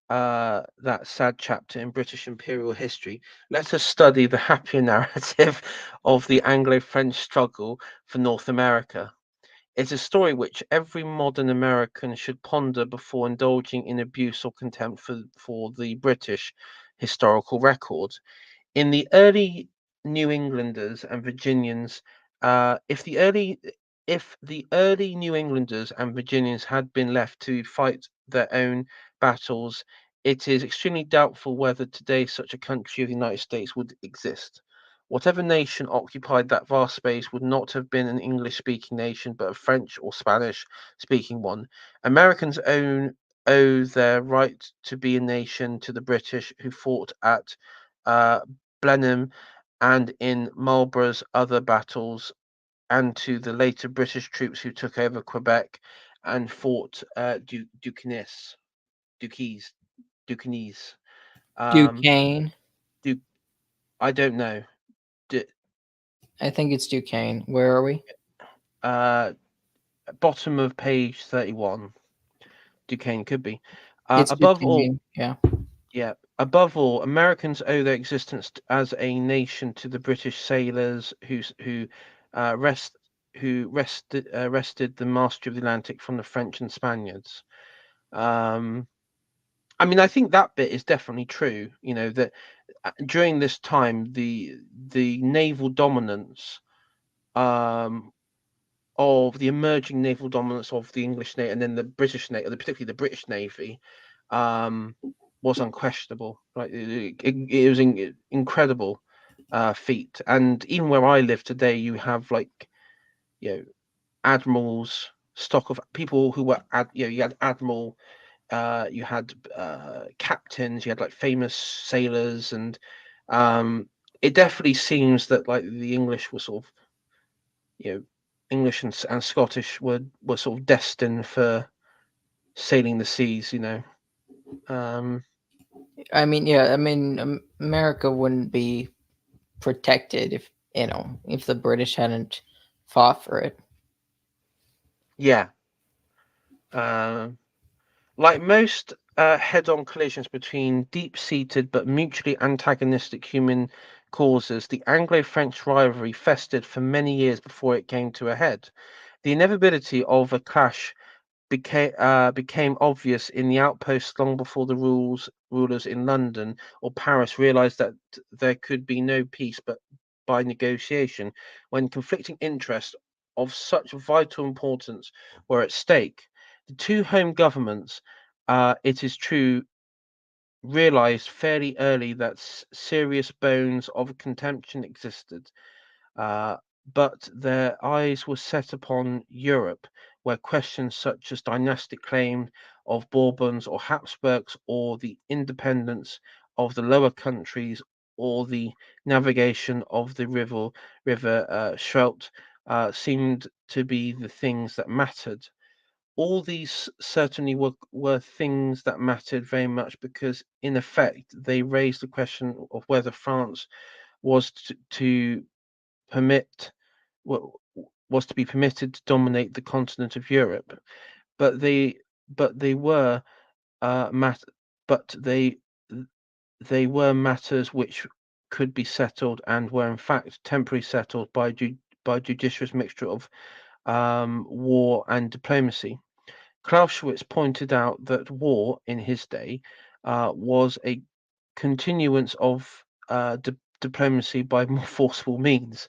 that sad chapter in British imperial history, let us study the happier narrative of the Anglo French struggle for North America. It's a story which every modern American should ponder before indulging in abuse or contempt for the British historical record. In the early New Englanders and Virginians, if the early New Englanders and Virginians had been left to fight their own battles, it is extremely doubtful whether today such a country of the United States would exist. Whatever nation occupied that vast space would not have been an English speaking nation, but a French or Spanish speaking one. Americans owe their right to be a nation to the British who fought at uh, Blenheim and in Marlborough's other battles, and to the later British troops who took over Quebec and fought Duquesne. Duquesne. Um, Duquesne. Du- I don't know. Du- I think it's Duquesne. Where are we? uh, Bottom of page 31. Duquesne could be. It's Above all, Duquesne. Yeah. yeah. Above all, Americans owe their existence as a nation to the British sailors uh, rest wrested the mastery of the Atlantic from the French and Spaniards. Um, I mean, I think that bit is definitely true. You know that during this time, the naval dominance um, of the emerging naval dominance of the English Navy and then the British Navy, particularly the British Navy, um, was unquestionable. Right, it was incredible feat. And even where I live today, you have you know admirals, stock of people who were you had admiral, you had captains, you had like famous sailors, and um, it definitely seems that like the English were sort of you know, English and Scottish were sort of destined for sailing the seas. Um, I mean, yeah. I mean, America wouldn't be protected if the British hadn't fought for it. yeah, uh, like most head-on collisions between deep-seated but mutually antagonistic human causes, the Anglo-French rivalry festered for many years before it came to a head. The inevitability of a clash became obvious in the outposts long before the rulers in London or Paris realized that there could be no peace but by negotiation. When conflicting interests of such vital importance were at stake. The two home governments, it is true, realized fairly early that serious bones of contention existed, uh, but their eyes were set upon Europe, where questions such as dynastic claim of Bourbons or Habsburgs, or the independence of the lower countries, or the navigation of the river Scheldt, seemed to be the things that mattered. All these certainly were things that mattered very much because, in effect, they raised the question of whether France was to permit wa- was to be permitted to dominate the continent of Europe. But they were mat but they were matters which could be settled, and were in fact temporarily settled by judicious mixture of war and diplomacy. Clausewitz pointed out that war in his day was a continuance of diplomacy by more forceful means.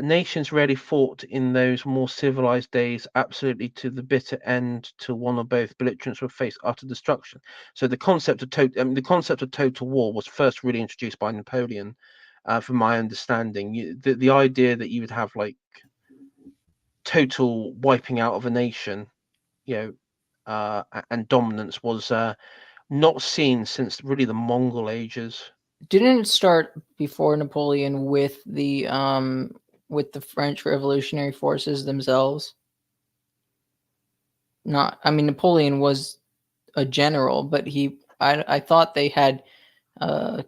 Nations rarely fought in those more civilized days absolutely to the bitter end, till one or both belligerents would face utter destruction. So the concept of total war was first really introduced by Napoleon, from my understanding. The idea that you would have like total wiping out of a nation, you know, and dominance was not seen since really the Mongol ages. Didn't it start before Napoleon with the French Revolutionary Forces themselves? Not, I mean, Napoleon was a general, but I thought they had uh,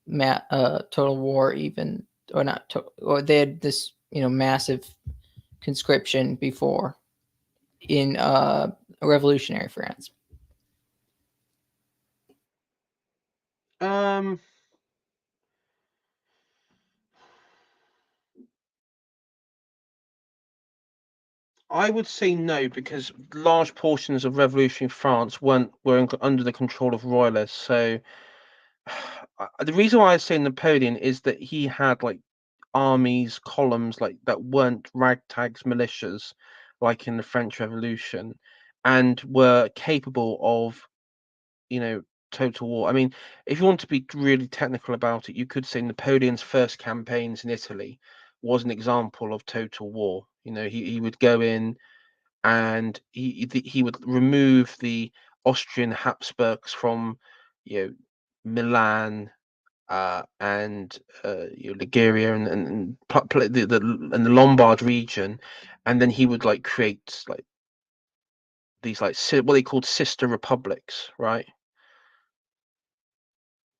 total war, even, or not, or they had this, massive conscription before in revolutionary France. Um, I would say no, because large portions of revolutionary France were under the control of royalists. So the reason why I say Napoleon is that he had like armies, columns like that weren't ragtags militias like in the French Revolution, and were capable of, you know, total war. I mean, if you want to be really technical about it, you could say Napoleon's first campaigns in Italy was an example of total war. You know, he would go in and he would remove the Austrian Habsburgs from, you know, Milan, and Liguria, and the Lombard region, and then he would like create like these like what they called sister republics, right?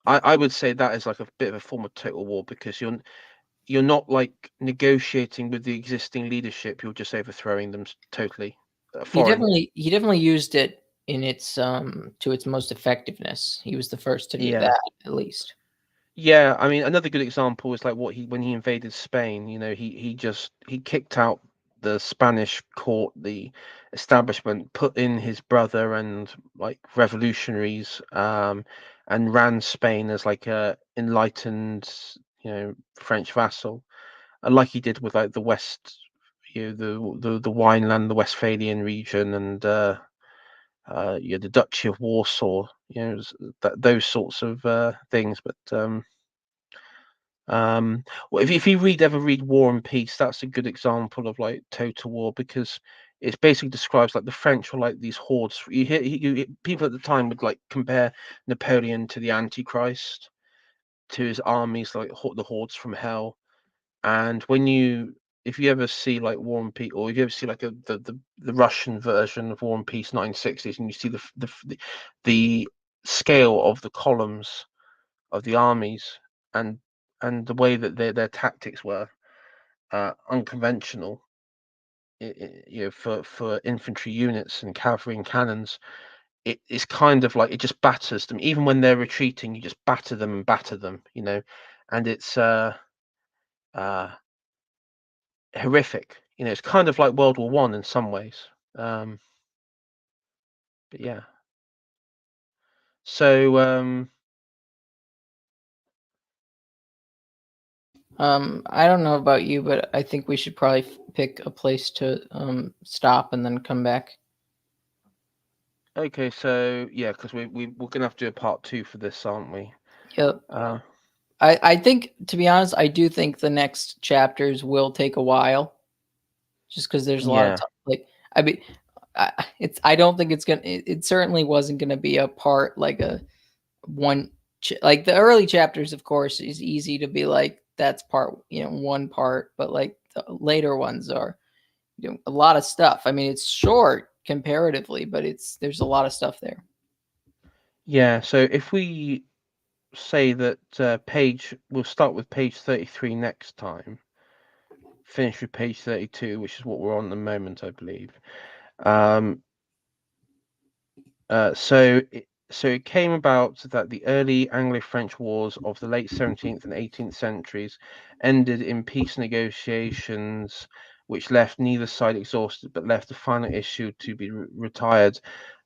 I would say that is like a bit of a form of total war, because you're not like negotiating with the existing leadership, you're just overthrowing them totally. He Foreign. definitely he definitely used it in its to its most effectiveness. He was the first to do Yeah. that, at least. Yeah, I mean, another good example is like what he when he invaded Spain. You know, he kicked out the Spanish court, the establishment, put in his brother and like revolutionaries, and ran Spain as like a enlightened, French vassal, like he did with like the West, the Wineland, the Westphalian region, and the Duchy of Warsaw. Those sorts of things, but. Well, if you ever read War and Peace, that's a good example of like total war, because it basically describes like the French were like these hordes. People at the time would like compare Napoleon to the Antichrist, to his armies like the hordes from hell. And if you ever see like War and Peace, or if you ever see like the Russian version of War and Peace 1960s, and you see the scale of the columns of the armies, and the way that their tactics were unconventional, for infantry units and cavalry and cannons. It's kind of like it just batters them. Even when they're retreating, you just batter them and batter them, and it's uh, horrific. It's kind of like World War One in some ways. Um, but yeah. So I don't know about you, but I think we should probably pick a place to stop and then come back. Okay, so yeah, because we're gonna have to do a part two for this, aren't we? Yep. Uh, I think, to be honest, I do think the next chapters will take a while, just because there's a lot of yeah, time. Like, I mean, I don't think it's gonna. It certainly wasn't gonna be a part like a one. Like the early chapters, of course, is easy to be like that's part. One part, but like the later ones are a lot of stuff. I mean, it's short comparatively, but there's a lot of stuff there. yeah. So if we say that we'll start with page 33 next time, finish with page 32, which is what we're on at the moment, I believe. Um, so it came about that the early Anglo-French wars of the late 17th and 18th centuries ended in peace negotiations, which left neither side exhausted, but left the final issue to be retired.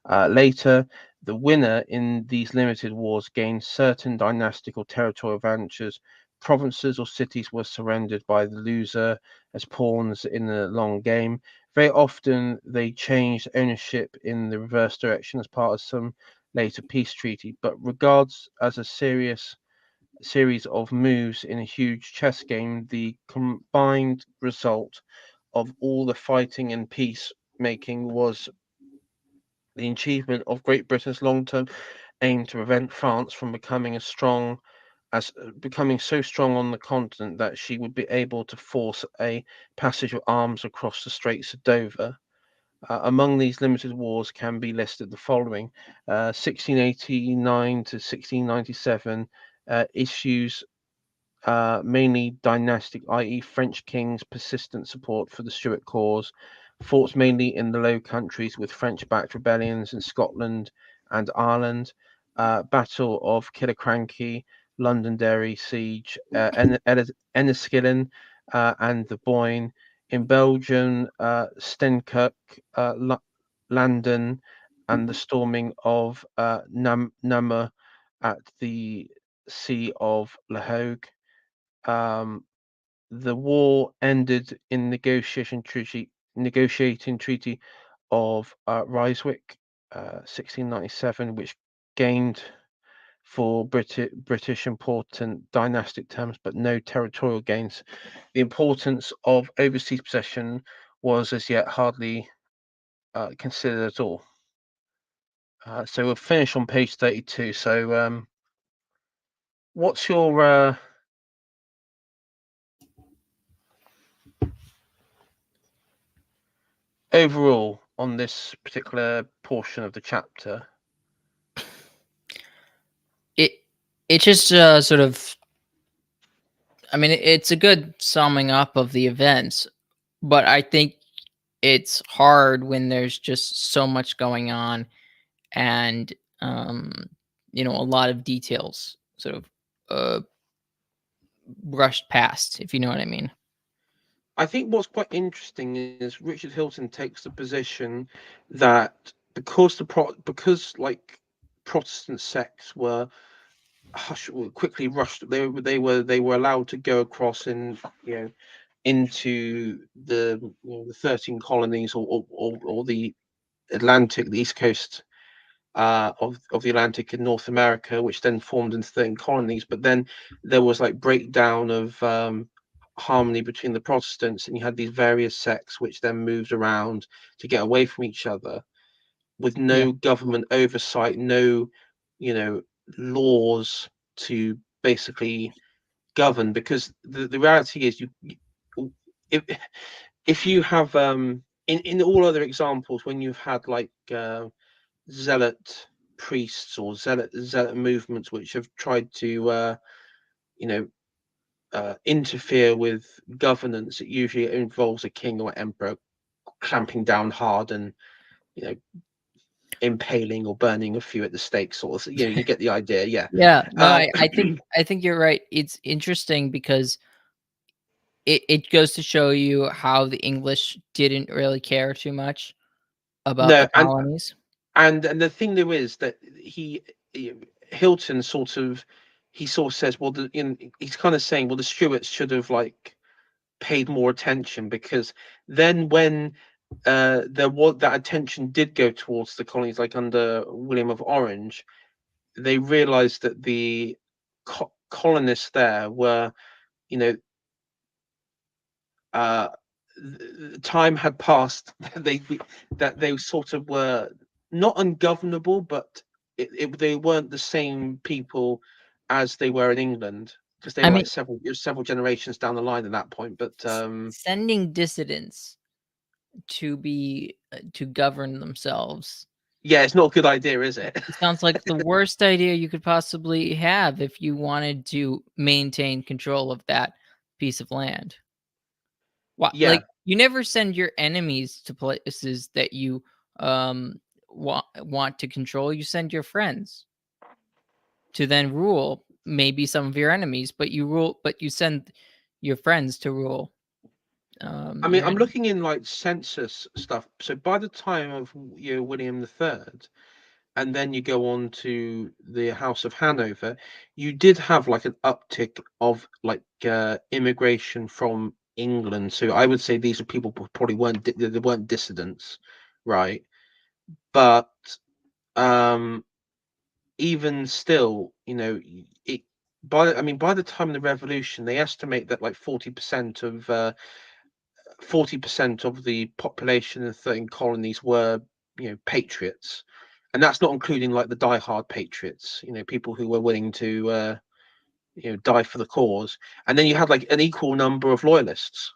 Later, the winner in these limited wars gained certain dynastic or territorial advantages. Provinces or cities were surrendered by the loser as pawns in the long game. Very often, they changed ownership in the reverse direction as part of some later peace treaty, but regards as a series of moves in a huge chess game, the combined result of all the fighting and peacemaking was the achievement of Great Britain's long-term aim to prevent France from becoming so strong on the continent that she would be able to force a passage of arms across the Straits of Dover. Among these limited wars can be listed the following: 1689 to 1697 issues mainly dynastic, i.e., French kings' persistent support for the Stuart cause, fought mainly in the Low Countries with French-backed rebellions in Scotland and Ireland, Battle of Killiecrankie, Londonderry siege, Enniskillen and the Boyne. In Belgium, Stenkirk, Landen, and the storming of Namur at the Sea of La Hogue. Um, the war ended in negotiating treaty of Ryswick, 1697, which gained for British important dynastic terms, but no territorial gains. The importance of overseas possession was as yet hardly considered at all. So we'll finish on page 32. So, what's your overall on this particular portion of the chapter? It it just sort of. I mean, it's a good summing up of the events, but I think it's hard when there's just so much going on and um, a lot of details sort of brushed past, if you know what I mean. I think what's quite interesting is Richard Hilton takes the position that because like Protestant sects were quickly rushed, they were allowed to go across into the 13 colonies or the Atlantic, the east coast of the Atlantic in North America, which then formed into 13 colonies. But then there was like breakdown of harmony between the Protestants, and you had these various sects which then moved around to get away from each other with Yeah. no government oversight, no, you know, laws to basically govern. Because the reality is, if if you have in all other examples when you've had like zealot priests or zealot movements which have tried to you know interfere with governance, it usually involves a king or emperor clamping down hard and you know impaling or burning a few at the stake, sort of. You get the idea. Yeah. Yeah, no, um I think you're right. It's interesting because it goes to show you how the English didn't really care too much about the no, colonies. and the thing there is that he Hilton sort of he sort of says, well, he's kind of saying, well, the Stuarts should have like paid more attention, because then when there was that attention did go towards the colonies, like under William of Orange, they realized that the colonists there were, you know, uh, time had passed that they sort of were not ungovernable, but they weren't the same people as they were in England, because they I were mean, like several generations down the line at that point. But sending dissidents to govern themselves. yeah, it's not a good idea, is it? It sounds like the worst idea you could possibly have if you wanted to maintain control of that piece of land. What, Yeah, like, you never send your enemies to places that you want to control. You send your friends to then rule maybe some of your enemies, but you send your friends to rule I mean, your I'm enemy. looking in like census stuff. So by the time of William the Third, and then you go on to the House of Hanover, you did have like an uptick of like immigration from England. So I would say these are people who probably they weren't dissidents, right? But um, even still, it by the time of the revolution, they estimate that like 40% of the population in 13 colonies were, patriots, and that's not including like the die-hard patriots, people who were willing to, die for the cause. And then you had like an equal number of loyalists.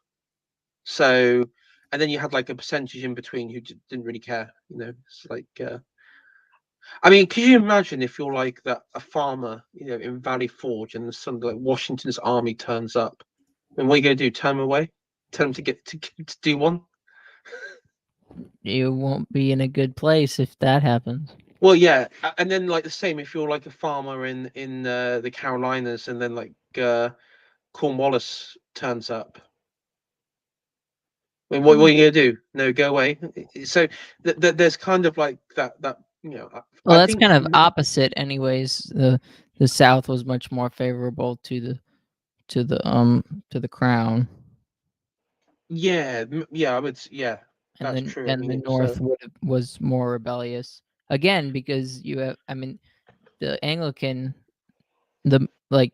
So, and then you had like a percentage in between who didn't really care. It's like, I mean, could you imagine if you're like that a farmer, in Valley Forge, and some like Washington's army turns up, and what are you going to do? Turn them away? Tell them to get to do one? You won't be in a good place if that happens. Well, yeah, and then like the same if you're like a farmer in the Carolinas, and then like Cornwallis turns up. I mean, what are you gonna do? No, go away. So there's kind of like that. Well, I that's think kind for of me, opposite anyways. The South was much more favorable to the crown, yeah, yeah, yeah, that's true. I and mean, the it was North was more rebellious. Again, because you have, I mean, the Anglican, the like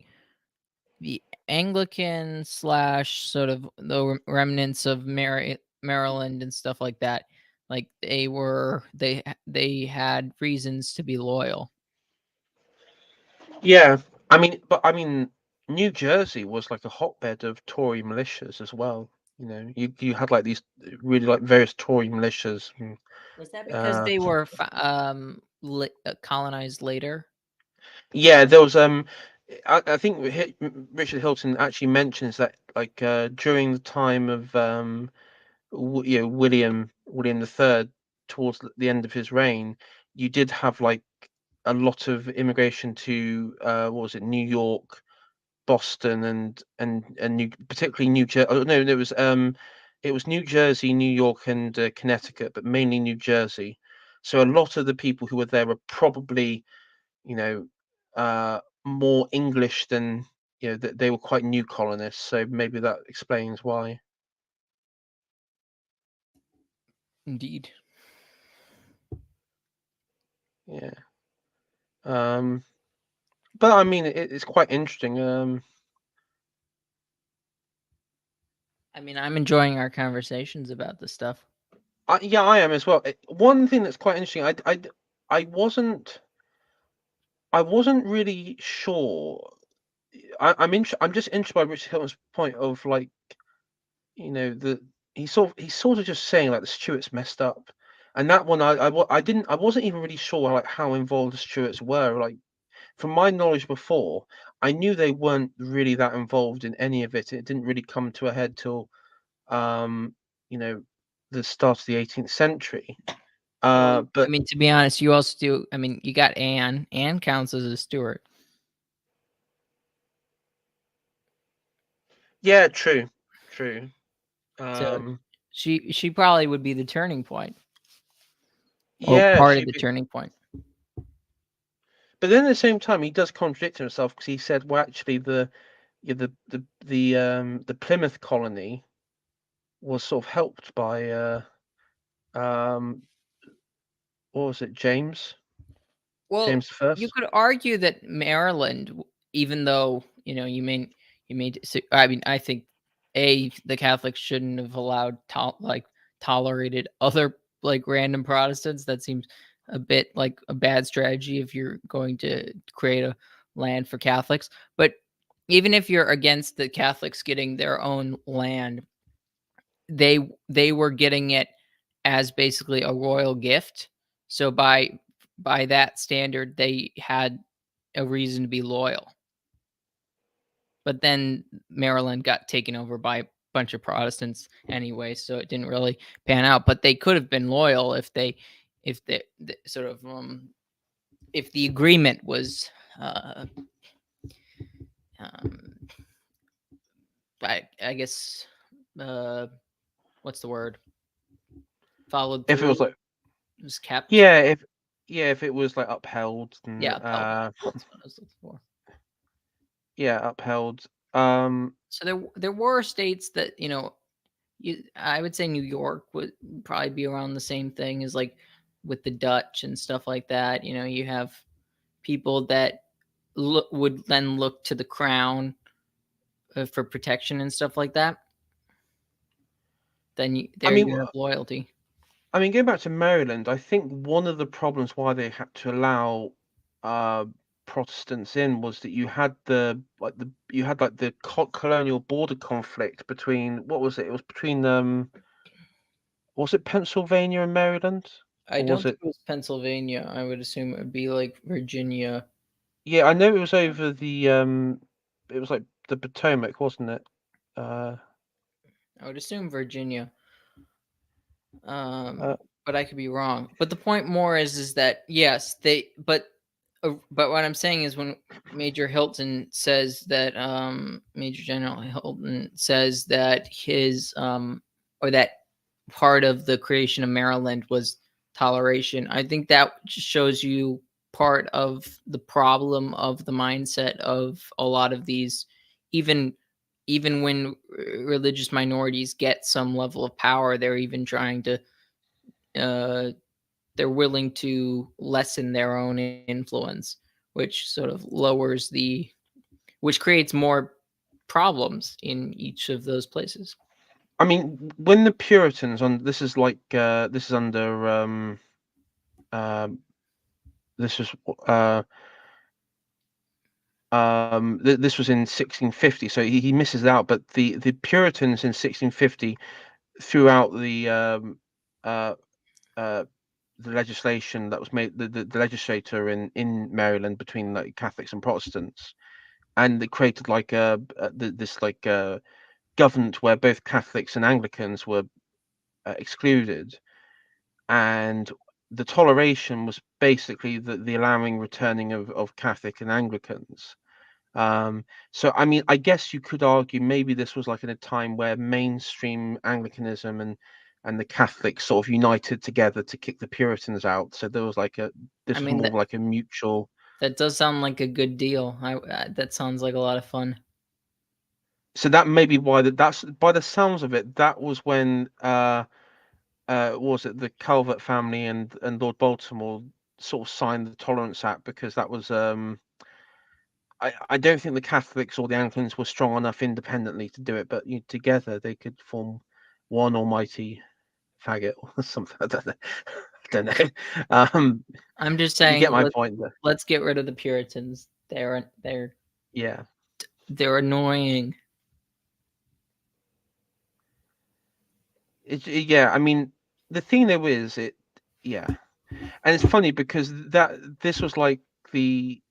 the Anglican slash sort of the remnants of Maryland and stuff like that. Like they had reasons to be loyal. yeah. I mean, New Jersey was like a hotbed of Tory militias as well. You had like these really like various Tory militias. Was that because Uh, they were colonized later? Yeah, there was I think Richard Hilton actually mentions that like during the time of William the Third, towards the end of his reign, you did have like a lot of immigration to what was it, New York, Boston, and particularly New Jersey. Oh, no, it was New Jersey, New York, and Connecticut, but mainly New Jersey. So a lot of the people who were there were probably, you know, more English than, that they were quite new colonists. So maybe that explains why. Indeed. Yeah. Um, but I mean, it's quite interesting. I mean, I'm enjoying our conversations about this stuff. Yeah, I am as well. One thing that's quite interesting, I wasn't really sure. I'm just interested by Richard Hilton's point of like, the he's sort of just saying like the Stuarts messed up, and that one I wasn't even really sure like how involved the Stuarts were. Like from my knowledge before, I knew they weren't really that involved in any of it. It didn't really come to a head till um, you know the start of the 18th century. Well, I But mean, to be honest, you also do. I mean, you got Anne. Anne counts as a Stuart, yeah, true, true. so Um, she probably would be the turning point or yeah, part of she the turning point. But then at the same time, he does contradict himself because he said, well, actually, the Plymouth colony was sort of helped by um what was it, Well, James the you First. could argue that Maryland, even though you made. I mean, I think the Catholics shouldn't have allowed tolerated other like random Protestants. That seems a bit like a bad strategy if you're going to create a land for Catholics. But even if you're against the Catholics getting their own land, they were getting it as basically a royal gift. So by that standard, they had a reason to be loyal. But then Maryland got taken over by a bunch of Protestants anyway, so it didn't really pan out. But they could have been loyal if the sort of if the agreement was uh, um, I guess uh, what's the word, followed If it through, was like, was kept. yeah, if it was like upheld and Yeah, upheld. That's what I was looking for. yeah, upheld. Um, So there were states that I would say New York would probably be around the same thing as like with the Dutch and stuff like that. You have people that would then look to the crown for protection and stuff like that. Then I there mean, you have loyalty. going back to Maryland, I think one of the problems why they had to allow uh, Protestants in was that you had the colonial border conflict between, what was it? It was between was it Pennsylvania and Maryland, I or was don't think it? it was Pennsylvania. I would assume it would be like Virginia. Yeah, I know it was over it was like the Potomac, wasn't it? Uh, I would assume Virginia. Um, uh, but I could be wrong. But the point more is that yes, but what I'm saying is when Major Hilton says that Major General Hilton says that his or that part of the creation of Maryland was toleration. I think that just shows you part of the problem of the mindset of a lot of these, even even when religious minorities get some level of power, they're even trying to uh, they're willing to lessen their own influence, which sort of which creates more problems in each of those places. I mean, when the Puritans on this is like this is under um this was this was in 1650, so he misses out. But the Puritans in 1650 threw out uh, uh, the legislation that was made, the legislature in Maryland between like Catholics and Protestants, and they created like this like government where both Catholics and Anglicans were excluded, and the toleration was basically the allowing returning of Catholic and Anglicans. So I mean, I guess you could argue maybe this was like in a time where mainstream Anglicanism and the Catholics sort of united together to kick the Puritans out. So there was like I this was mean more that like a mutual. that does sound like a good deal. That sounds like a lot of fun. So that may be why that's by the sounds of it, that was when what was it, the Calvert family and Lord Baltimore sort of signed the Tolerance Act, because that was I don't think the Catholics or the Anglicans were strong enough independently to do it, but together they could form one almighty faggot or something. I don't know. I don't know. I'm just You get saying my point there. let's get rid of the Puritans. Yeah. They're annoying. Yeah. I mean, the thing though is it. Yeah, and it's funny because this was like the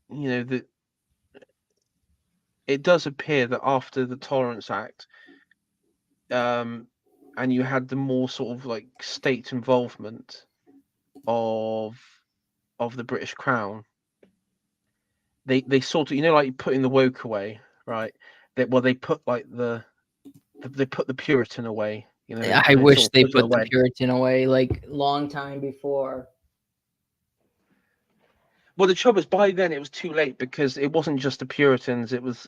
the it does appear that after the Tolerance Act, um, and you had the more sort of like state involvement of the British Crown, they sort of, like putting the woke away, right? They put like they put the Puritan away, I they wish sort of they put it put the away. Puritan away like long time before. Well, the trouble is, by then it was too late because it wasn't just the Puritans. It was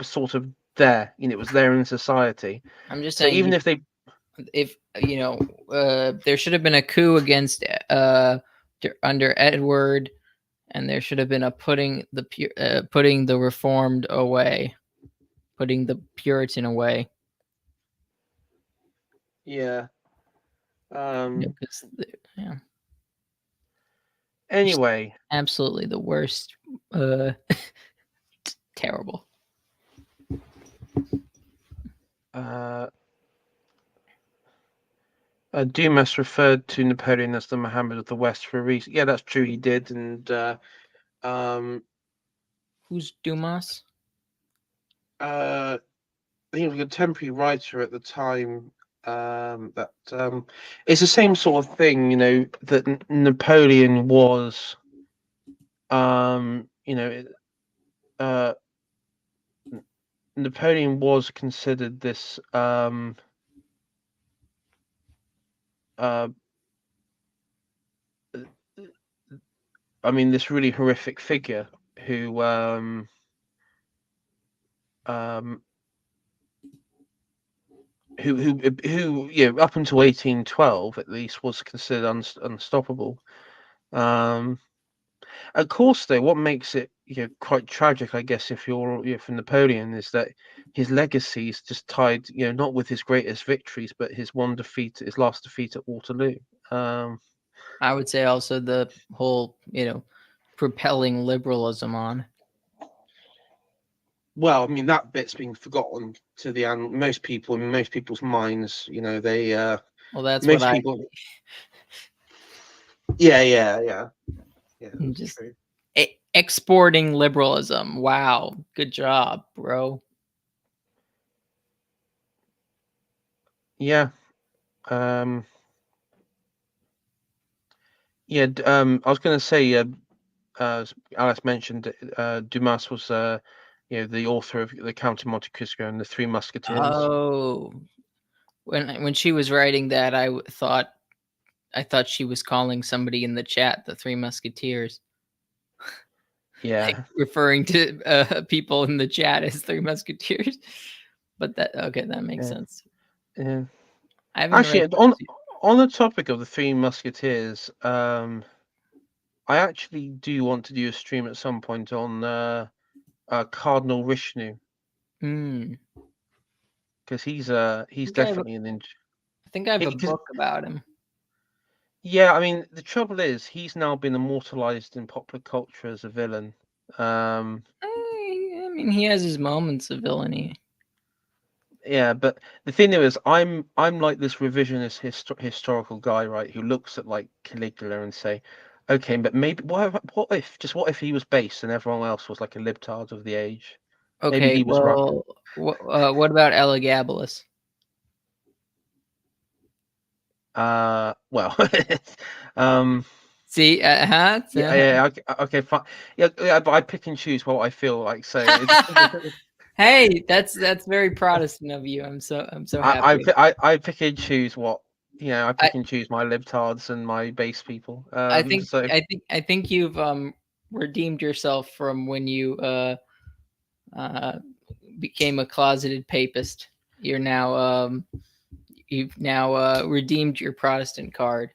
sort of there. It was there in society. I'm just So saying, even if they, if there should have been a coup against under Edward, and there should have been a putting the reformed away, putting the Puritan away. yeah. Um. Because yeah, just Anyway, absolutely the worst. Uh, Terrible. uh, Dumas referred to Napoleon as the Muhammad of the West for a reason. Yeah, that's true. He did, and um, Who's Dumas? I think he was a contemporary writer at the time. That it's the same sort of thing, that Napoleon was, um, you know, uh, Napoleon was considered this, uh, I mean, this really horrific figure who, um, up until 1812 at least was considered unstoppable. Um, Of course, though, what makes it quite tragic, I guess, if you're from Napoleon, is that his legacy is just tied, not with his greatest victories, but his last defeat at Waterloo. Um, I would say also the whole, propelling liberalism on. well, I mean that bit's been forgotten to the most people in most people's minds. They Well, that's what most I people. Yeah, yeah, yeah, yeah. That's just true. exporting liberalism. Wow, good job, bro. Yeah. Um, yeah. I was going to say, as Alice mentioned, Dumas was, the author of The Count of Monte Cristo and The Three Musketeers. Oh, when she was writing that, I thought she was calling somebody in the chat the Three Musketeers, like Yeah. referring to people in the chat as Three Musketeers. But that makes Yeah. sense. Yeah. I haven't read Actually, on the topic of the Three Musketeers, I actually do want to do a stream at some point on Cardinal Richelieu Mm, because I he's think I have. definitely an I think I have a because book about him. yeah, I mean the trouble is he's now been immortalized in popular culture as a villain. Um, I mean, he has his moments of villainy. yeah, but the thing is, I'm like this revisionist historical guy, right? Who looks at like Caligula and say, okay, but maybe what if he was base and everyone else was like a libtard of the age? Maybe Okay, he was right. well, what about Elagabalus? Well, um, See, yeah, yeah, okay, okay, fine. Yeah, yeah, but I pick and choose what I feel like saying. hey, that's very Protestant of you. I'm so happy. I pick and choose I I pick and choose my libtards and my base people. I think So you've redeemed yourself from when you uh became a closeted papist. You've now redeemed your Protestant card.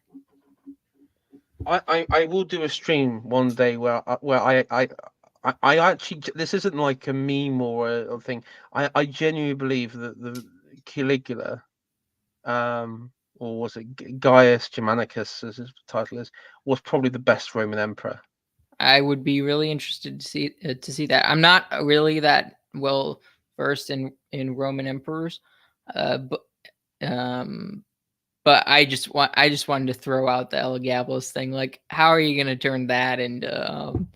I will do a stream one day where I actually this isn't like a meme or a thing. I genuinely believe that the Caligula, or was it Gaius Germanicus as his title is, was probably the best Roman emperor. I would be really interested to see that. I'm not really that well versed in Roman emperors, but um, I just wanted to throw out the Elagabalus thing. Like, how are you going to turn that into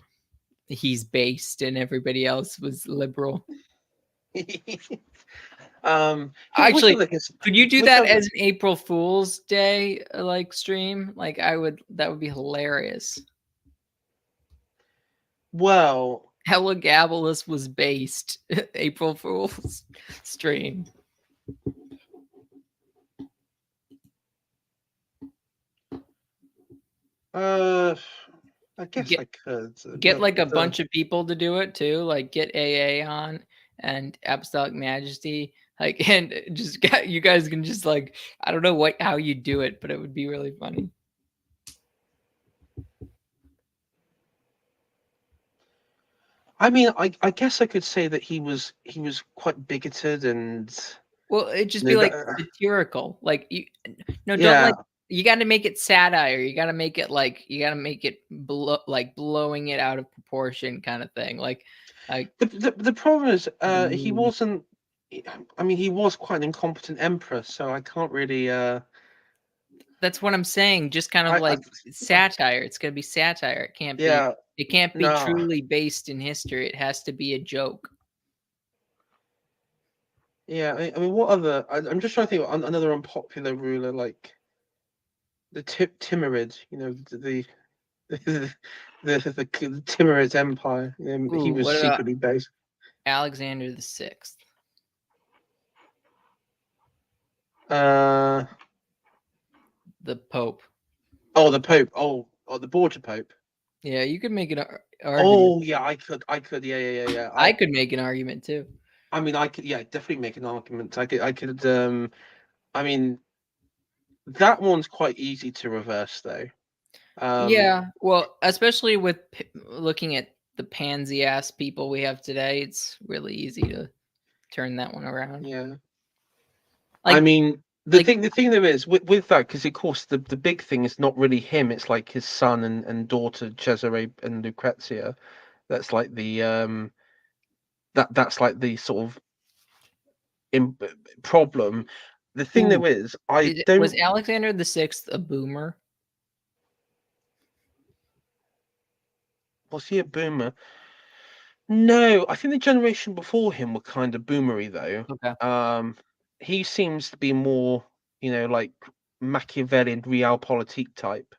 he's based and everybody else was liberal? Which Actually, other his could you do which that other as an April Fool's Day like stream? Like, that would be hilarious. well Elagabalus was based April Fool's stream. uh I guess Get I could, get like a but bunch of people to do it too, like get AA on and Apostolic Majesty, like, and just you guys can just like, I don't know how you do it, but it would be really funny. I mean, I guess I could say that he was quite bigoted and Well, it'd just you be know like that, satirical. Like you no, don't yeah. like you got to make it satire. You got to make it like you got to make it like blowing it out of proportion kind of thing. Like The problem is he mm, wasn't. I mean, he was quite an incompetent emperor, so I can't really. that's what I'm saying. Just kind of I like satire. It's gonna be satire. It can't be. yeah. It can't be No. truly based in history. It has to be a joke. Yeah. I mean, what other? I'm just trying to think of another unpopular ruler like the Timurid. You know, the the Timurid Empire. He Ooh, was what about secretly based. Alexander the Sixth, Uh the Pope? oh, the Pope. Oh, the Borgia Pope. Yeah, you could make an argument. Oh yeah, I could. Yeah. I could make an argument too. I mean, I could. Yeah, definitely make an argument. I could. I mean, that one's quite easy to reverse though. Um, Yeah, well, especially with looking at the pansy ass people we have today, it's really easy to turn that one around. yeah. I Like, mean, the like, thing there is with that, because of course the big thing is not really him. It's like his son and daughter Cesare and Lucrezia. That's like the that's like the sort of im problem. The thing ooh, there is, I was don't. Alexander the Sixth a boomer? Was he a boomer? No, I think the generation before him were kind of boomery though. Okay, He seems to be more, like Machiavellian realpolitik type.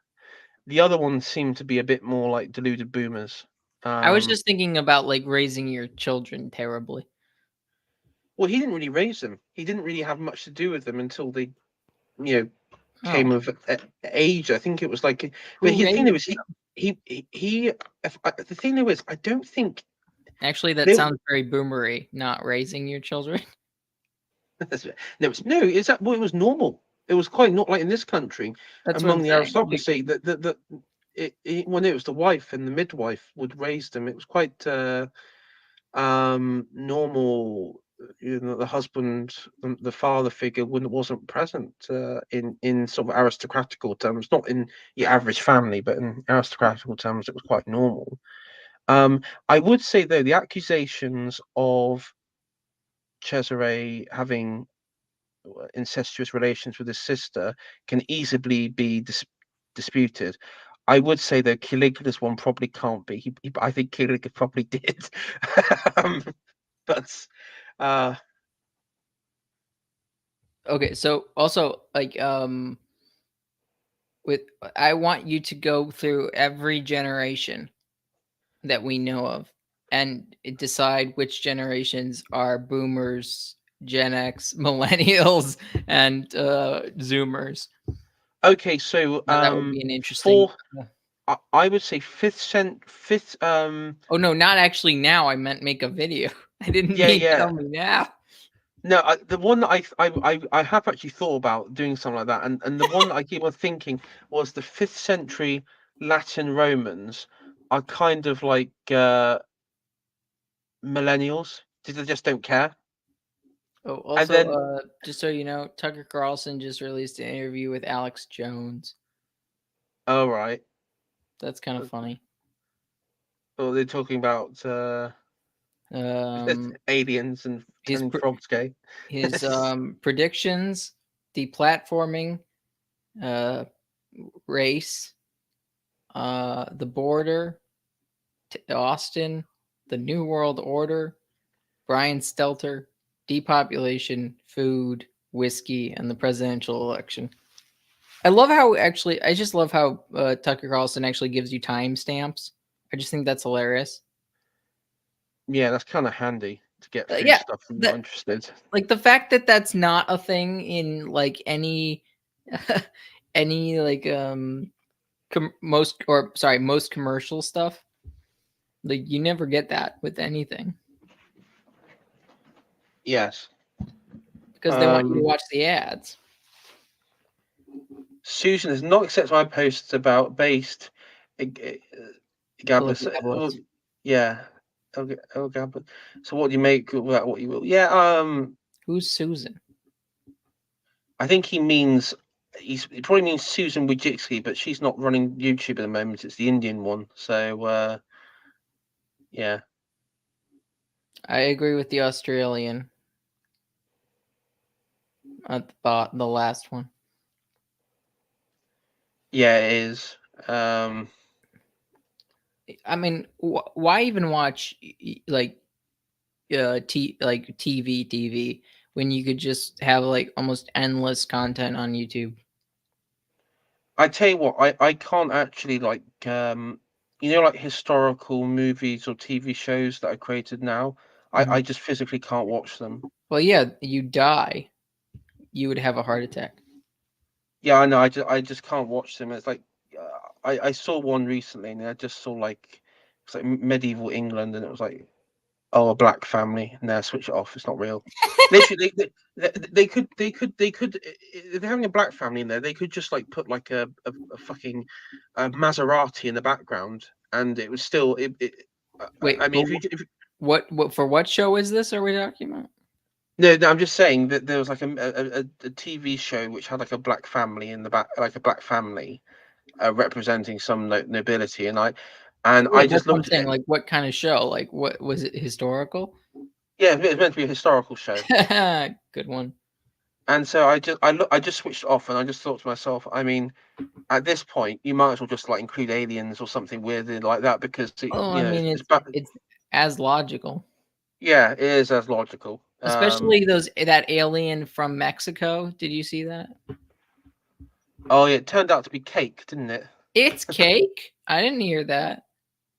The other ones seem to be a bit more like deluded boomers. I was Um, just thinking about like raising your children terribly. well, he didn't really raise them. He didn't really have much to do with them until they, you know, Oh, came of age. I think it was like, but who the thing there raised was them? the thing there was, I don't think Actually, that they. sounds very boomery. Not raising your children. No, it's that well, it was normal. It was quite not like in this country That's what I'm among the saying. Like, aristocracy that when it was the wife and the midwife would raise them. It was quite normal. The husband, the father figure, wasn't present in sort of aristocratical terms, not in your average family, but in aristocratical terms, it was quite normal. I would say though the accusations of Cesare having incestuous relations with his sister can easily be disputed. I would say that Caligula's one probably can't be. I think Caligula probably did, um, but uh, okay, so also like with I want you to go through every generation that we know of and decide which generations are boomers, Gen X, millennials, and Zoomers. okay. So That would be an interesting. for I would say fifth. Oh no, not actually now. I meant make a video. I didn't Yeah, mean yeah. tell me now. No, the one that I have actually thought about doing something like that, and the one that I keep on thinking was the fifth century Latin Romans are kind of like millennials. They just don't care. Oh, And also, then, just so you know, Tucker Carlson just released an interview with Alex Jones. all right, That's kind of funny. oh, they're talking about Um, aliens and his turning frogs gay. his predictions, deplatforming, uh, race, the border, Austin, the New World Order, Brian Stelter, depopulation, food, whiskey, and the presidential election. I love how actually, I just love how Tucker Carlson actually gives you timestamps. I just think that's hilarious. Yeah, that's kind of handy to get through Yeah, stuff I'm not that interested. like the fact that that's not a thing in like any any like most commercial stuff. Like you never get that with anything Yes. because they want you to Um, watch the ads. Susan has not accepted my posts about based Philip Gabas. Well, Gablets. yeah. Okay, okay, but so what do you make of that? What you will? Yeah. Who's Susan? I think he probably means Susan Wojcicki, but she's not running YouTube at the moment. It's the Indian one. So yeah, I agree with the Australian at the last one. yeah, it is. Um, I mean, why even watch like TV when you could just have like almost endless content on YouTube? I tell you what, I can't actually like historical movies or TV shows that are created now. Mhm. I just physically can't watch them. Well, yeah, you die. You would have a heart attack. Yeah, I know. I just can't watch them. It's like I saw one recently, and I just saw like it's like medieval England, and it was like, oh, a black family. No, switch it off. It's not real. Literally, they could if they're having a black family in there, they could just like put like a fucking Maserati in the background, and it was still Wait, I but mean, if what for what show is this? Are we talking about? no, I'm just saying that there was like a TV show which had like a black family in the back, like a black family representing some nobility, and I Yeah, that's just what I'm looked at saying. it. Like, what kind of show? Like, what was it? Historical? Yeah, it's meant to be a historical show. Good one. And so I just switched it off, and I just thought to myself, I mean, at this point, you might as well just like include aliens or something weird like that because Oh, I mean, it's as logical, yeah, it is as logical. especially that alien from Mexico. Did you see that? Oh yeah, it turned out to be cake, didn't it? It's cake. I didn't hear that.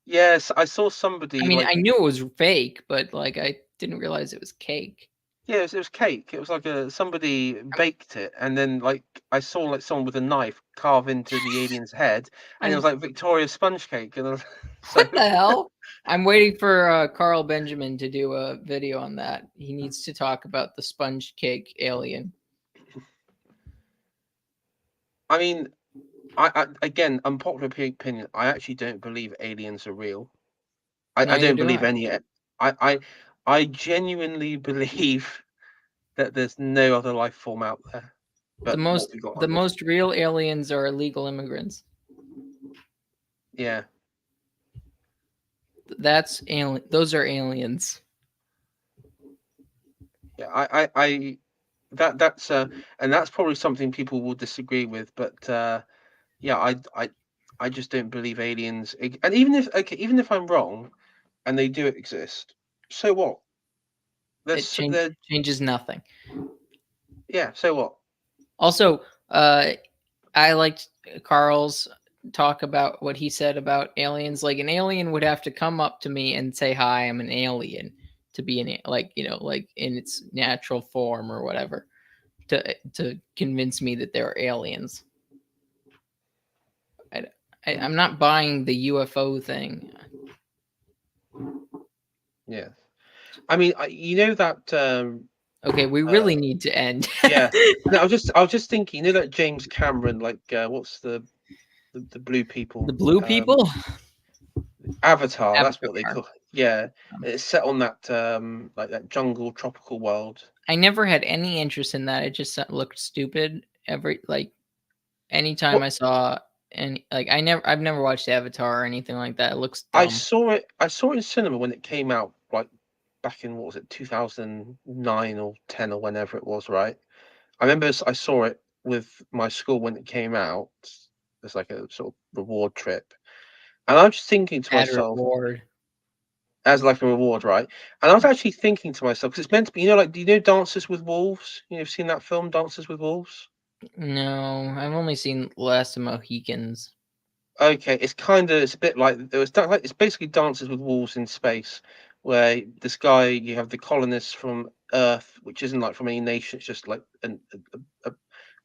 Yes, I saw I somebody mean, like I knew it was fake, but like I didn't realize it was cake. yeah, it was cake. It was like somebody baked it, and then like I saw like someone with a knife carve into the alien's head, and it was I'm like Victoria sponge cake, and so what the hell? I'm waiting for Carl Benjamin to do a video on that. He needs to talk about the sponge cake alien. I mean, I again, unpopular opinion. I actually don't believe aliens are real. I Neither don't do believe I. any. I genuinely believe that there's no other life form out there The but what most we got the on this. most real aliens are illegal immigrants. Yeah, That's alien. Those are aliens. yeah. I that's and that's probably something people will disagree with, but yeah, I just don't believe aliens. And even if okay, even if I'm wrong and they do exist, so what? It Let's changes nothing. yeah. So what? Also, I liked Carl's talk about what he said about aliens. Like an alien would have to come up to me and say, "Hi, I'm an alien," to be like like in its natural form or whatever, to convince me that they're aliens. I, I'm not buying the UFO thing. Yeah. I mean, you know that Okay, we uh really need to end. yeah. No, I was just thinking, you know that James Cameron, like what's the blue The people? blue people? Avatar, that's what they Avatar. call. Yeah, Um, it's set on that like that jungle tropical world. I never had any interest in that. It just looked stupid. Every like anytime What I saw any like I've never watched Avatar or anything like that. It looks I dumb. saw it, I saw it in cinema when it came out, like back in what was it, 2009 or 10 or whenever it was, right? I remember I saw it with my school when it came out. It's like a sort of reward trip, and I was just thinking to Bad myself, reward. as like a reward, right? And I was actually thinking to myself because it's meant to be, like, do you know Dances with Wolves? You've seen that film, Dances with Wolves? No, I've only seen Last of Mohicans. Okay, it's a bit like there was like it's basically Dances with Wolves in space, where this guy you have the colonists from Earth, which isn't like from any nation, it's just like a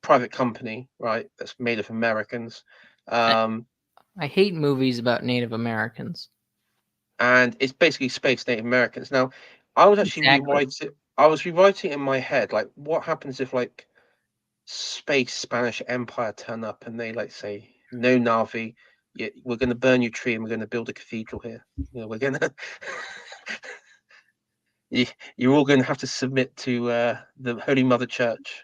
private company, right? That's made of Americans. I, Um, I hate movies about Native Americans. and it's basically space Native Americans. Now, I was actually Exactly. rewriting. I was rewriting in my head, like, what happens if like space Spanish Empire turn up and they like say, "No, Navi, we're going to burn your tree and we're going to build a cathedral here. We're going to you, you're all going to have to submit to the Holy Mother Church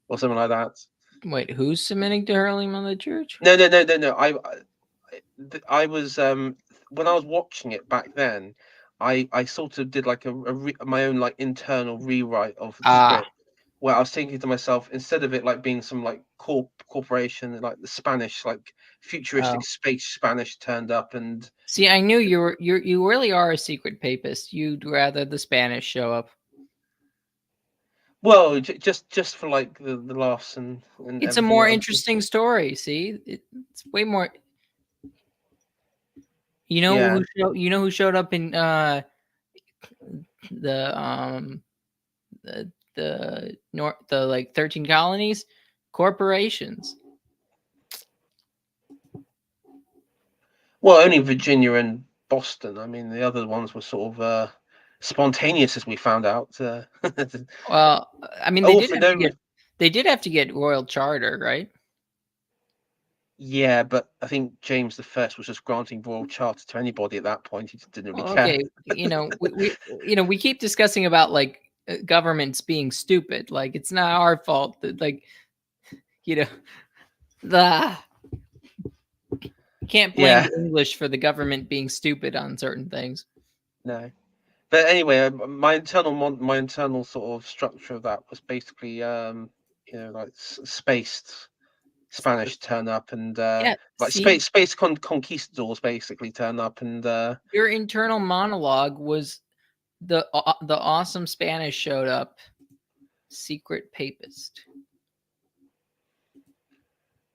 or something like that." Wait, who's submitting to Hurling on the church? No, no, no, no, no. I was when I was watching it back then, I sort of did like my own like internal rewrite of the Ah, script where I was thinking to myself, instead of it like being some like corporation like the Spanish like futuristic oh. space Spanish turned up and See, I knew you really are a secret papist. You'd rather the Spanish show up. well just for like the laughs and It's a everything more else. interesting story. See, it's way more. Yeah. You know who showed up in the um the like 13 colonies? Corporations. Well, only Virginia and Boston. I mean, the other ones were sort of spontaneous, as we found out. Well, I mean Oh, for no reason. they did have to get royal charter, right? Yeah, but I think James the First was just granting royal charter to anybody at that point. He just didn't really Well, care. okay, we keep discussing about like governments being stupid. Like it's not our fault that like you know the you can't blame Yeah, the English for the government being stupid on certain things. no. But anyway, my internal sort of structure of that was basically, like spaced Spanish turn up and Yeah, like see, space conquistadors basically turn up and your internal monologue was the awesome Spanish showed up, secret papist.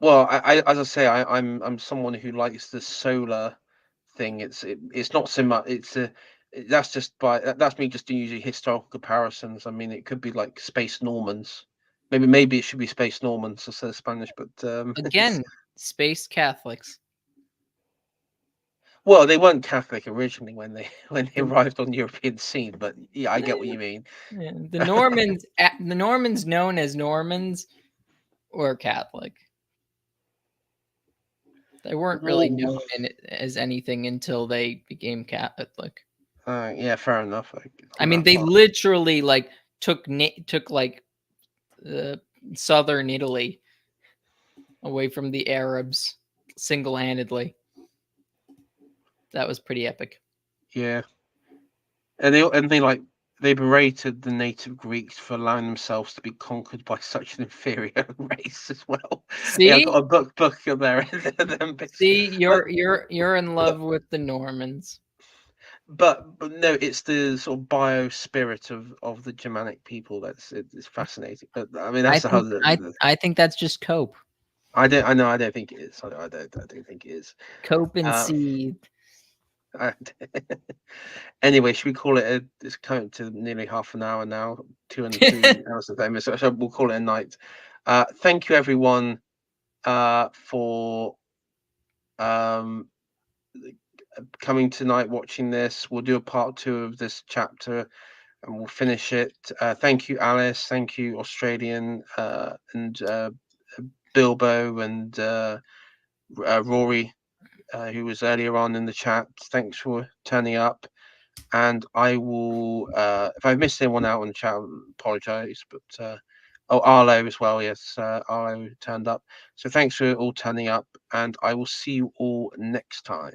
well, as I say, I'm someone who likes the solar thing. It's not so much. That's just that's me just doing usually historical comparisons. I mean, it could be like space Normans. Maybe it should be space Normans instead of Spanish. But it's Again, space Catholics. well, they weren't Catholic originally when they when they The, arrived on the European scene. But yeah, I get what you mean. the Normans, the Normans known as Normans, were Catholic. They weren't really known as anything until they became Catholic. Yeah, fair enough. Like, I on mean, that they part. literally like took like uh, southern Italy away from the Arabs single-handedly. That was pretty epic. Yeah, they berated the native Greeks for allowing themselves to be conquered by such an inferior race as well. Yeah, I've See, got a book of there them bits. see, But you're in love but with the Normans. but no, it's the sort of bio spirit of the Germanic people it's fascinating. But I mean I that's how think I think that's just cope, I don't think it is. I don't think it is. cope and Uh, seethe. I, anyway, should we call it it's coming to nearly half an hour now, 2 hours of famous. So we'll call it a night. Thank you everyone for um, coming tonight, watching this. We'll do a part two of this chapter and we'll finish it. Thank you, Alice. Thank you, Australian and Bilbo and Rory, who was earlier on in the chat. Thanks for turning up. And I will, if I've missed anyone out on the chat, I apologise. But oh, Arlo as well. Yes, Arlo turned up. So thanks for all turning up, and I will see you all next time.